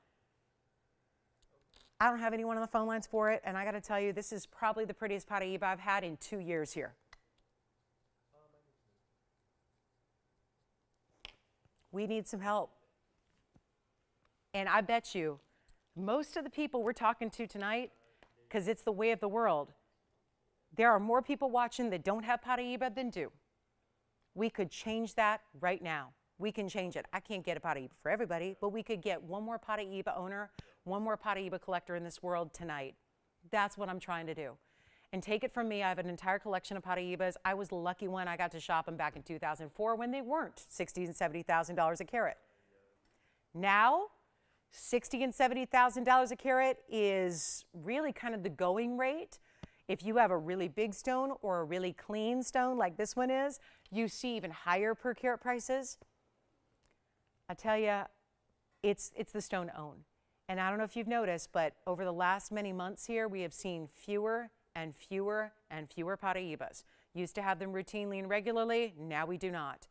I don't have anyone on the phone lines for it, and I got to tell you, this is probably the prettiest Paraiba I've had in 2 years here. We need some help. And I bet you, most of the people we're talking to tonight, because it's the way of the world, there are more people watching that don't have Paraiba than do. We could change that right now. We can change it. I can't get a Paraiba for everybody, but we could get one more Paraiba owner, one more Paraiba collector in this world tonight. That's what I'm trying to do. And take it from me, I have an entire collection of Paraibas. I was the lucky one. I got to shop them back in 2004 when they weren't $60,000 and $70,000 a carat. Now, $60,000 and $70,000 a carat is really kind of the going rate. If you have a really big stone or a really clean stone like this one is, you see even higher per carat prices. I tell you, it's the stone own. And I don't know if you've noticed, but over the last many months here, we have seen fewer and fewer and fewer Paraibas. Used to have them routinely and regularly, now we do not.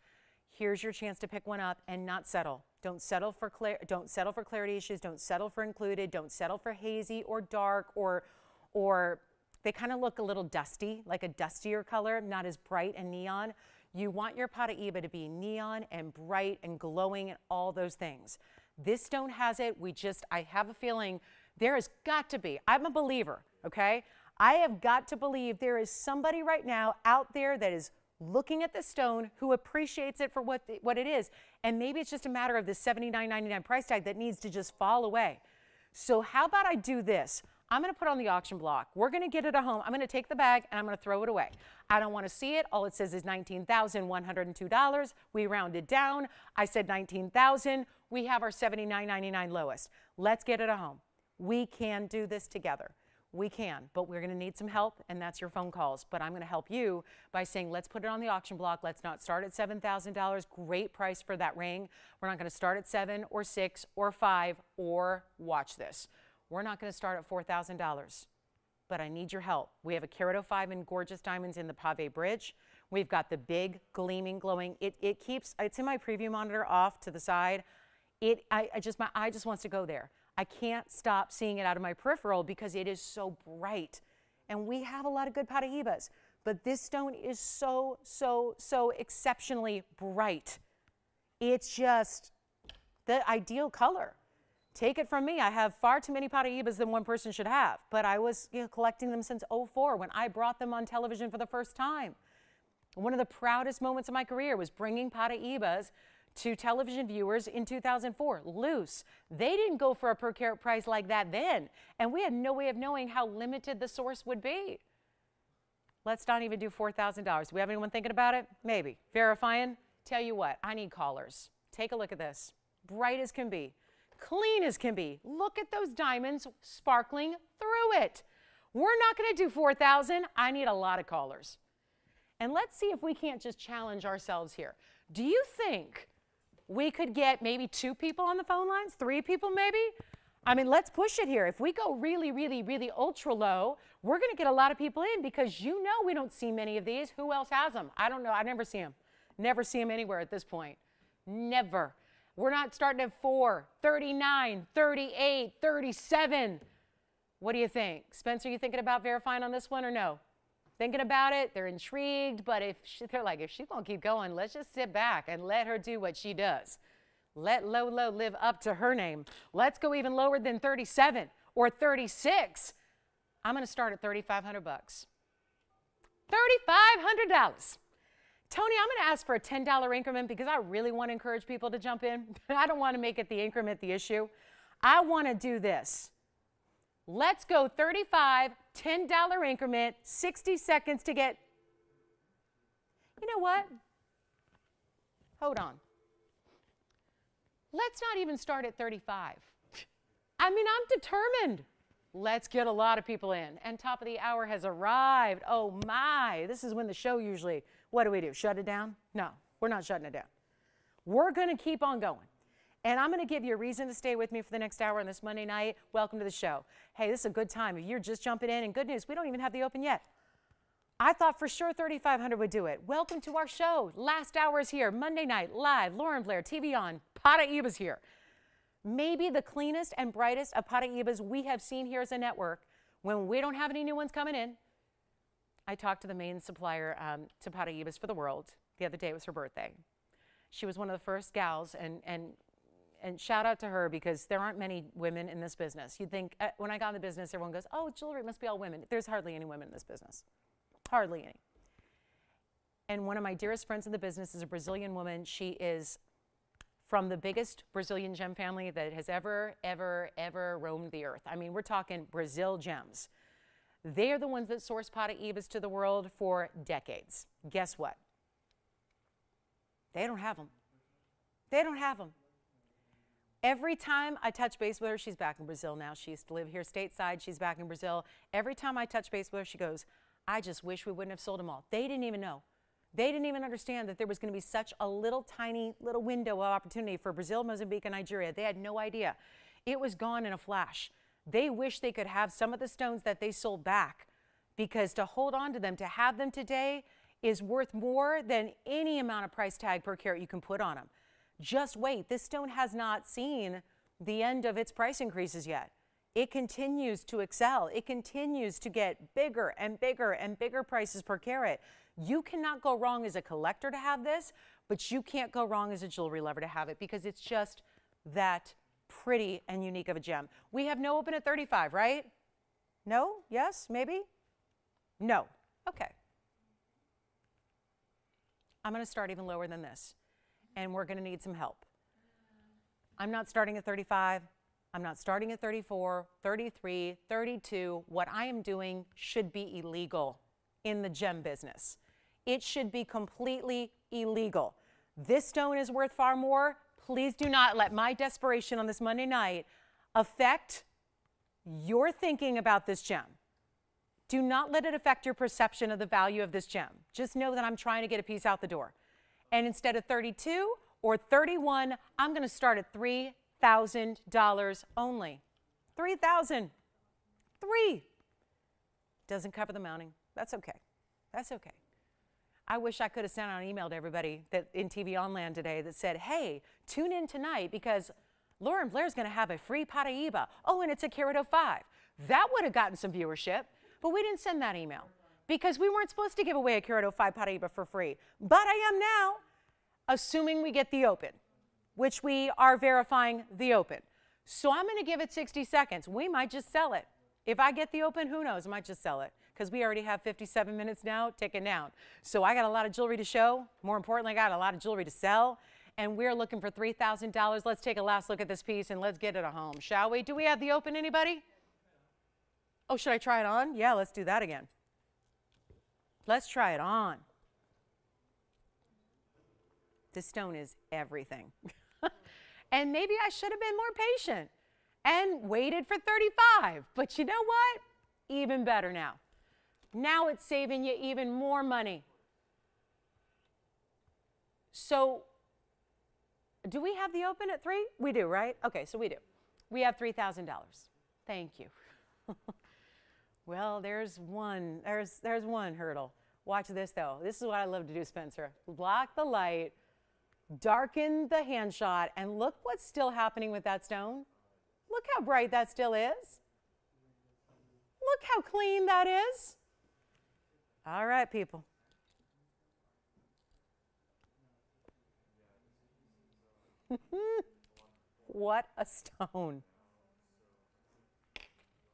Here's your chance to pick one up and not settle. Don't settle for clarity issues, don't settle for included, don't settle for hazy or dark or they kind of look a little dusty, like a dustier color, not as bright and neon. You want your Paraiba to be neon and bright and glowing and all those things. This stone has it. I have a feeling there has got to be, I'm a believer, okay? I have got to believe there is somebody right now out there that is looking at the stone who appreciates it for what it is. And maybe it's just a matter of the $79.99 price tag that needs to just fall away. So how about I do this? I'm going to put on the auction block. We're going to get it at home. I'm going to take the bag and I'm going to throw it away. I don't want to see it. All it says is $19,102. We rounded down. I said $19,000. We have our $79.99 lowest. Let's get it at home. We can do this together. We can, but we're going to need some help, and that's your phone calls. But I'm going to help you by saying, let's put it on the auction block. Let's not start at $7,000. Great price for that ring. We're not going to start at $7 or $6 or $5 or watch this. We're not going to start at $4,000, but I need your help. We have a carat 05 in gorgeous diamonds in the pave bridge. We've got the big gleaming, glowing. It's in my preview monitor off to the side. My eye just wants to go there. I can't stop seeing it out of my peripheral because it is so bright. And we have a lot of good Paraibas, but this stone is so, so, so exceptionally bright. It's just the ideal color. Take it from me, I have far too many Paraibas than one person should have, but I was collecting them since '04 when I brought them on television for the first time. One of the proudest moments of my career was bringing Paraibas to television viewers in 2004, loose. They didn't go for a per carat price like that then, and we had no way of knowing how limited the source would be. Let's not even do $4,000. Do we have anyone thinking about it? Maybe. Verifying? Tell you what, I need callers. Take a look at this. Bright as can be. Clean as can be. Look at those diamonds sparkling through it. We're not going to do 4,000. I need a lot of callers. And let's see if we can't just challenge ourselves here. Do you think we could get maybe 2 people on the phone lines, 3 people maybe? I mean, let's push it here. If we go really, really, really ultra low, we're going to get a lot of people in because you know we don't see many of these. Who else has them? I don't know. I never see them. Never see them anywhere at this point. Never. We're not starting at 4, 39, 38, 37. What do you think? Spencer, you thinking about verifying on this one or no? Thinking about it, they're intrigued, but they're like, if she's going to keep going, let's just sit back and let her do what she does. Let Lolo live up to her name. Let's go even lower than 37 or 36. I'm going to start at $3,500. $3,500. Tony, I'm going to ask for a $10 increment because I really want to encourage people to jump in. I don't want to make it the increment the issue. I want to do this. Let's go 35, $10 increment, 60 seconds to get. You know what? Hold on. Let's not even start at 35. I mean, I'm determined. Let's get a lot of people in. And top of the hour has arrived. Oh my, this is when the show usually, what do? Shut it down? No, we're not shutting it down. We're going to keep on going. And I'm going to give you a reason to stay with me for the next hour on this Monday night. Welcome to the show. Hey, this is a good time. If you're just jumping in, and good news, we don't even have the open yet. I thought for sure 3,500 would do it. Welcome to our show. Last hour is here. Monday night, live. Lauren Blair, TVON. Paraiba's here. Maybe the cleanest and brightest of Paraibas we have seen here as a network. When we don't have any new ones coming in, I talked to the main supplier to Paraibas for the world. The other day it was her birthday. She was one of the first gals, and shout out to her because there aren't many women in this business. You'd think, when I got in the business, everyone goes, oh, jewelry must be all women. There's hardly any women in this business. Hardly any. And one of my dearest friends in the business is a Brazilian woman. She is from the biggest Brazilian gem family that has ever roamed the earth. I mean, we're talking Brazil gems. They're the ones that source Paraibas to the world for decades. Guess what? They don't have them. They don't have them. Every time I touch base with her, she's back in Brazil now. She used to live here stateside. She's back in Brazil. Every time I touch base with her, she goes, I just wish we wouldn't have sold them all. They didn't even know. They didn't even understand that there was going to be such a tiny little window of opportunity for Brazil, Mozambique, and Nigeria. They had no idea. It was gone in a flash. They wish they could have some of the stones that they sold back because to hold on to them, to have them today is worth more than any amount of price tag per carat you can put on them. Just wait. This stone has not seen the end of its price increases yet. It continues to excel. It continues to get bigger and bigger and bigger prices per carat. You cannot go wrong as a collector to have this, but you can't go wrong as a jewelry lover to have it because it's just that pretty and unique of a gem. We have no open at 35, right? No? Yes? Maybe? No. Okay. I'm going to start even lower than this, and we're going to need some help. I'm not starting at 35. I'm not starting at 34, 33, 32. What I am doing should be illegal in the gem business. It should be completely illegal. This stone is worth far more. Please do not let my desperation on this Monday night affect your thinking about this gem. Do not let it affect your perception of the value of this gem. Just know that I'm trying to get a piece out the door. And instead of 32 or 31, I'm going to start at $3,000 only. $3,000. $3,000. Doesn't cover the mounting. That's okay. That's okay. I wish I could have sent out an email to everybody that in TVON land today that said, hey, tune in tonight because Lauren Blair's going to have a free Paraiba. Oh, and it's a carat of 5. That would have gotten some viewership, but we didn't send that email because we weren't supposed to give away a carat of 5 Paraiba for free. But I am now, assuming we get the open, which we are verifying the open. So I'm going to give it 60 seconds. We might just sell it. If I get the open, who knows? I might just sell it because we already have 57 minutes now ticking down. So I got a lot of jewelry to show. More importantly, I got a lot of jewelry to sell. And we're looking for $3,000. Let's take a last look at this piece and let's get it home, shall we? Do we have the open, anybody? Oh, should I try it on? Yeah, let's do that again. Let's try it on. This stone is everything. And maybe I should have been more patient and waited for 35. But you know what? Even better now. Now it's saving you even more money. So, do we have the open at 3? We do, right? Okay, so we do. We have $3,000. Thank you. Well, there's one hurdle. Watch this, though. This is what I love to do, Spencer. Block the light, darken the hand shot, and look what's still happening with that stone. Look how bright that still is. Look how clean that is. All right, people. What a stone.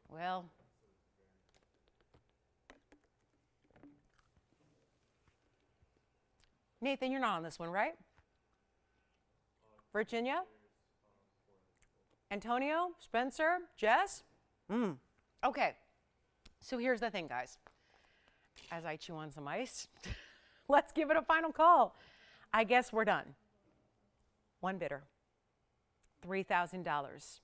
Well, Nathan, you're not on this one, right? Virginia? Antonio? Spencer? Jess? Okay. So here's the thing, guys. As I chew on some ice, let's give it a final call. I guess we're done. One bidder. $3,000.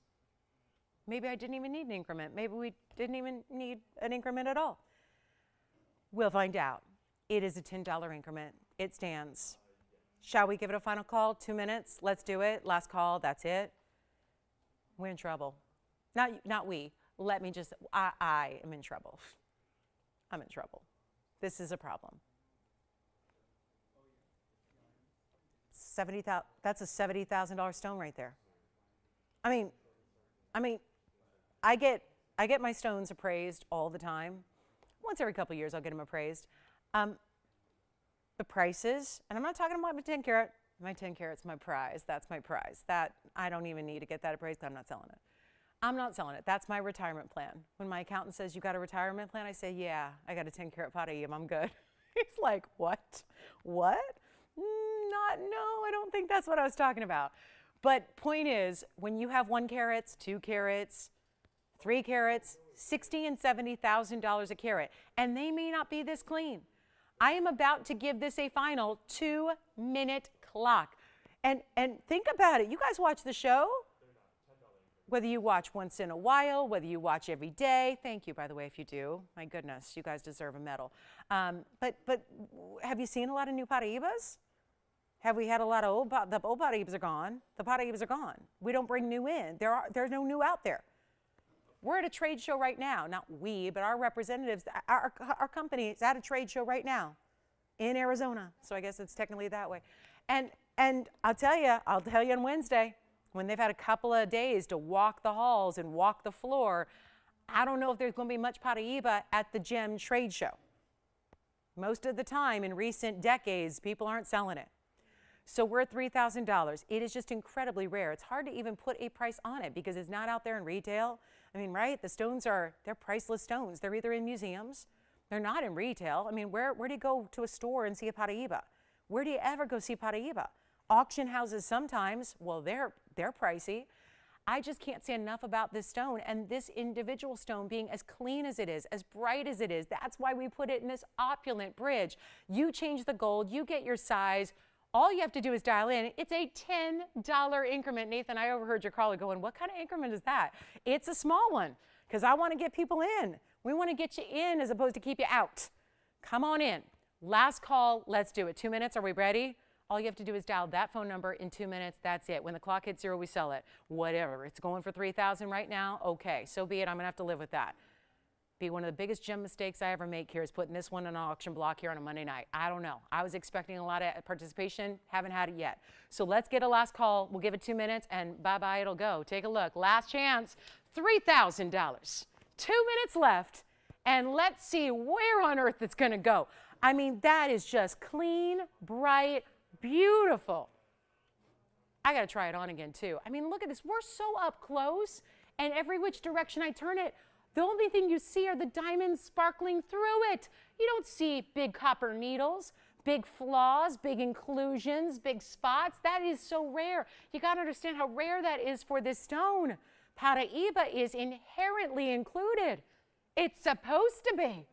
Maybe I didn't even need an increment. Maybe we didn't even need an increment at all. We'll find out. It is a $10 increment. It stands. Shall we give it a final call? 2 minutes. Let's do it. Last call. That's it. We're in trouble. Not we. Let me just, I am in trouble. I'm in trouble. This is a problem. That's a $70,000 stone right there. I mean, I get my stones appraised all the time. Once every couple of years, I'll get them appraised. The prices, and I'm not talking about my 10 carat. My 10 carat's my prize. That's my prize. That I don't even need to get that appraised because I'm not selling it. I'm not selling it. That's my retirement plan. When my accountant says, you got a retirement plan? I say, yeah, I got a 10 carat Paraiba. I'm good. He's like, what? What? No, I don't think that's what I was talking about. But point is, when you have 1 carats, 2 carats, 3 carats, $60,000 and $70,000 a carat, and they may not be this clean. I am about to give this a final 2-minute clock. And think about it. You guys watch the show? Whether you watch once in a while, whether you watch every day. Thank you, by the way, if you do. My goodness, you guys deserve a medal. But have you seen a lot of new Paraibas? Have we had a lot of the old Paraibas are gone. The Paraibas are gone. We don't bring new in. There's no new out there. We're at a trade show right now. Not we, but our representatives, our company is at a trade show right now in Arizona. So I guess it's technically that way. And I'll tell you on Wednesday, when they've had a couple of days to walk the halls and walk the floor, I don't know if there's going to be much Paraiba at the gem trade show. Most of the time in recent decades, people aren't selling it. So we're at $3,000. It is just incredibly rare. It's hard to even put a price on it because it's not out there in retail. I mean, right? The stones they're priceless stones. They're either in museums. They're not in retail. I mean, where do you go to a store and see a Paraiba? Where do you ever go see Paraiba? Auction houses sometimes, well, they're pricey. I just can't say enough about this stone and this individual stone being as clean as it is, as bright as it is. That's why we put it in this opulent bridge. You change the gold, you get your size. All you have to do is dial in. It's a $10 increment. Nathan, I overheard your caller going, what kind of increment is that? It's a small one because I want to get people in. We want to get you in as opposed to keep you out. Come on in. Last call, let's do it. 2 minutes, are we ready? All you have to do is dial that phone number in 2 minutes. That's it. When the clock hits 0, we sell it. Whatever. It's going for $3,000 right now. Okay, so be it. I'm going to have to live with that. Be one of the biggest gem mistakes I ever make here is putting this one on an auction block here on a Monday night. I don't know. I was expecting a lot of participation. Haven't had it yet. So let's get a last call. We'll give it 2 minutes and bye-bye, it'll go. Take a look. Last chance, $3,000. 2 minutes left. And let's see where on earth it's going to go. I mean, that is just clean, bright, beautiful. I got to try it on again, too. I mean, look at this. We're so up close, and every which direction I turn it, the only thing you see are the diamonds sparkling through it. You don't see big copper needles, big flaws, big inclusions, big spots. That is so rare. You got to understand how rare that is for this stone. Paraiba is inherently included. It's supposed to be.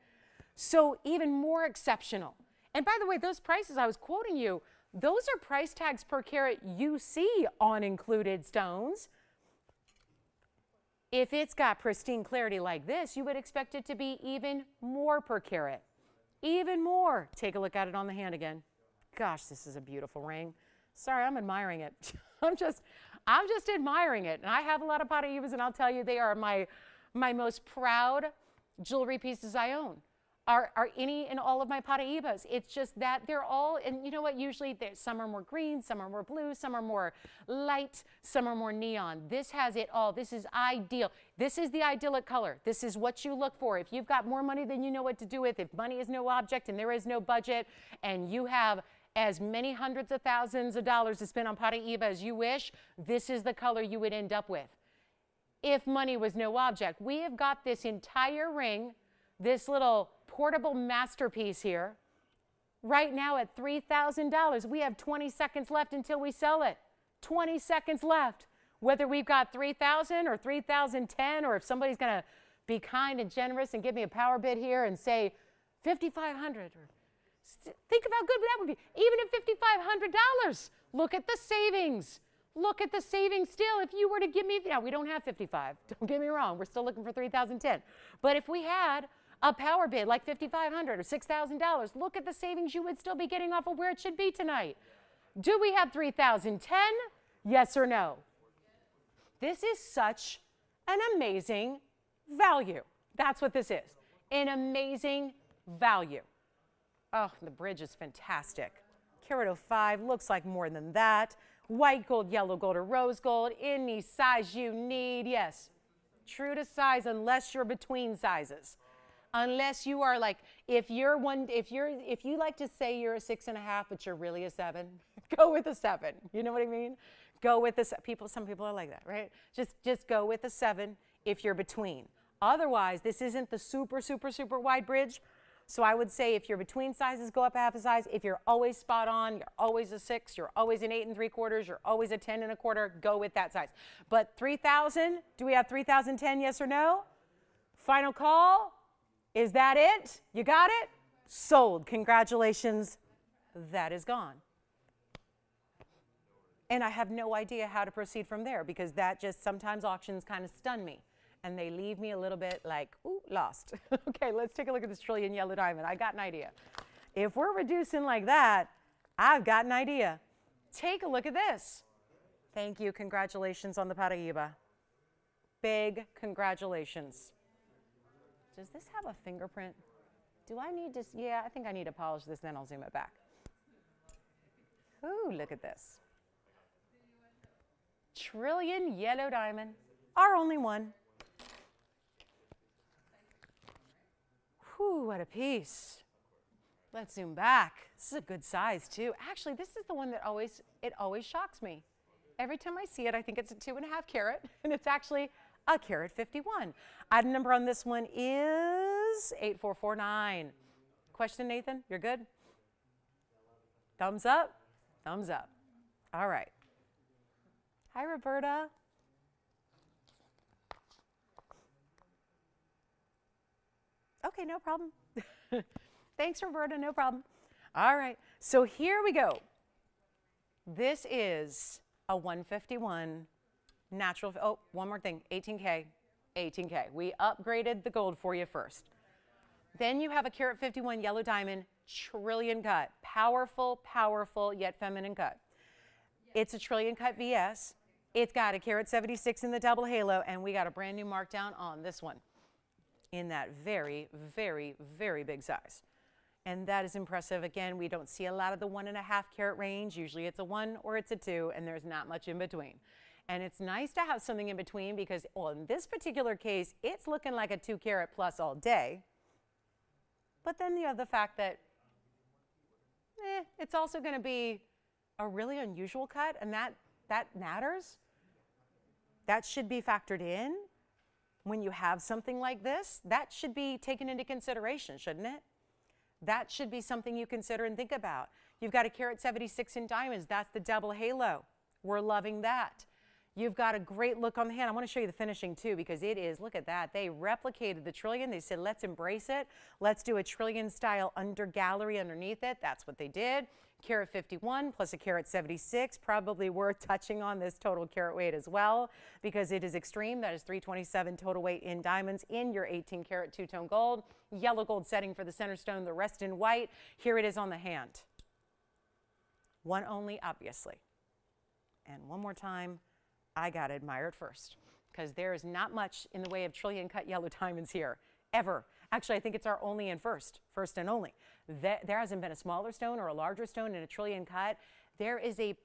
So even more exceptional. And by the way, those prices I was quoting you, those are price tags per carat you see on included stones. If it's got pristine clarity like this, you would expect it to be even more per carat. Even more. Take a look at it on the hand again. Gosh, this is a beautiful ring. Sorry, I'm admiring it. I'm just admiring it. And I have a lot of Paraibas, and I'll tell you, they are my most proud jewelry pieces I own. Are any and all of my Paraibas. It's just that they're all, and you know what, usually some are more green, some are more blue, some are more light, some are more neon. This has it all. This is ideal. This is the idyllic color. This is what you look for. If you've got more money than you know what to do with, if money is no object and there is no budget, and you have as many hundreds of thousands of dollars to spend on Paraiba as you wish, this is the color you would end up with. If money was no object, we have got this entire ring, this little portable masterpiece here, right now at $3,000. We have 20 seconds left until we sell it. 20 seconds left. Whether we've got 3,000 or 3,010, or if somebody's going to be kind and generous and give me a power bid here and say 5,500, or think of how good that would be. Even at $5,500, look at the savings. Look at the savings still. If you were to give me, now we don't have 55. Don't get me wrong. We're still looking for 3,010. But if we had a power bid like $5,500 or $6,000, look at the savings you would still be getting off of where it should be tonight. Do we have 3,010? Yes or no? This is such an amazing value. That's what this is. An amazing value. Oh, the bridge is fantastic. Carat 05 looks like more than that. White gold, yellow gold, or rose gold, any size you need. Yes, true to size unless you're between sizes. Unless you are like, if you like to say you're a 6.5, but you're really a 7, go with a 7. You know what I mean? Go with a some people are like that, right? Just go with a 7 if you're between. Otherwise, this isn't the super, super, super wide bridge. So I would say if you're between sizes, go up half a size. If you're always spot on, you're always a 6, you're always an 8 3/4, you're always a 10 1/4, go with that size. But 3,000, do we have 3,010, yes or no? Final call. Is that it? You got it? Sold. Congratulations. That is gone. And I have no idea how to proceed from there, because that just sometimes auctions kind of stun me. And they leave me a little bit like, ooh, lost. Okay, let's take a look at this trillion yellow diamond. I got an idea. If we're reducing like that, I've got an idea. Take a look at this. Thank you. Congratulations on the Paraiba. Big congratulations. Does this have a fingerprint? Do I need to? Yeah, I think I need to polish this, then I'll zoom it back. Ooh, look at this. Trillion yellow diamond. Our only one. Whew, what a piece. Let's zoom back. This is a good size too. Actually, this is the one that always shocks me. Every time I see it, I think it's a 2.5 carat, and it's actually a carat 51. Item number on this one is 8449. Question, Nathan? You're good? Thumbs up? Thumbs up. All right. Hi, Roberta. Okay, no problem. Thanks, Roberta, no problem. All right, so here we go. This is a 151 natural, oh, one more thing, 18K, 18K. We upgraded the gold for you first. Then you have a carat 51 yellow diamond, trillion cut. Powerful, powerful, yet feminine cut. It's a trillion cut VS. It's got a carat 76 in the double halo, and we got a brand new markdown on this one. in that very, very, very big size. And that is impressive. Again, we don't see a lot of the 1.5 carat range. Usually it's a 1 or it's a 2, and there's not much in between. And it's nice to have something in between because, well, in this particular case, it's looking like a 2 carat plus all day. But then you have the fact that it's also going to be a really unusual cut, and that matters. That should be factored in when you have something like this. That should be taken into consideration, shouldn't it? That should be something you consider and think about. You've got a carat 76 in diamonds. That's the double halo. We're loving that. You've got a great look on the hand. I want to show you the finishing too because it is, look at that. They replicated the trillion. They said, let's embrace it. Let's do a trillion style under gallery underneath it. That's what they did. Carat 51 plus a carat 76, probably worth touching on this total carat weight as well because it is extreme. That is 327 total weight in diamonds in your 18 carat two-tone gold. Yellow gold setting for the center stone, the rest in white. Here it is on the hand. One only, obviously. And one more time, I got to admire it first because there is not much in the way of trillion cut yellow diamonds here, ever. Actually, I think it's our only and first and only. There hasn't been a smaller stone or a larger stone in a trillion cut. There is a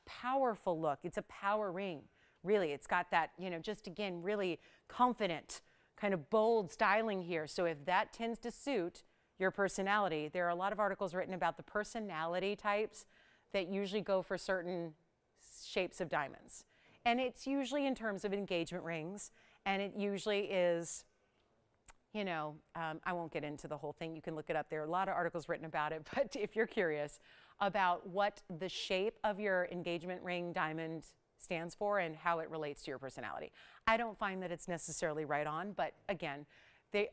powerful look. It's a power ring, really. It's got that, you know, just again, really confident, kind of bold styling here. So if that tends to suit your personality, there are a lot of articles written about the personality types that usually go for certain shapes of diamonds. And it's usually in terms of engagement rings, and it usually is, you know, I won't get into the whole thing. You can look it up. There are a lot of articles written about it, but if you're curious about what the shape of your engagement ring diamond stands for and how it relates to your personality, I don't find that it's necessarily right on, but again,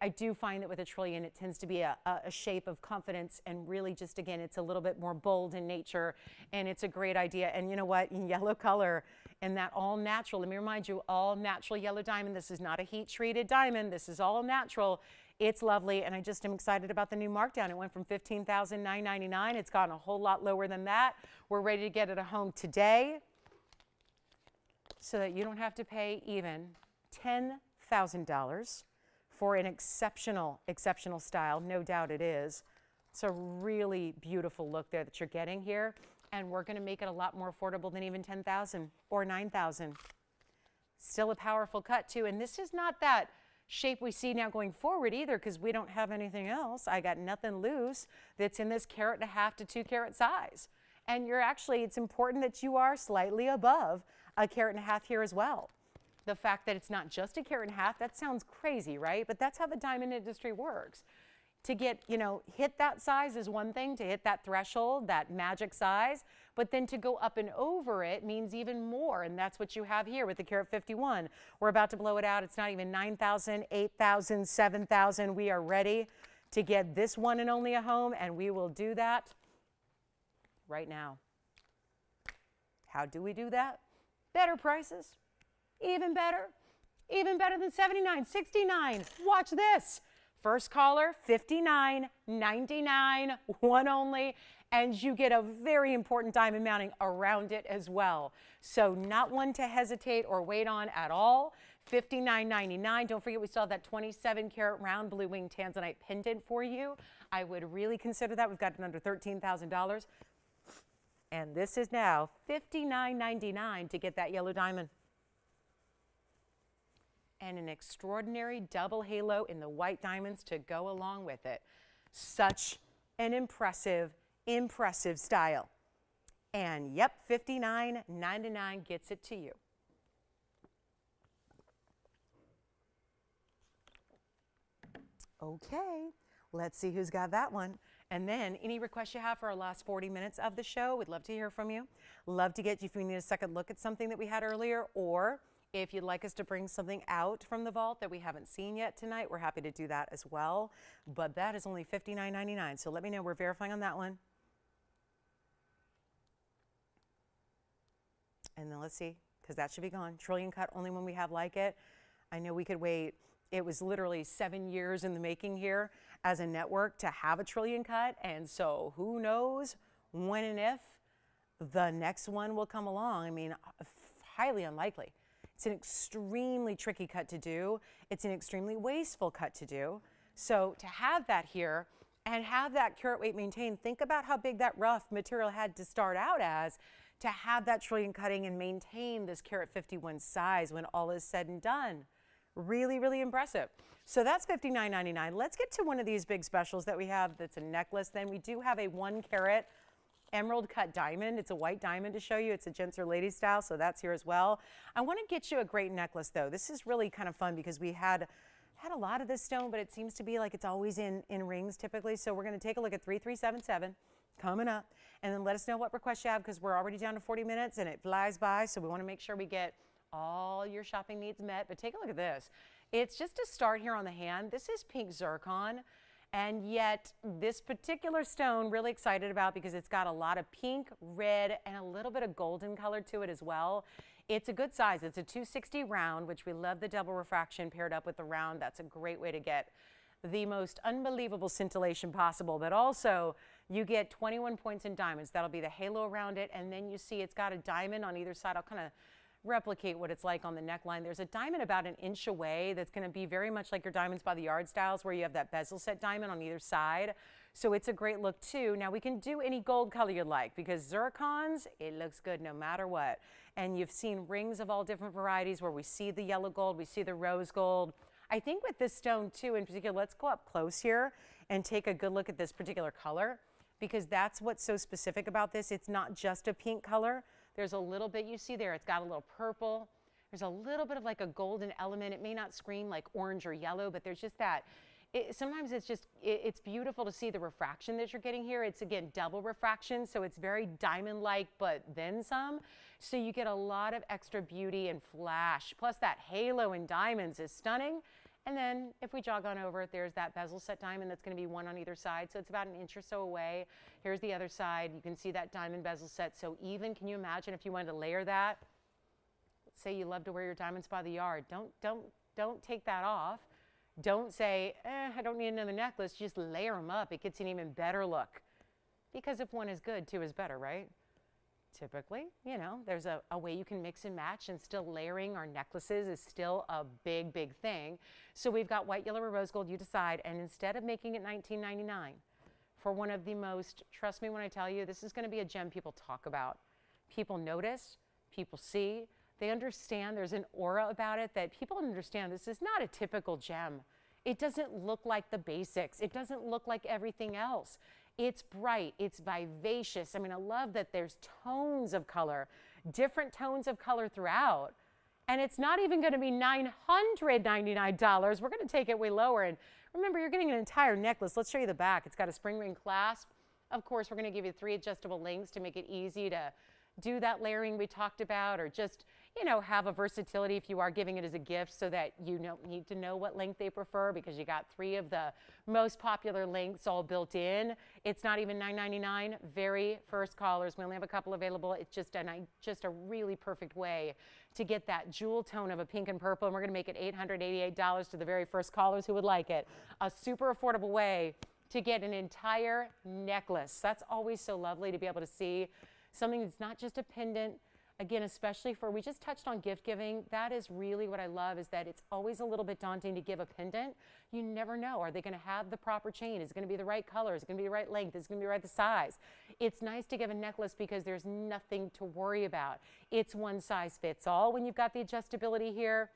I do find that with a trillion, it tends to be a shape of confidence and really just, again, it's a little bit more bold in nature and it's a great idea. And you know what, in yellow color and that all natural, let me remind you, all natural yellow diamond. This is not a heat treated diamond. This is all natural. It's lovely. And I just am excited about the new markdown. It went from $15,999. It's gone a whole lot lower than that. We're ready to get it at home today so that you don't have to pay even $10,000 for an exceptional style. No doubt it is. It's a really beautiful look there that you're getting here. And we're going to make it a lot more affordable than even $10,000 or $9,000. Still a powerful cut too. And this is not that shape we see now going forward either because we don't have anything else. I got nothing loose that's in this 1.5 carat to 2 carat size. And you're actually, it's important that you are slightly above a 1.5 carat here as well. The fact that it's not just a 1.5 carat, that sounds crazy, right? But that's how the diamond industry works. To get, you know, hit that size is one thing, to hit that threshold, that magic size, but then to go up and over it means even more, and that's what you have here with the carat 51. We're about to blow it out. It's not even 9,000, 8,000, 7,000. We are ready to get this one and only a home, and we will do that right now. How do we do that? Better prices. Even better than 79, 69. Watch this. First caller, $59.99, one only, and you get a very important diamond mounting around it as well. So not one to hesitate or wait on at all. $59.99. Don't forget we still have that 27 carat round blue wing tanzanite pendant for you. I would really consider that. We've got it under $13,000. And this is now $59.99 to get that yellow diamond. And an extraordinary double halo in the white diamonds to go along with it. Such an impressive style. And yep, $59.99 gets it to you. Okay, let's see who's got that one. And then any requests you have for our last 40 minutes of the show, we'd love to hear from you. Love to get you if you need a second look at something that we had earlier, or if you'd like us to bring something out from the vault that we haven't seen yet tonight, we're happy to do that as well. But that is only $59.99, so let me know. We're verifying on that one. And then let's see, because that should be gone. Trillion cut, only one we have like it. I know we could wait. It was literally 7 years in the making here as a network to have a trillion cut, and so who knows when and if the next one will come along. I mean, highly unlikely. It's an extremely tricky cut to do. It's an extremely wasteful cut to do. So to have that here and have that carat weight maintained, think about how big that rough material had to start out as to have that trillion cutting and maintain this carat 51 size when all is said and done. Really, really impressive. So that's $59.99. Let's get to one of these big specials that we have that's a necklace. Then we do have a 1 carat emerald cut diamond. It's a white diamond to show you. It's a gents or ladies style, so that's here as well. I want to get you a great necklace though. This is really kind of fun because we had a lot of this stone, but it seems to be like it's always in rings typically. So we're going to take a look at 3377 coming up, and then let us know what requests you have because we're already down to 40 minutes and it flies by. So we want to make sure we get all your shopping needs met. But take a look at this. It's just a start here on the hand. This is pink zircon. And yet this particular stone, really excited about because it's got a lot of pink, red, and a little bit of golden color to it as well. It's a good size. It's a 260 round, which we love the double refraction paired up with the round. That's a great way to get the most unbelievable scintillation possible. But also you get 21 points in diamonds. That'll be the halo around it. And then you see it's got a diamond on either side. I'll kind of replicate what it's like on the neckline. There's a diamond about an inch away that's going to be very much like your diamonds by the yard styles where you have that bezel set diamond on either side. So it's a great look too. Now we can do any gold color you like because zircons, it looks good no matter what. And you've seen rings of all different varieties where we see the yellow gold, we see the rose gold. I think with this stone too in particular, let's go up close here and take a good look at this particular color because that's what's so specific about this. It's not just a pink color. There's a little bit you see there. It's got a little purple. There's a little bit of like a golden element. It may not scream like orange or yellow, but there's just that. Sometimes it's just, it's beautiful to see the refraction that you're getting here. It's again, double refraction. So it's very diamond-like, but then some. So you get a lot of extra beauty and flash. Plus that halo in diamonds is stunning. And then if we jog on over, there's that bezel set diamond that's going to be one on either side. So it's about an inch or so away. Here's the other side. You can see that diamond bezel set. So even, can you imagine if you wanted to layer that? Let's say you love to wear your diamonds by the yard. Don't take that off. Don't say, I don't need another necklace. Just layer them up. It gets an even better look. Because if one is good, two is better, right? Typically, you know, there's a way you can mix and match, and still layering our necklaces is still a big, big thing. So we've got white, yellow, or rose gold, you decide. And instead of making it $19.99 for one of the most, trust me when I tell you, this is going to be a gem people talk about. People notice, people see, they understand there's an aura about it that people understand this is not a typical gem. It doesn't look like the basics. It doesn't look like everything else. It's bright, it's vivacious. I mean, I love that there's tones of color, different tones of color throughout. And it's not even going to be $999. We're going to take it way lower. And remember, you're getting an entire necklace. Let's show you the back. It's got a spring ring clasp. Of course, we're going to give you 3 adjustable links to make it easy to do that layering we talked about, or just, you know, have a versatility if you are giving it as a gift so that you don't need to know what length they prefer because you got 3 of the most popular lengths all built in. It's not even $9.99. Very first callers. We only have a couple available. It's just a really perfect way to get that jewel tone of a pink and purple, and we're going to make it $888 to the very first callers who would like it. A super affordable way to get an entire necklace. That's always so lovely to be able to see something that's not just a pendant. Again, especially for, we just touched on gift giving. That is really what I love, is that it's always a little bit daunting to give a pendant. You never know. Are they going to have the proper chain? Is it going to be the right color? Is it going to be the right length? Is it going to be the right size? It's nice to give a necklace because there's nothing to worry about. It's one size fits all when you've got the adjustability here.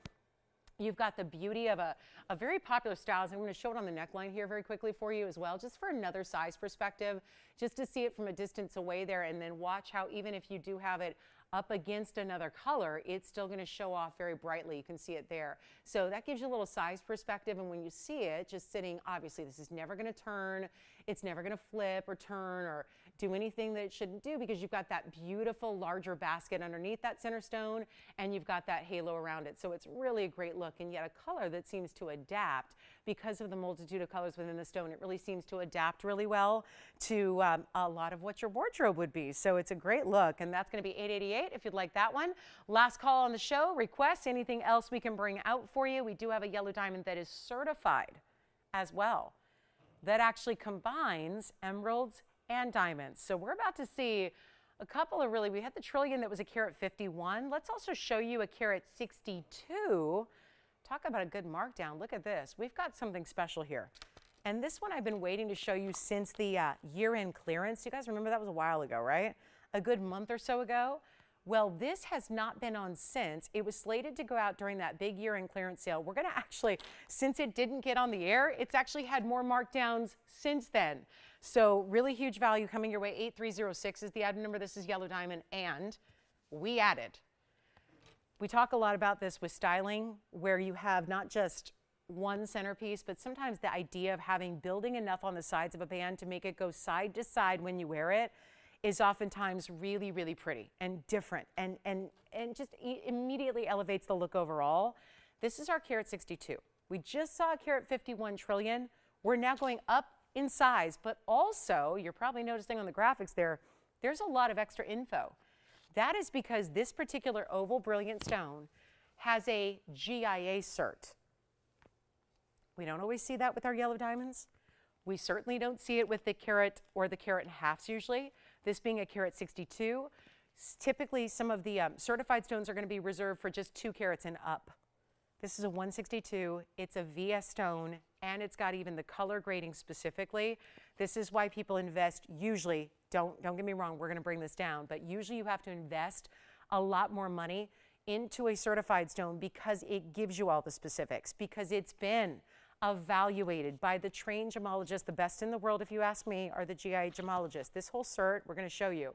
You've got the beauty of a very popular style. I'm going to show it on the neckline here very quickly for you as well, just for another size perspective, just to see it from a distance away there, and then watch how even if you do have it up against another color, it's still going to show off very brightly. You can see it there. So that gives you a little size perspective, and when you see it just sitting, obviously this is never going to turn, it's never going to flip or turn or do anything that it shouldn't do, because you've got that beautiful larger basket underneath that center stone, and you've got that halo around it. So it's really a great look, and yet a color that seems to adapt because of the multitude of colors within the stone. It really seems to adapt really well to a lot of what your wardrobe would be. So it's a great look, and that's going to be $888 if you'd like that one. Last call on the show. Requests, anything else we can bring out for you. We do have a yellow diamond that is certified as well, that actually combines emeralds and diamonds. So we're about to see A couple of really, we had the trillion that was a carat 51. Let's also show you a carat 62. Talk about a good markdown. Look at this. We've got something special here. And this one I've been waiting to show you since the year-end clearance. You guys remember that was a while ago, right? A good month or so ago. Well, this has not been on since. It was slated to go out during that big year-end clearance sale. We're going to actually, since it didn't get on the air, it's actually had more markdowns since then. So really huge value coming your way. 8306 is the item number. This is yellow diamond, and we added. We talk a lot about this with styling, where you have not just one centerpiece, but sometimes the idea of building enough on the sides of a band to make it go side to side when you wear it is oftentimes really, really pretty and different, and just immediately elevates the look overall. This is our carat 62. We just saw a carat 51 trillion. We're now going up in size, but also, you're probably noticing on the graphics there's a lot of extra info. That is because this particular oval brilliant stone has a GIA cert. We don't always see that with our yellow diamonds. We certainly don't see it with the carat or the carat and halves usually. This being a carat 62, typically some of the certified stones are going to be reserved for just 2 carats and up. This is a 162, it's a VS stone, and it's got even the color grading specifically. This is why people invest usually, don't get me wrong, we're going to bring this down, but usually you have to invest a lot more money into a certified stone because it gives you all the specifics, because it's been evaluated by the trained gemologists. The best in the world, if you ask me, are the GIA gemologists. This whole cert, we're going to show you,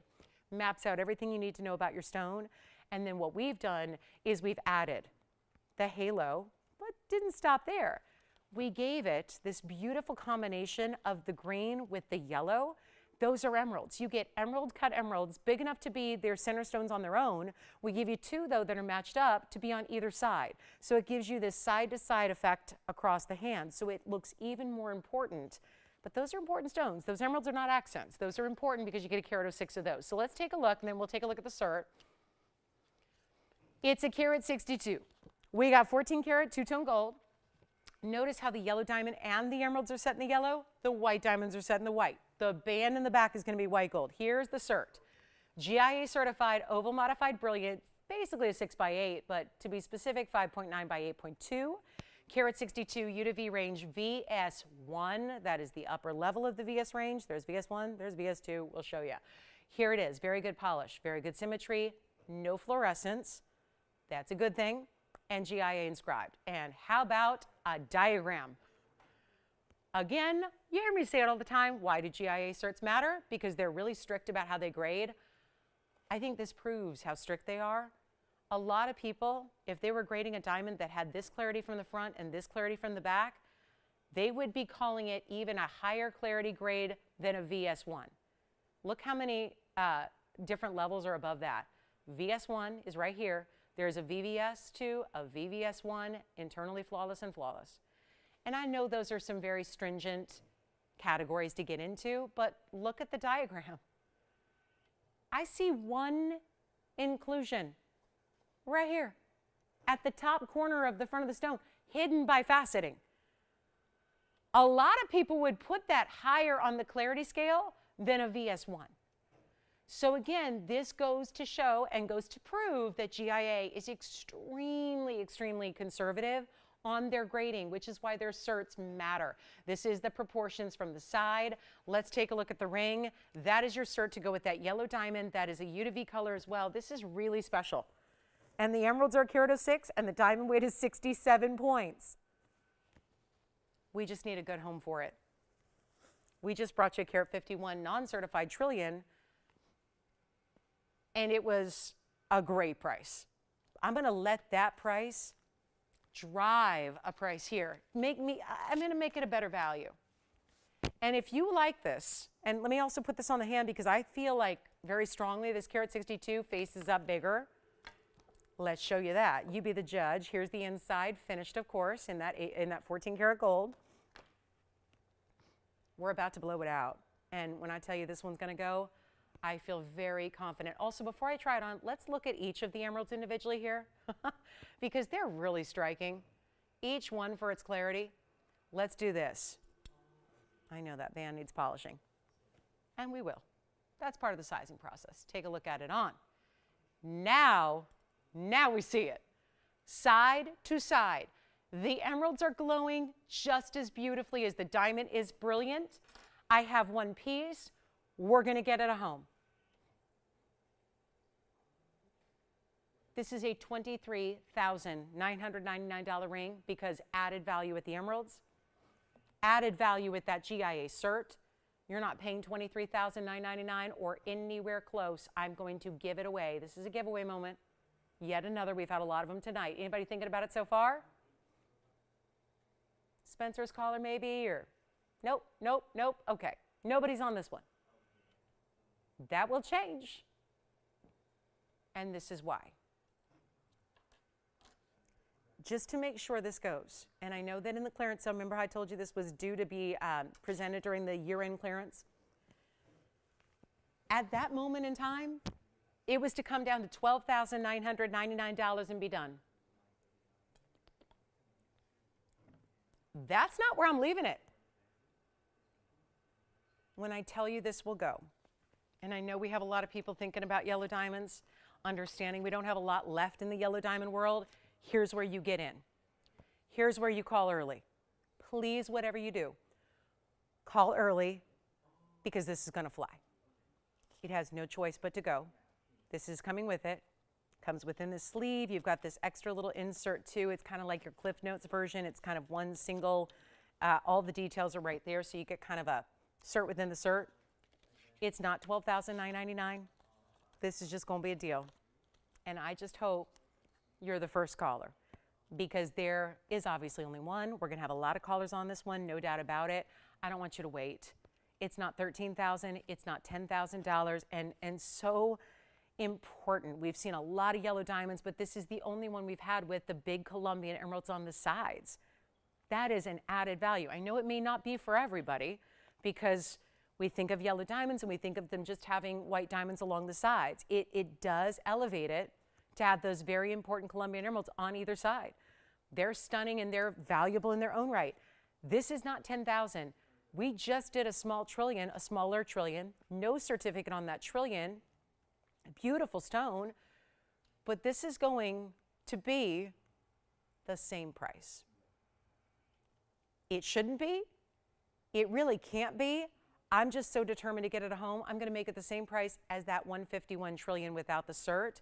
maps out everything you need to know about your stone. And then what we've done is we've added the halo, but didn't stop there. We gave it this beautiful combination of the green with the yellow. Those are emeralds. You get emerald cut emeralds, big enough to be their center stones on their own. We give you 2, though, that are matched up to be on either side. So it gives you this side-to-side effect across the hand. So it looks even more important. But those are important stones. Those emeralds are not accents. Those are important because you get a carat of 6 of those. So let's take a look, and then we'll take a look at the cert. It's a carat 62. We got 14 karat two-tone gold. Notice how the yellow diamond and the emeralds are set in the yellow. The white diamonds are set in the white. The band in the back is going to be white gold. Here's the cert. GIA certified, oval modified brilliant, basically a 6x8, but to be specific, 5.9 by 8.2. Carat 62 U to V range VS1. That is the upper level of the VS range. There's VS1, there's VS2. We'll show you. Here it is. Very good polish, very good symmetry, no fluorescence. That's a good thing. And GIA inscribed. And how about a diagram? Again, you hear me say it all the time. Why do GIA certs matter? Because they're really strict about how they grade. I think this proves how strict they are. A lot of people, if they were grading a diamond that had this clarity from the front and this clarity from the back, they would be calling it even a higher clarity grade than a VS1. Look how many different levels are above that. VS1 is right here. There's a VVS2, a VVS1, internally flawless and flawless. And I know those are some very stringent categories to get into, but look at the diagram. I see one inclusion right here at the top corner of the front of the stone, hidden by faceting. A lot of people would put that higher on the clarity scale than a VS1. So again, this goes to show and goes to prove that GIA is extremely, extremely conservative on their grading, which is why their certs matter. This is the proportions from the side. Let's take a look at the ring. That is your cert to go with that yellow diamond. That is a U to V color as well. This is really special. And the emeralds are a carat of 6, and the diamond weight is 67 points. We just need a good home for it. We just brought you a carat 51 non-certified trillion, and it was a great price. I'm going to let that price drive a price here. I'm going to make it a better value. And if you like this, and let me also put this on the hand because I feel like very strongly this carat 62 faces up bigger. Let's show you that. You be the judge. Here's the inside, finished, of course, in that 14 karat gold. We're about to blow it out. And when I tell you this one's going to go, I feel very confident. Also, before I try it on, let's look at each of the emeralds individually here because they're really striking. Each one for its clarity. Let's do this. I know that band needs polishing. And we will. That's part of the sizing process. Take a look at it on. Now we see it. Side to side. The emeralds are glowing just as beautifully as the diamond is brilliant. I have one piece. We're going to get it a home. This is a $23,999 ring because added value with the emeralds, added value with that GIA cert. You're not paying $23,999 or anywhere close. I'm going to give it away. This is a giveaway moment. Yet another. We've had a lot of them tonight. Anybody thinking about it so far? Spencer's caller maybe, or nope, nope, nope. Okay, nobody's on this one. That will change. And this is why. Just to make sure this goes, and I know that in the clearance sale, remember how I told you this was due to be presented during the year-end clearance? At that moment in time, it was to come down to $12,999 and be done. That's not where I'm leaving it. When I tell you this will go, and I know we have a lot of people thinking about yellow diamonds, understanding we don't have a lot left in the yellow diamond world, here's where you get in. Here's where you call early. Please, whatever you do, call early because this is going to fly. It has no choice but to go. This is coming with it. Comes within the sleeve. You've got this extra little insert too. It's kind of like your Cliff Notes version. It's kind of one single, all the details are right there, so you get kind of a cert within the cert. It's not $12,999. This is just going to be a deal. And I just hope you're the first caller because there is obviously only one. We're going to have a lot of callers on this one, no doubt about it. I don't want you to wait. It's not $13,000. It's not $10,000. And so important. We've seen a lot of yellow diamonds, but this is the only one we've had with the big Colombian emeralds on the sides. That is an added value. I know it may not be for everybody because we think of yellow diamonds and we think of them just having white diamonds along the sides. It does elevate it to have those very important Colombian emeralds on either side. They're stunning and they're valuable in their own right. This is not $10,000. We just did a small trillion, a smaller trillion, no certificate on that trillion. Beautiful stone, but this is going to be the same price. It shouldn't be. It really can't be. I'm just so determined to get it home. I'm going to make it the same price as that 151 trillion without the cert.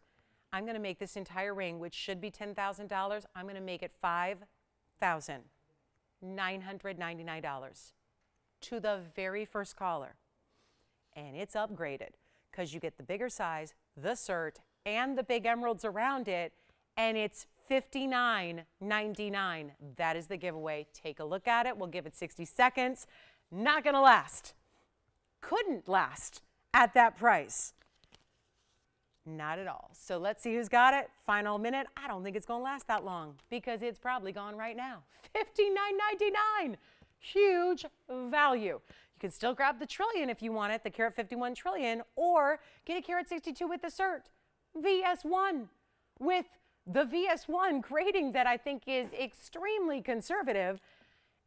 I'm going to make this entire ring, which should be $10,000, I'm going to make it $5,999 to the very first caller. And it's upgraded because you get the bigger size, the cert, and the big emeralds around it, and it's $59.99. That is the giveaway. Take a look at it. We'll give it 60 seconds. Not going to last. Couldn't last at that price. Not at all. So let's see who's got it. Final minute. I don't think it's going to last that long because it's probably gone right now. $59.99. Huge value. You can still grab the trillion if you want it, the carat 51 trillion, or get a carat 62 with the cert. VS1 with the VS1 grading that I think is extremely conservative.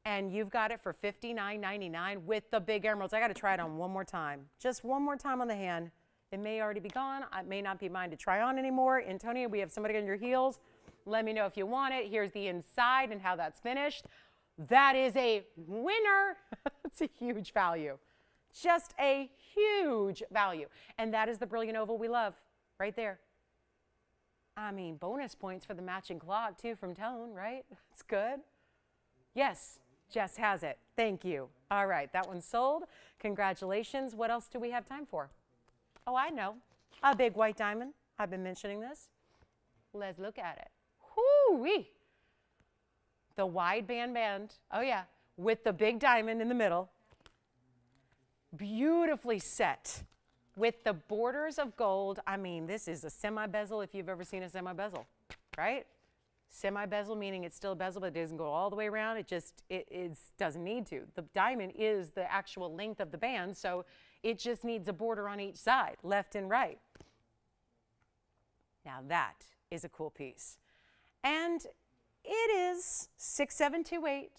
And you've got it for $59.99 with the big emeralds. I got to try it on one more time. Just one more time on the hand. It may already be gone. It may not be mine to try on anymore. Antonia, we have somebody on your heels. Let me know if you want it. Here's the inside and how that's finished. That is a winner. It's a huge value. Just a huge value. And that is the brilliant oval we love right there. I mean, bonus points for the matching clock too from Tone, right? It's good. Yes, Jess has it. Thank you. All right, that one's sold. Congratulations. What else do we have time for? Oh, I know. A big white diamond. I've been mentioning this. Let's look at it. Whoo-wee. The wide band. Oh, yeah. With the big diamond in the middle. Beautifully set. With the borders of gold. I mean, this is a semi-bezel if you've ever seen a semi-bezel, right? Semi-bezel meaning it's still a bezel, but it doesn't go all the way around. It doesn't need to. The diamond is the actual length of the band, so it just needs a border on each side, left and right. Now that is a cool piece. And it is 6728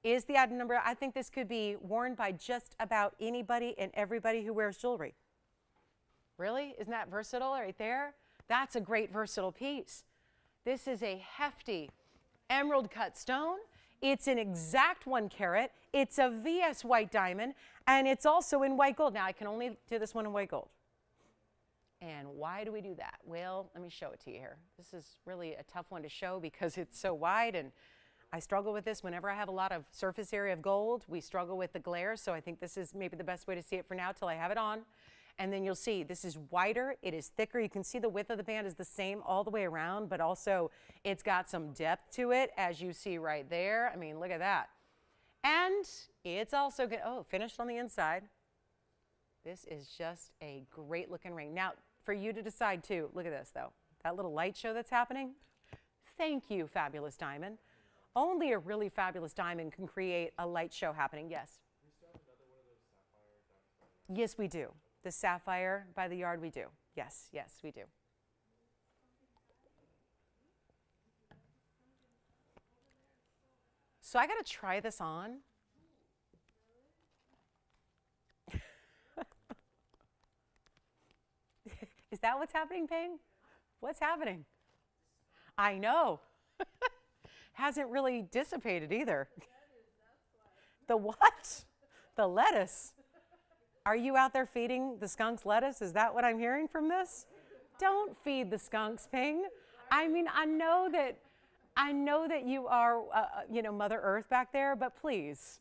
is the item number. I think this could be worn by just about anybody and everybody who wears jewelry. Really? Isn't that versatile right there? That's a great versatile piece. This is a hefty emerald cut stone. It's an exact 1 carat. It's a VS white diamond, and it's also in white gold. Now, I can only do this one in white gold. And why do we do that? Well, let me show it to you here. This is really a tough one to show because it's so wide, and I struggle with this whenever I have a lot of surface area of gold. We struggle with the glare, so I think this is maybe the best way to see it for now till I have it on. And then you'll see this is wider, it is thicker. You can see the width of the band is the same all the way around, but also it's got some depth to it, as you see right there. I mean, look at that. And it's also good, oh, finished on the inside. This is just a great looking ring. Now, for you to decide too, look at this though. That little light show that's happening. Thank you, Fabulous Diamond. Only a really fabulous diamond can create a light show happening. Yes? We still have another one of those sapphire diamonds. Yes, we do. The sapphire by the yard, we do. Yes, yes, we do. So I got to try this on. Is that what's happening, Ping? What's happening? I know. Hasn't really dissipated either. The what? The lettuce. Are you out there feeding the skunks lettuce? Is that what I'm hearing from this? Don't feed the skunks, Ping. I mean, I know that you are, you know, Mother Earth back there, but please,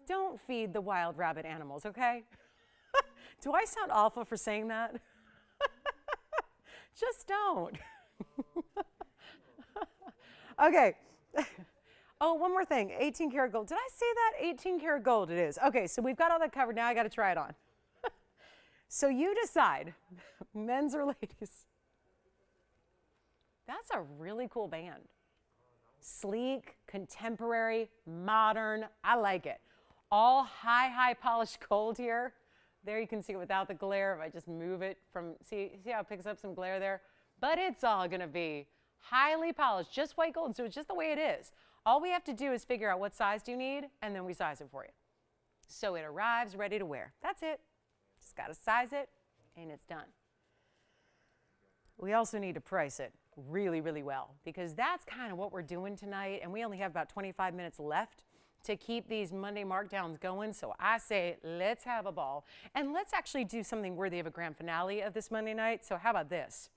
don't feed the wild rabbit animals, okay? Do I sound awful for saying that? Just don't. Okay. Oh, one more thing, 18 karat gold. Did I say that? 18 karat gold it is. Okay, so we've got all that covered. Now I got to try it on. So you decide, men's or ladies. That's a really cool band. Sleek, contemporary, modern. I like it. All high polished gold here. There you can see it without the glare. If I just move it from, see how it picks up some glare there? But it's all going to be highly polished, just white gold. So it's just the way it is. All we have to do is figure out what size do you need, and then we size it for you. So it arrives ready to wear. That's it. Just got to size it, and it's done. We also need to price it really, really well, because that's kind of what we're doing tonight, and we only have about 25 minutes left to keep these Monday markdowns going. So I say, let's have a ball, and let's actually do something worthy of a grand finale of this Monday night. So how about this?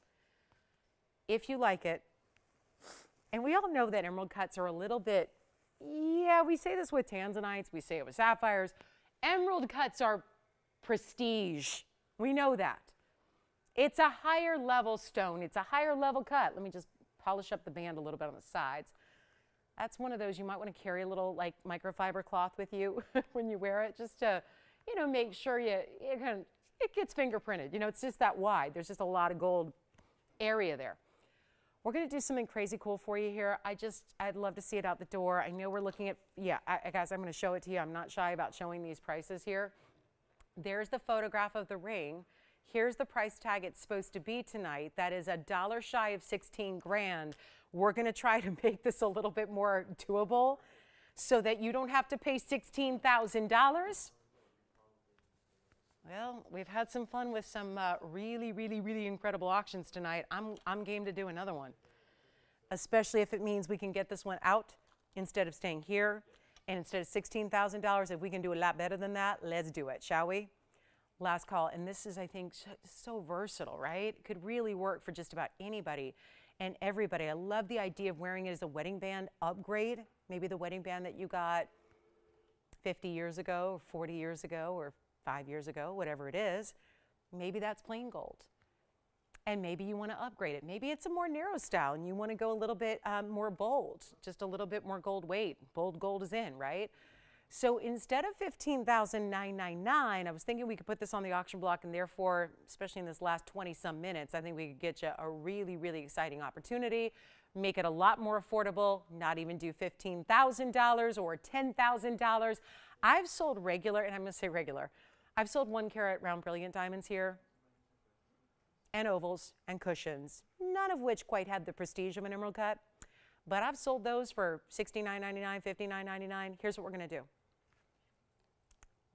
If you like it, and we all know that emerald cuts are a little bit, yeah, we say this with tanzanites, we say it with sapphires. Emerald cuts are prestige. We know that. It's a higher level stone. It's a higher level cut. Let me just polish up the band a little bit on the sides. That's one of those you might want to carry a little like microfiber cloth with you when you wear it, just to, you know, make sure it gets fingerprinted. You know, it's just that wide. There's just a lot of gold area there. We're going to do something crazy cool for you here. I'd love to see it out the door. I know we're looking at, yeah, guys, I'm going to show it to you. I'm not shy about showing these prices here. There's the photograph of the ring. Here's the price tag it's supposed to be tonight. That is $1 shy of 16 grand. We're going to try to make this a little bit more doable so that you don't have to pay $16,000. Well, we've had some fun with some really, really, really incredible auctions tonight. I'm game to do another one, especially if it means we can get this one out instead of staying here. And instead of $16,000, if we can do a lot better than that, let's do it, shall we? Last call. And this is, I think, so versatile, right? It could really work for just about anybody and everybody. I love the idea of wearing it as a wedding band upgrade. Maybe the wedding band that you got 50 years ago, or 40 years ago, or 5 years ago, whatever it is, maybe that's plain gold. And maybe you want to upgrade it. Maybe it's a more narrow style and you want to go a little bit more bold, just a little bit more gold weight. Bold gold is in, right? So instead of $15,999, I was thinking we could put this on the auction block, and therefore, especially in this last 20-some minutes, I think we could get you a really, really exciting opportunity, make it a lot more affordable, not even do $15,000 or $10,000. I've sold regular, and I'm going to say regular, I've sold 1 carat round brilliant diamonds here, and ovals and cushions, none of which quite had the prestige of an emerald cut. But I've sold those for $69.99, $59.99. Here's what we're going to do.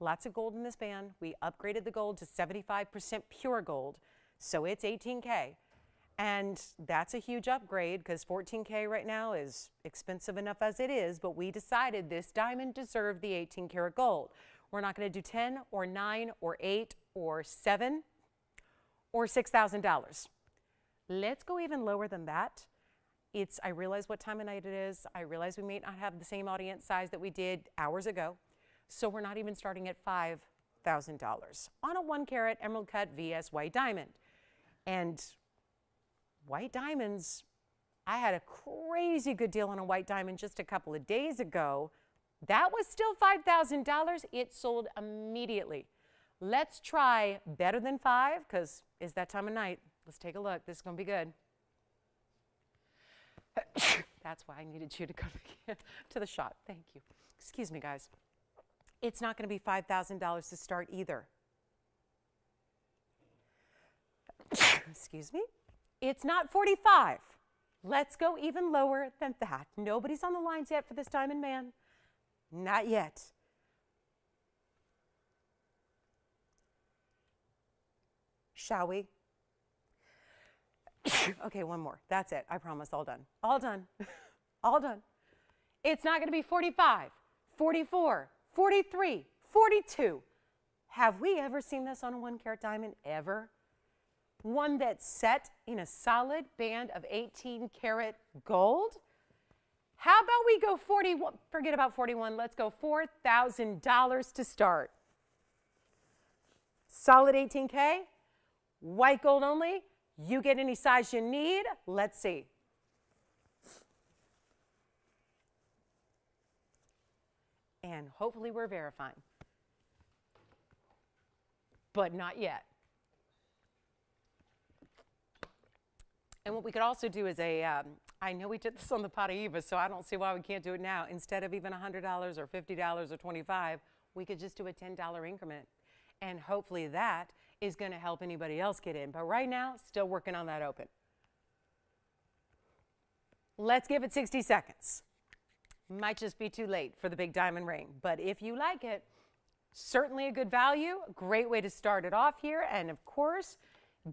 Lots of gold in this band. We upgraded the gold to 75% pure gold. So it's 18K. And that's a huge upgrade because 14K right now is expensive enough as it is, but we decided this diamond deserved the 18 karat gold. We're not going to do 10 or 9 or 8 or 7 or $6,000. Let's go even lower than that. I realize what time of night it is. I realize we may not have the same audience size that we did hours ago. So we're not even starting at $5,000 on a 1 carat emerald cut VS white diamond. And white diamonds, I had a crazy good deal on a white diamond just a couple of days ago. That was still $5,000. It sold immediately. Let's try better than 5 because it's that time of night. Let's take a look. This is going to be good. That's why I needed you to come to the shot. Thank you. Excuse me, guys. It's not going to be $5,000 to start either. Excuse me. It's not 45. Let's go even lower than that. Nobody's on the lines yet for this diamond man. Not yet. Shall we? Okay, one more. That's it. I promise. All done. All done. All done. It's not going to be 45, 44, 43, 42. Have we ever seen this on a 1 carat diamond? Ever? One that's set in a solid band of 18 karat gold? How about we go 41? Forget about 41. Let's go $4,000 to start. Solid 18K, white gold only. You get any size you need. Let's see. And hopefully we're verifying. But not yet. And what we could also do is I know we did this on the Paraiba, so I don't see why we can't do it now. Instead of even $100 or $50 or $25, we could just do a $10 increment. And hopefully that is going to help anybody else get in. But right now, still working on that open. Let's give it 60 seconds. Might just be too late for the big diamond ring. But if you like it, certainly a good value. Great way to start it off here. And of course,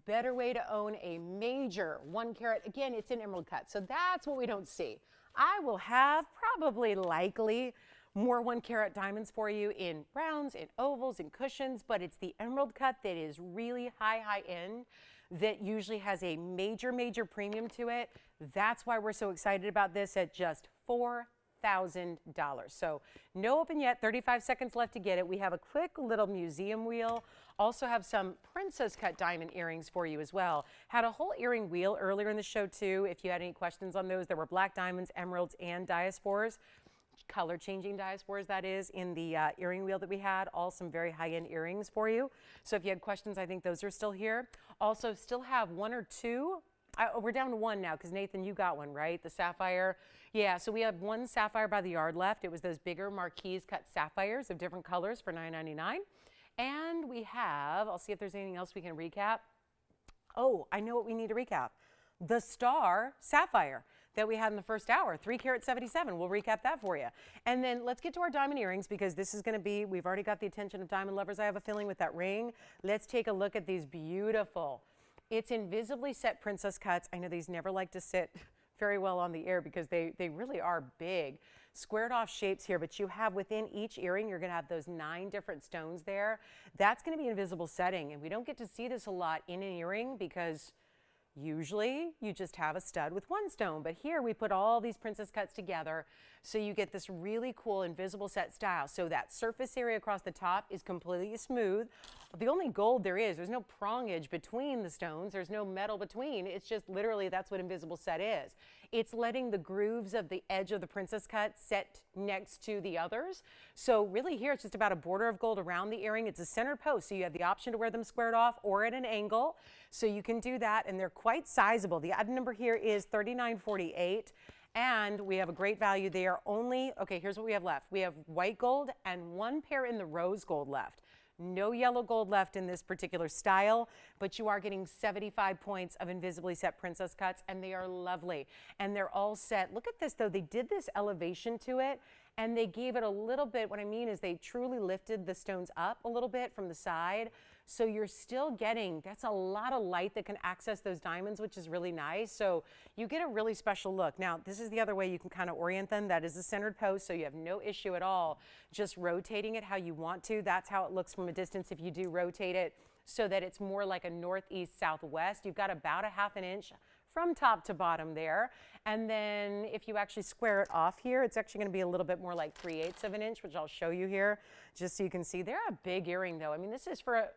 better way to own a major 1 carat. Again, it's an emerald cut, so that's what we don't see. I will have probably likely more 1 carat diamonds for you in rounds, in ovals, in cushions, but it's the emerald cut that is really high end that usually has a major premium to it. That's why we're so excited about this at just $4,000. So no open yet, 35 seconds left to get it. We have a quick little museum wheel. Also have some princess cut diamond earrings for you as well. Had a whole earring wheel earlier in the show too. If you had any questions on those, there were black diamonds, emeralds, and diaspores. Color changing diaspores, that is, in the earring wheel that we had. All some very high-end earrings for you. So if you had questions, I think those are still here. Also still have 1 or 2. We're down to 1 now because Nathan, you got one, right? The sapphire. Yeah, so we have 1 sapphire by the yard left. It was those bigger marquise cut sapphires of different colors for $9.99. And we have, I'll see if there's anything else we can recap. Oh, I know what we need to recap. The star sapphire that we had in the first hour, 3 carat 77. We'll recap that for you. And then let's get to our diamond earrings because this is going to be, we've already got the attention of diamond lovers, I have a feeling, with that ring. Let's take a look at these beautiful, it's invisibly set princess cuts. I know these never like to sit very well on the air because they really are big. Squared off shapes here, but you have within each earring, you're going to have those 9 different stones there. That's going to be invisible setting, and we don't get to see this a lot in an earring because usually you just have a stud with 1 stone, but here we put all these princess cuts together so you get this really cool invisible set style. So that surface area across the top is completely smooth. The only gold there is, there's no prongage between the stones, there's no metal between, it's just literally that's what invisible set is. It's letting the grooves of the edge of the princess cut set next to the others. So really here it's just about a border of gold around the earring. It's a centered post, so you have the option to wear them squared off or at an angle. So you can do that, and they're quite sizable. The item number here is $39.48, and we have a great value there. Only, okay, here's what we have left. We have white gold and 1 pair in the rose gold left. No yellow gold left in this particular style, but you are getting 75 points of invisibly set princess cuts, and they are lovely. And they're all set. Look at this, though. They did this elevation to it, and they gave it a little bit. What I mean is they truly lifted the stones up a little bit from the side. So you're still getting, that's a lot of light that can access those diamonds, which is really nice. So you get a really special look. Now, this is the other way you can kind of orient them. That is a centered post, so you have no issue at all just rotating it how you want to. That's how it looks from a distance if you do rotate it so that it's more like a northeast southwest. You've got about a ½ an inch from top to bottom there. And then if you actually square it off here, it's actually going to be a little bit more like 3/8 of an inch, which I'll show you here just so you can see. They're a big earring though. I mean, this is for a,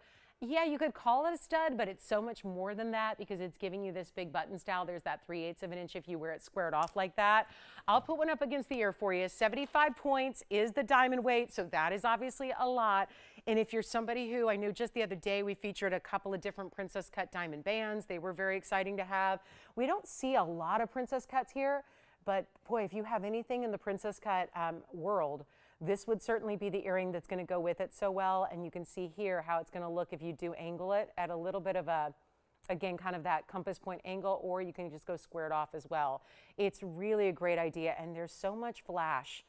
yeah, you could call it a stud, but it's so much more than that because it's giving you this big button style. There's that 3/8 of an inch if you wear it squared off like that. I'll put one up against the ear for you. 75 points is the diamond weight, so that is obviously a lot. And if you're somebody who, I know just the other day we featured a couple of different princess cut diamond bands. They were very exciting to have. We don't see a lot of princess cuts here, but boy, if you have anything in the princess cut world, this would certainly be the earring that's going to go with it so well. And you can see here how it's going to look if you do angle it at a little bit of a, again, kind of that compass point angle, or you can just go square it off as well. It's really a great idea, and there's so much flash.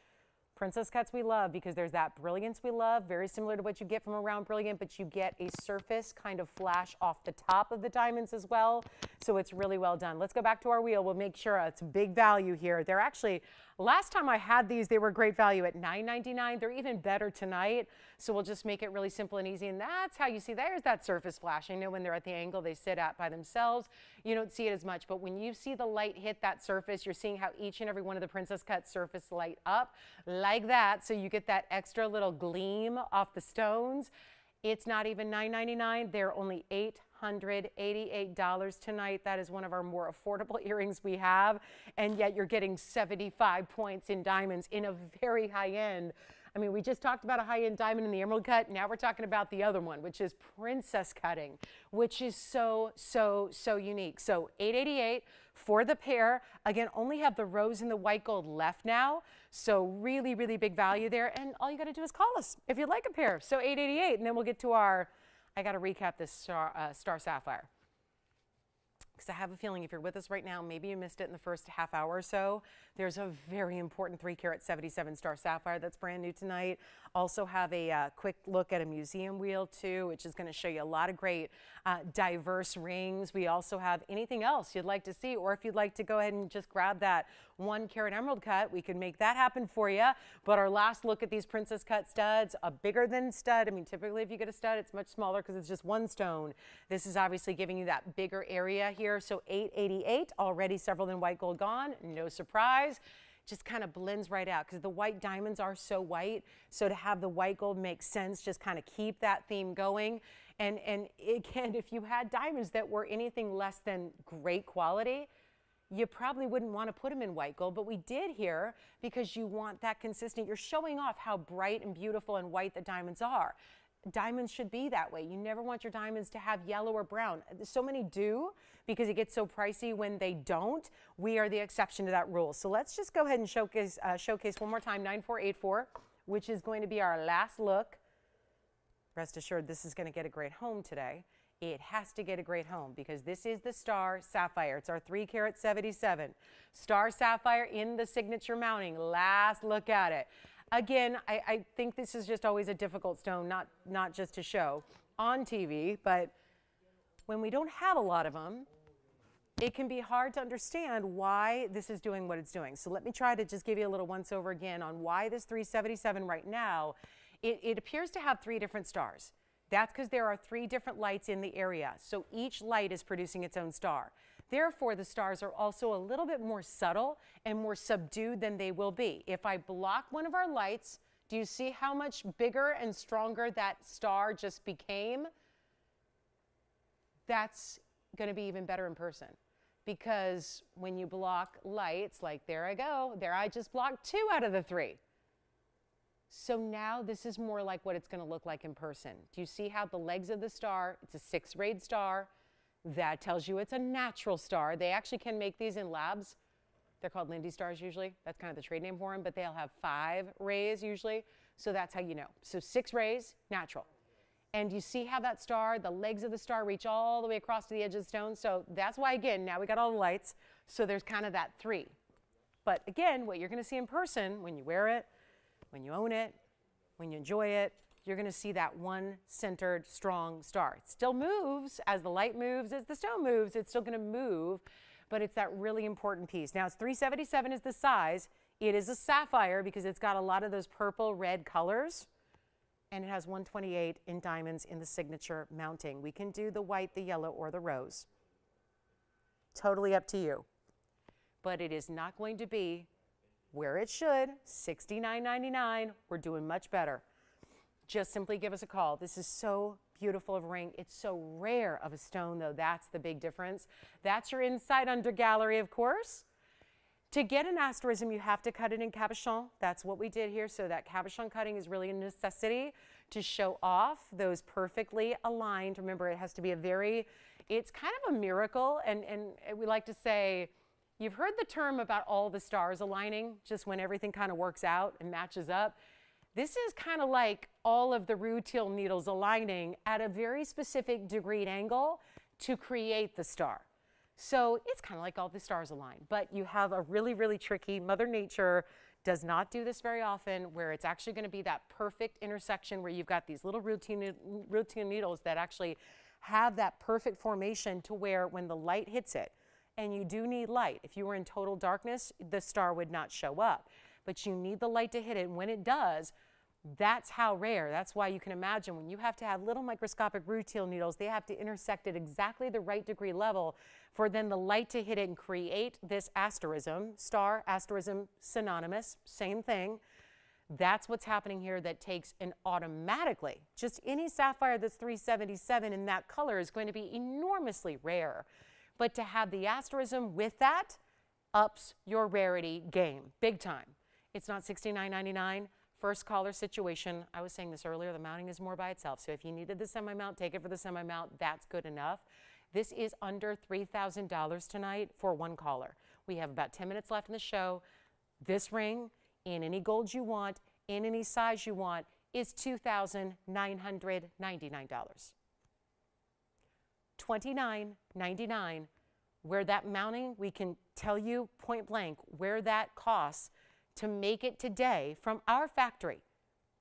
Princess cuts we love because there's that brilliance we love, very similar to what you get from a round brilliant, but you get a surface kind of flash off the top of the diamonds as well. So it's really well done. Let's go back to our wheel. We'll make sure it's big value here. They're actually, last time I had these, they were great value at $9.99. They're even better tonight. So we'll just make it really simple and easy. And that's how you see, there's that surface flash. I know when they're at the angle they sit at by themselves, you don't see it as much. But when you see the light hit that surface, you're seeing how each and every one of the princess cut surface light up like that. So you get that extra little gleam off the stones. It's not even $9.99. They're only $888 tonight. That is one of our more affordable earrings we have. And yet you're getting 75 points in diamonds in a very high end. I mean, we just talked about a high-end diamond in the emerald cut. Now we're talking about the other one, which is princess cutting, which is so, so, so unique. So $888 for the pair. Again, only have the rose and the white gold left now. So really, really big value there. And all you got to do is call us if you'd like a pair. So $888, and then we'll get to our, I got to recap this star sapphire. Because I have a feeling if you're with us right now, maybe you missed it in the first half hour or so. There's a very important 3-carat 77 star sapphire that's brand new tonight. Also have a quick look at a museum wheel too, which is going to show you a lot of great diverse rings. We also have anything else you'd like to see, or if you'd like to go ahead and just grab that 1-carat emerald cut, we can make that happen for you. But our last look at these princess cut studs, a bigger than stud. I mean, typically if you get a stud, it's much smaller because it's just one stone. This is obviously giving you that bigger area here. So $888, already several in white gold gone, no surprise. Just kind of blends right out because the white diamonds are so white. So to have the white gold makes sense, just kind of keep that theme going. And again, if you had diamonds that were anything less than great quality, you probably wouldn't want to put them in white gold, but we did here because you want that consistent. You're showing off how bright and beautiful and white the diamonds are. Diamonds should be that way. You never want your diamonds to have yellow or brown. So many do because it gets so pricey when they don't. We are the exception to that rule. So let's just go ahead and showcase one more time, 9484, which is going to be our last look. Rest assured, this is going to get a great home today. It has to get a great home because this is the star sapphire. It's our 3-carat 77 star sapphire in the signature mounting. Last look at it. Again, I think this is just always a difficult stone, not just to show on TV, but when we don't have a lot of them, it can be hard to understand why this is doing what it's doing. So let me try to just give you a little once over again on why this 377 right now, it appears to have 3 different stars. That's because there are 3 different lights in the area. So each light is producing its own star. Therefore, the stars are also a little bit more subtle and more subdued than they will be. If I block one of our lights, do you see how much bigger and stronger that star just became? That's going to be even better in person. Because when you block lights, like there I go, there I just blocked 2 out of the 3. So now this is more like what it's going to look like in person. Do you see how the legs of the star, it's a 6-rayed star. That tells you it's a natural star. They actually can make these in labs. They're called Lindy stars usually. That's kind of the trade name for them, but they'll have 5 rays usually. So that's how you know. So 6 rays, natural. And you see how that star, the legs of the star reach all the way across to the edge of the stone. So that's why, again, now we got all the lights. So there's kind of that 3. But again, what you're going to see in person when you wear it, when you own it, when you enjoy it, you're going to see that one centered strong star. It still moves as the light moves, as the stone moves, it's still going to move, but it's that really important piece. Now it's 377 is the size. It is a sapphire because it's got a lot of those purple red colors, and it has 128 in diamonds in the signature mounting. We can do the white, the yellow, or the rose. Totally up to you. But it is not going to be where it should, $69.99. We're doing much better. Just simply give us a call. This is so beautiful of a ring. It's so rare of a stone, though. That's the big difference. That's your inside under gallery, of course. To get an asterism, you have to cut it in cabochon. That's what we did here. So that cabochon cutting is really a necessity to show off those perfectly aligned. Remember, it has to be it's kind of a miracle. And we like to say, you've heard the term about all the stars aligning, just when everything kind of works out and matches up. This is kind of like all of the rutile needles aligning at a very specific degree angle to create the star. So it's kind of like all the stars align, but you have a really, really tricky, Mother Nature does not do this very often, where it's actually going to be that perfect intersection where you've got these little rutile needles that actually have that perfect formation to where when the light hits it, and you do need light. If you were in total darkness, the star would not show up, but you need the light to hit it, and when it does, that's how rare. That's why you can imagine when you have to have little microscopic rutile needles, they have to intersect at exactly the right degree level for then the light to hit it and create this asterism. Star, asterism, synonymous, same thing. That's what's happening here. That takes an automatically, just any sapphire that's 377 in that color is going to be enormously rare. But to have the asterism with that ups your rarity game, big time. It's not $69.99. First caller situation, I was saying this earlier, the mounting is more by itself. So if you needed the semi-mount, take it for the semi-mount. That's good enough. This is under $3,000 tonight for one caller. We have about 10 minutes left in the show. This ring, in any gold you want, in any size you want, is $2,999. $29.99. Where that mounting, we can tell you point blank where that costs to make it today from our factory.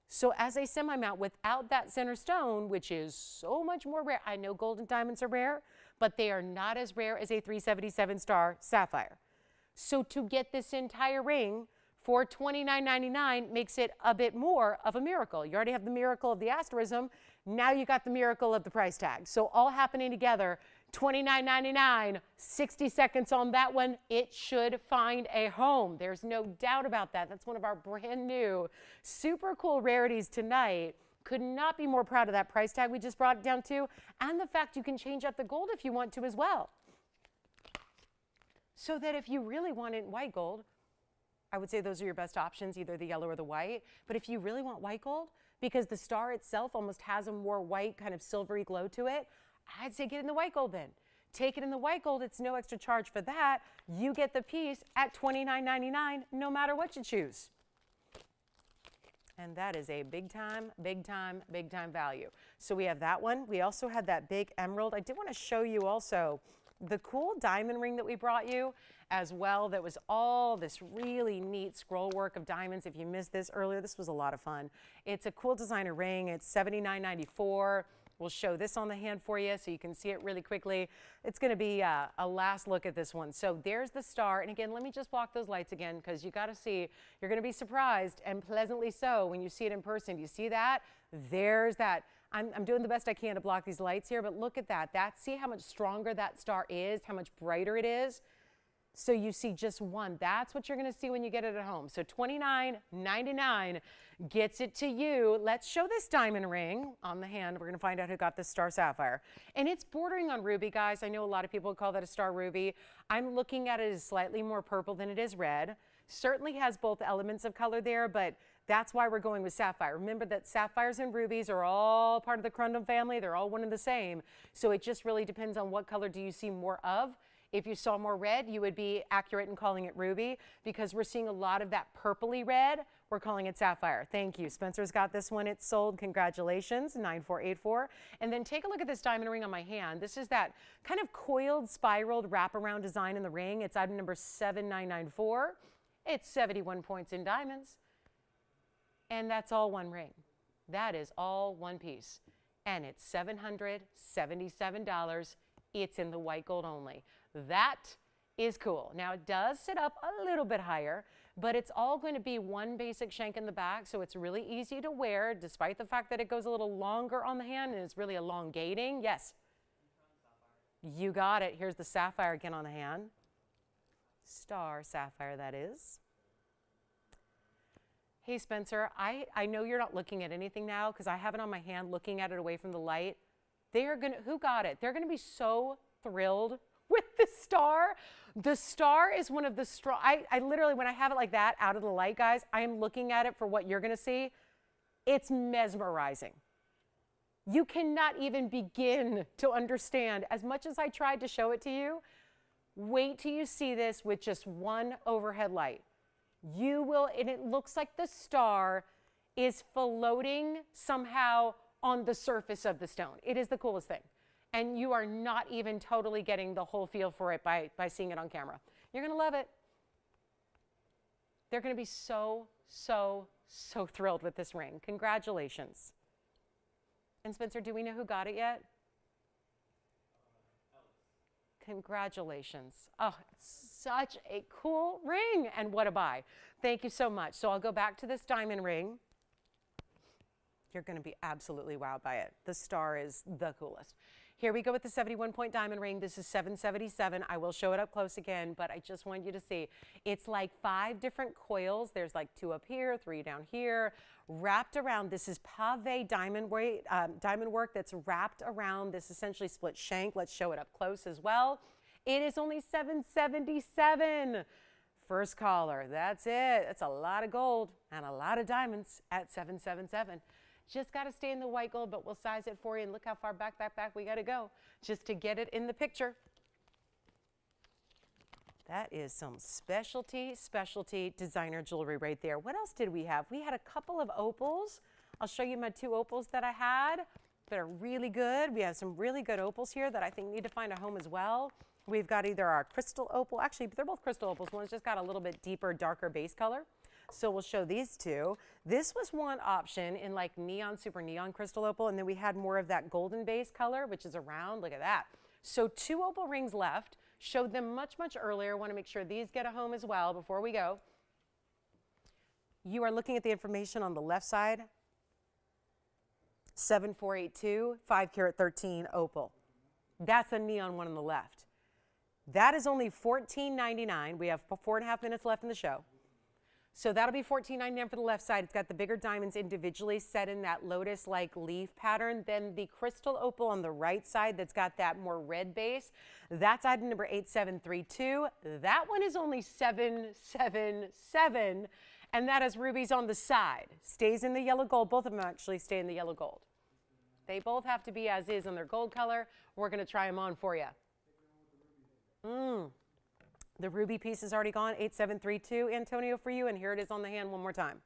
So as a semi-mount without that center stone, which is so much more rare, I know gold and diamonds are rare, but they are not as rare as a 377 star sapphire. So to get this entire ring for $29.99 makes it a bit more of a miracle. You already have the miracle of the asterism, now you got the miracle of the price tag. So all happening together, $29.99, 60 seconds on that one. It should find a home. There's no doubt about that. That's one of our brand new, super cool rarities tonight. Could not be more proud of that price tag we just brought it down to, and the fact you can change up the gold if you want to as well. So that if you really wanted white gold, I would say those are your best options, either the yellow or the white. But if you really want white gold, because the star itself almost has a more white kind of silvery glow to it, I'd say get in the white gold then. Take it in the white gold. It's no extra charge for that. You get the piece at $29.99 no matter what you choose. And that is a big time, big time, big time value. So we have that one. We also had that big emerald. I did want to show you also the cool diamond ring that we brought you as well. That was all this really neat scroll work of diamonds. If you missed this earlier, this was a lot of fun. It's a cool designer ring. It's $79.94. We'll show this on the hand for you so you can see it really quickly. It's going to be a last look at this one. So there's the star. And again, let me just block those lights again because you got to see, you're going to be surprised and pleasantly so when you see it in person. Do you see that? There's that. I'm doing the best I can to block these lights here, but look at that. See how much stronger that star is, how much brighter it is. So you see just one. That's what you're going to see when you get it at home. So $29.99 gets it to you. Let's show this diamond ring on the hand. We're going to find out who got this star sapphire. And it's bordering on ruby, guys. I know a lot of people call that a star ruby. I'm looking at it as slightly more purple than it is red. Certainly has both elements of color there, but that's why we're going with sapphire. Remember that sapphires and rubies are all part of the corundum family. They're all one and the same. So it just really depends on what color do you see more of. If you saw more red, you would be accurate in calling it ruby. Because we're seeing a lot of that purpley red, we're calling it sapphire. Thank you. Spencer's got this one. It's sold. Congratulations, 9484. And then take a look at this diamond ring on my hand. This is that kind of coiled, spiraled wraparound design in the ring. It's item number 7994. It's 71 points in diamonds. And that's all one ring. That is all one piece. And it's $777. It's in the white gold only. That is cool. Now it does sit up a little bit higher, but it's all going to be one basic shank in the back, so it's really easy to wear, despite the fact that it goes a little longer on the hand and it's really elongating. Yes? You got it. Here's the sapphire again on the hand. Star sapphire, that is. Hey, Spencer, I know you're not looking at anything now because I have it on my hand looking at it away from the light. They are going to, who got it? They're going to be so thrilled with the star. The star is one of the strong, I literally, when I have it like that out of the light, guys, I am looking at it for what you're going to see. It's mesmerizing. You cannot even begin to understand, as much as I tried to show it to you, wait till you see this with just one overhead light. You will, and it looks like the star is floating somehow on the surface of the stone. It is the coolest thing. And you are not even totally getting the whole feel for it by seeing it on camera. You're going to love it. They're going to be so, so, so thrilled with this ring. Congratulations. And Spencer, do we know who got it yet? Congratulations. Oh, it's such a cool ring. And what a buy. Thank you so much. So I'll go back to this diamond ring. You're going to be absolutely wowed by it. The star is the coolest. Here we go with the 71-point diamond ring. This is $777. I will show it up close again, but I just want you to see. It's like 5 different coils. There's like 2 up here, 3 down here, wrapped around. This is pave diamond work that's wrapped around this essentially split shank. Let's show it up close as well. It is only $777. First caller. That's it. That's a lot of gold and a lot of diamonds at $777. Just got to stay in the white gold, but we'll size it for you. And look how far back we got to go just to get it in the picture. That is some specialty designer jewelry right there. What else did we have? We had a couple of opals. I'll show you my 2 opals that I had that are really good. We have some really good opals here that I think need to find a home as well. We've got either our crystal opal. Actually, they're both crystal opals. One's just got a little bit deeper, darker base color. So we'll show these 2. This was one option in like neon, super neon crystal opal, and then we had more of that golden base color, which is around, look at that. So 2 opal rings left, showed them much, much earlier. Want to make sure these get a home as well before we go. You are looking at the information on the left side. 7482, 5-carat 13 opal. That's a neon one on the left. That is only $14.99. We have 4.5 minutes left in the show. So that'll be $14.99 for the left side. It's got the bigger diamonds individually set in that lotus-like leaf pattern. Then the crystal opal on the right side that's got that more red base. That's item number 8732. That one is only $777, and that has rubies on the side. Stays in the yellow gold. Both of them actually stay in the yellow gold. They both have to be as is in their gold color. We're going to try them on for you. The ruby piece is already gone, 8732, Antonio, for you, and here it is on the hand one more time.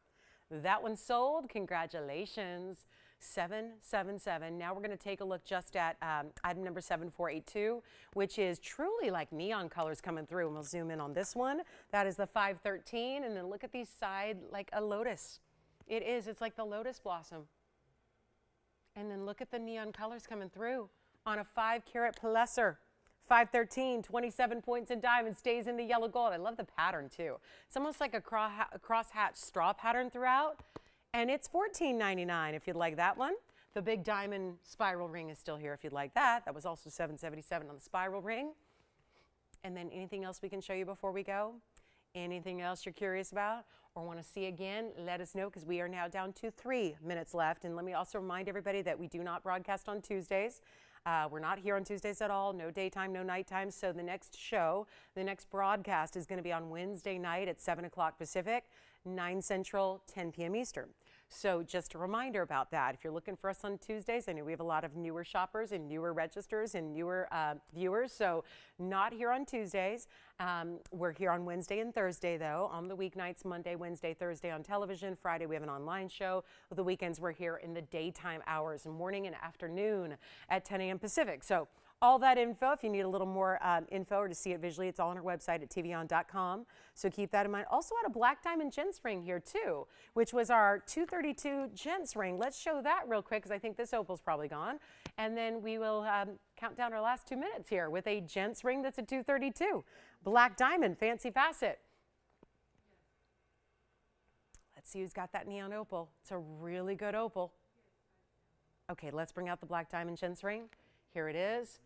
That one sold. Congratulations. 777. Now we're going to take a look just at item number 7482, which is truly like neon colors coming through. And we'll zoom in on this one. That is the 513, and then look at these side like a lotus. It is. It's like the lotus blossom. And then look at the neon colors coming through on a 5-carat palesser. 513, 27 points in diamond, stays in the yellow gold. I love the pattern too. It's almost like a cross-hatch straw pattern throughout. And it's $14.99 if you'd like that one. The big diamond spiral ring is still here if you'd like that. That was also $777 on the spiral ring. And then anything else we can show you before we go? Anything else you're curious about or want to see again? Let us know, because we are now down to 3 minutes left. And let me also remind everybody that we do not broadcast on Tuesdays. We're not here on Tuesdays at all. No daytime, no nighttime. So the next show, the next broadcast is going to be on Wednesday night at 7 o'clock Pacific, 9 Central, 10 p.m. Eastern. So just a reminder about that. If you're looking for us on Tuesdays, I know we have a lot of newer shoppers and newer registers and newer viewers. So not here on Tuesdays. We're here on Wednesday and Thursday, though. On the weeknights, Monday, Wednesday, Thursday on television. Friday, we have an online show. The weekends, we're here in the daytime hours, morning and afternoon at 10 a.m. Pacific. So all that info. If you need a little more info or to see it visually, it's all on our website at tvon.com. So keep that in mind. Also had a black diamond gents ring here too, which was our 232 gents ring. Let's show that real quick because I think this opal's probably gone. And then we will count down our last 2 minutes here with a gents ring that's a 232. Black diamond, fancy facet. Let's see who's got that neon opal. It's a really good opal. Okay, let's bring out the black diamond gents ring. Here it is.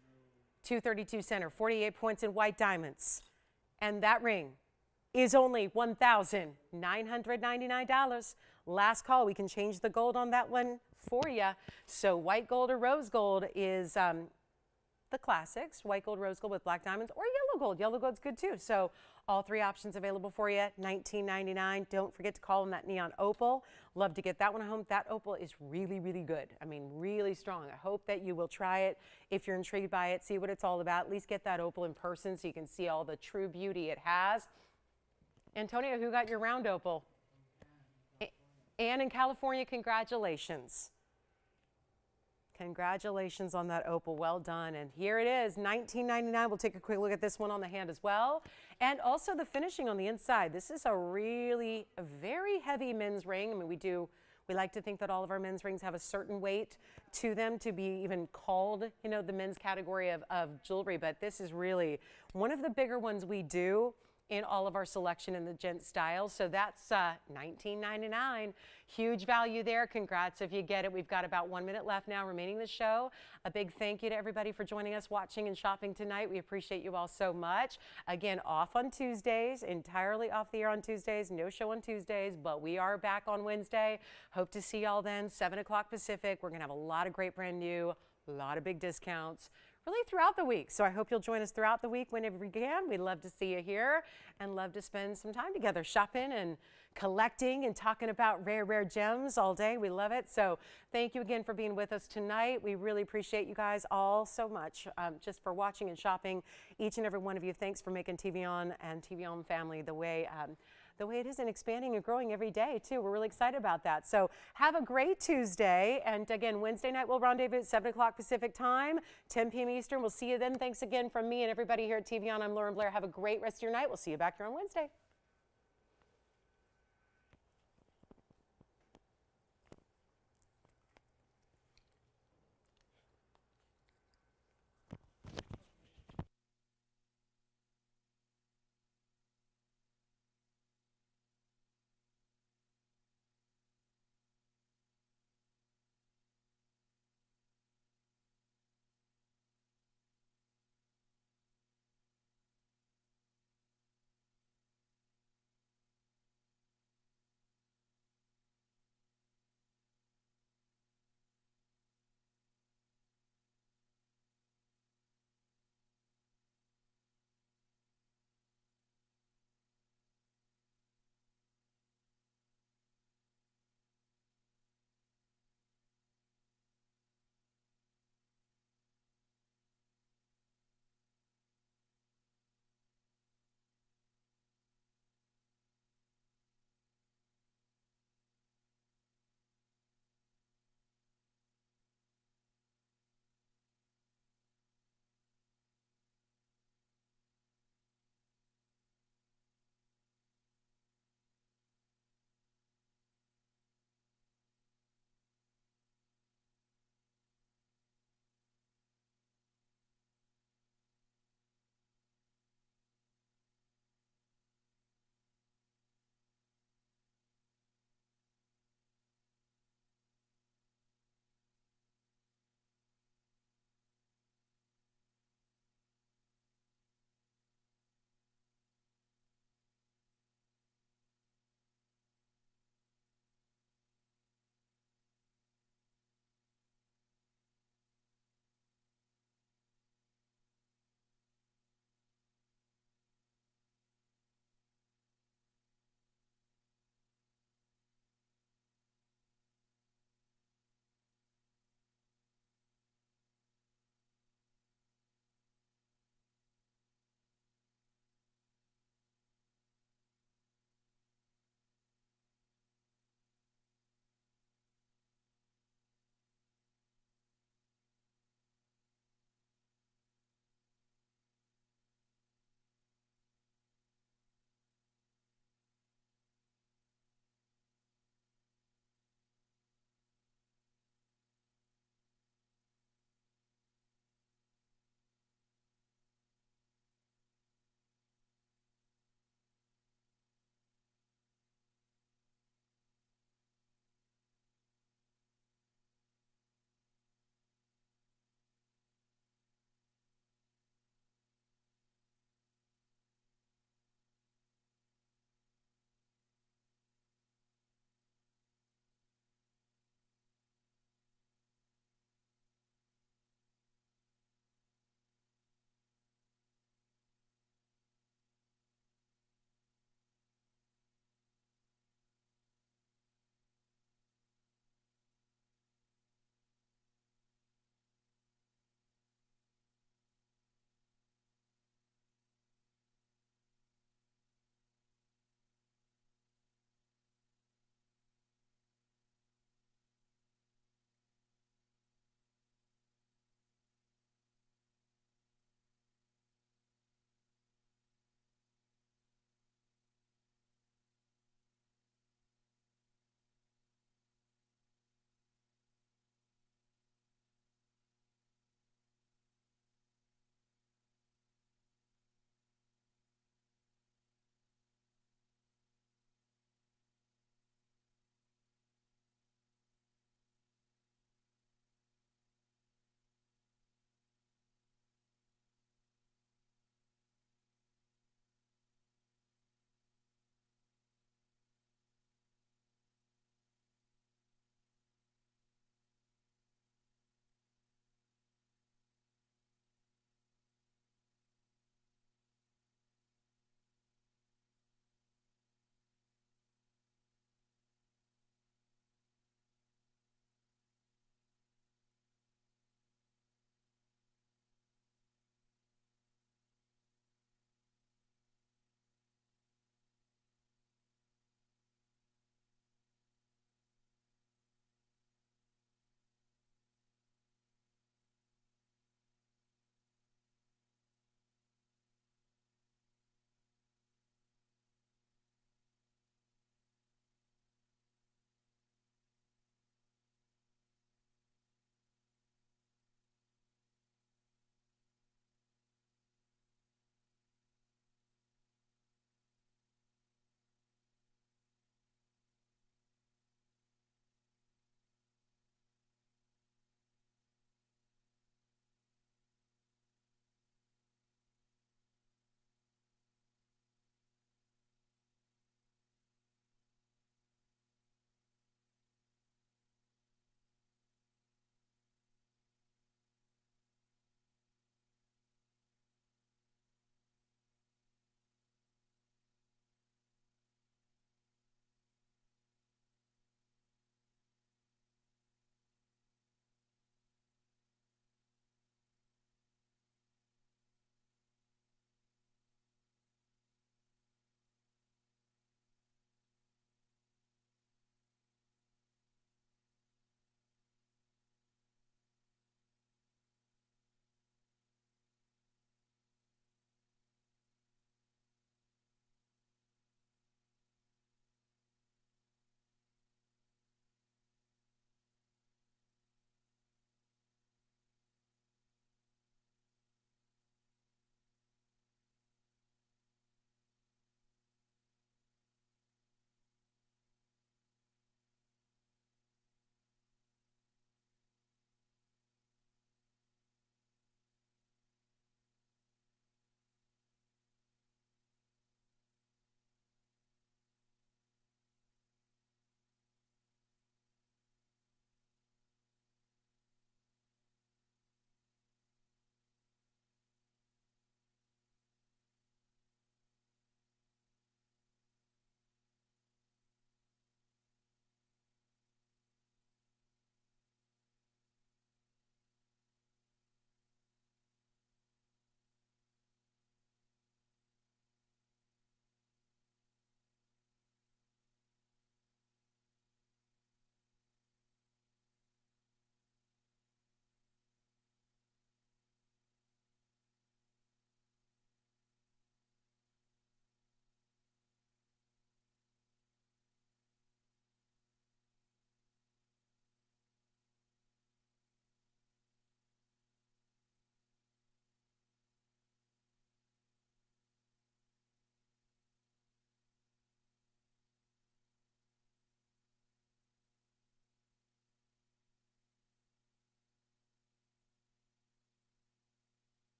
232 center, 48 points in white diamonds. And that ring is only $1,999. Last call, we can change the gold on that one for you. So white gold or rose gold is the classics, white gold, rose gold with black diamonds, or yellow gold. Yellow gold's good too. So all three options available for you, $19.99. Don't forget to call on that neon opal. Love to get that one home. That opal is really, really good. I mean, really strong. I hope that you will try it. If you're intrigued by it, see what it's all about. At least get that opal in person so you can see all the true beauty it has. Antonio, who got your round opal? Anne in California, congratulations. Congratulations on that opal. Well done. And here it is, $19.99. We'll take a quick look at this one on the hand as well. And also the finishing on the inside. This is a really very heavy men's ring. I mean, we like to think that all of our men's rings have a certain weight to them to be even called, you know, the men's category of jewelry. But this is really one of the bigger ones we do in all of our selection in the gent style. So that's $19.99. Huge value there. Congrats if you get it. We've got about 1 minute left now remaining the show. A big thank you to everybody for joining us, watching and shopping tonight. We appreciate you all so much. Again, off on Tuesdays, entirely off the air on Tuesdays, no show on Tuesdays, but we are back on Wednesday. Hope to see y'all then, 7 o'clock Pacific. We're gonna have a lot of great brand new, a lot of big discounts really throughout the week. So I hope you'll join us throughout the week whenever you can. We'd love to see you here and love to spend some time together shopping and collecting and talking about rare gems all day. We love it. So thank you again for being with us tonight. We really appreciate you guys all so much just for watching and shopping. Each and every one of you, thanks for making TVON and TVON family the way it is and expanding and growing every day too. We're really excited about that. So have a great Tuesday. And again, Wednesday night we'll rendezvous at 7 o'clock Pacific time, 10 p.m. Eastern. We'll see you then. Thanks again from me and everybody here at TVON. I'm Lauren Blair. Have a great rest of your night. We'll see you back here on Wednesday.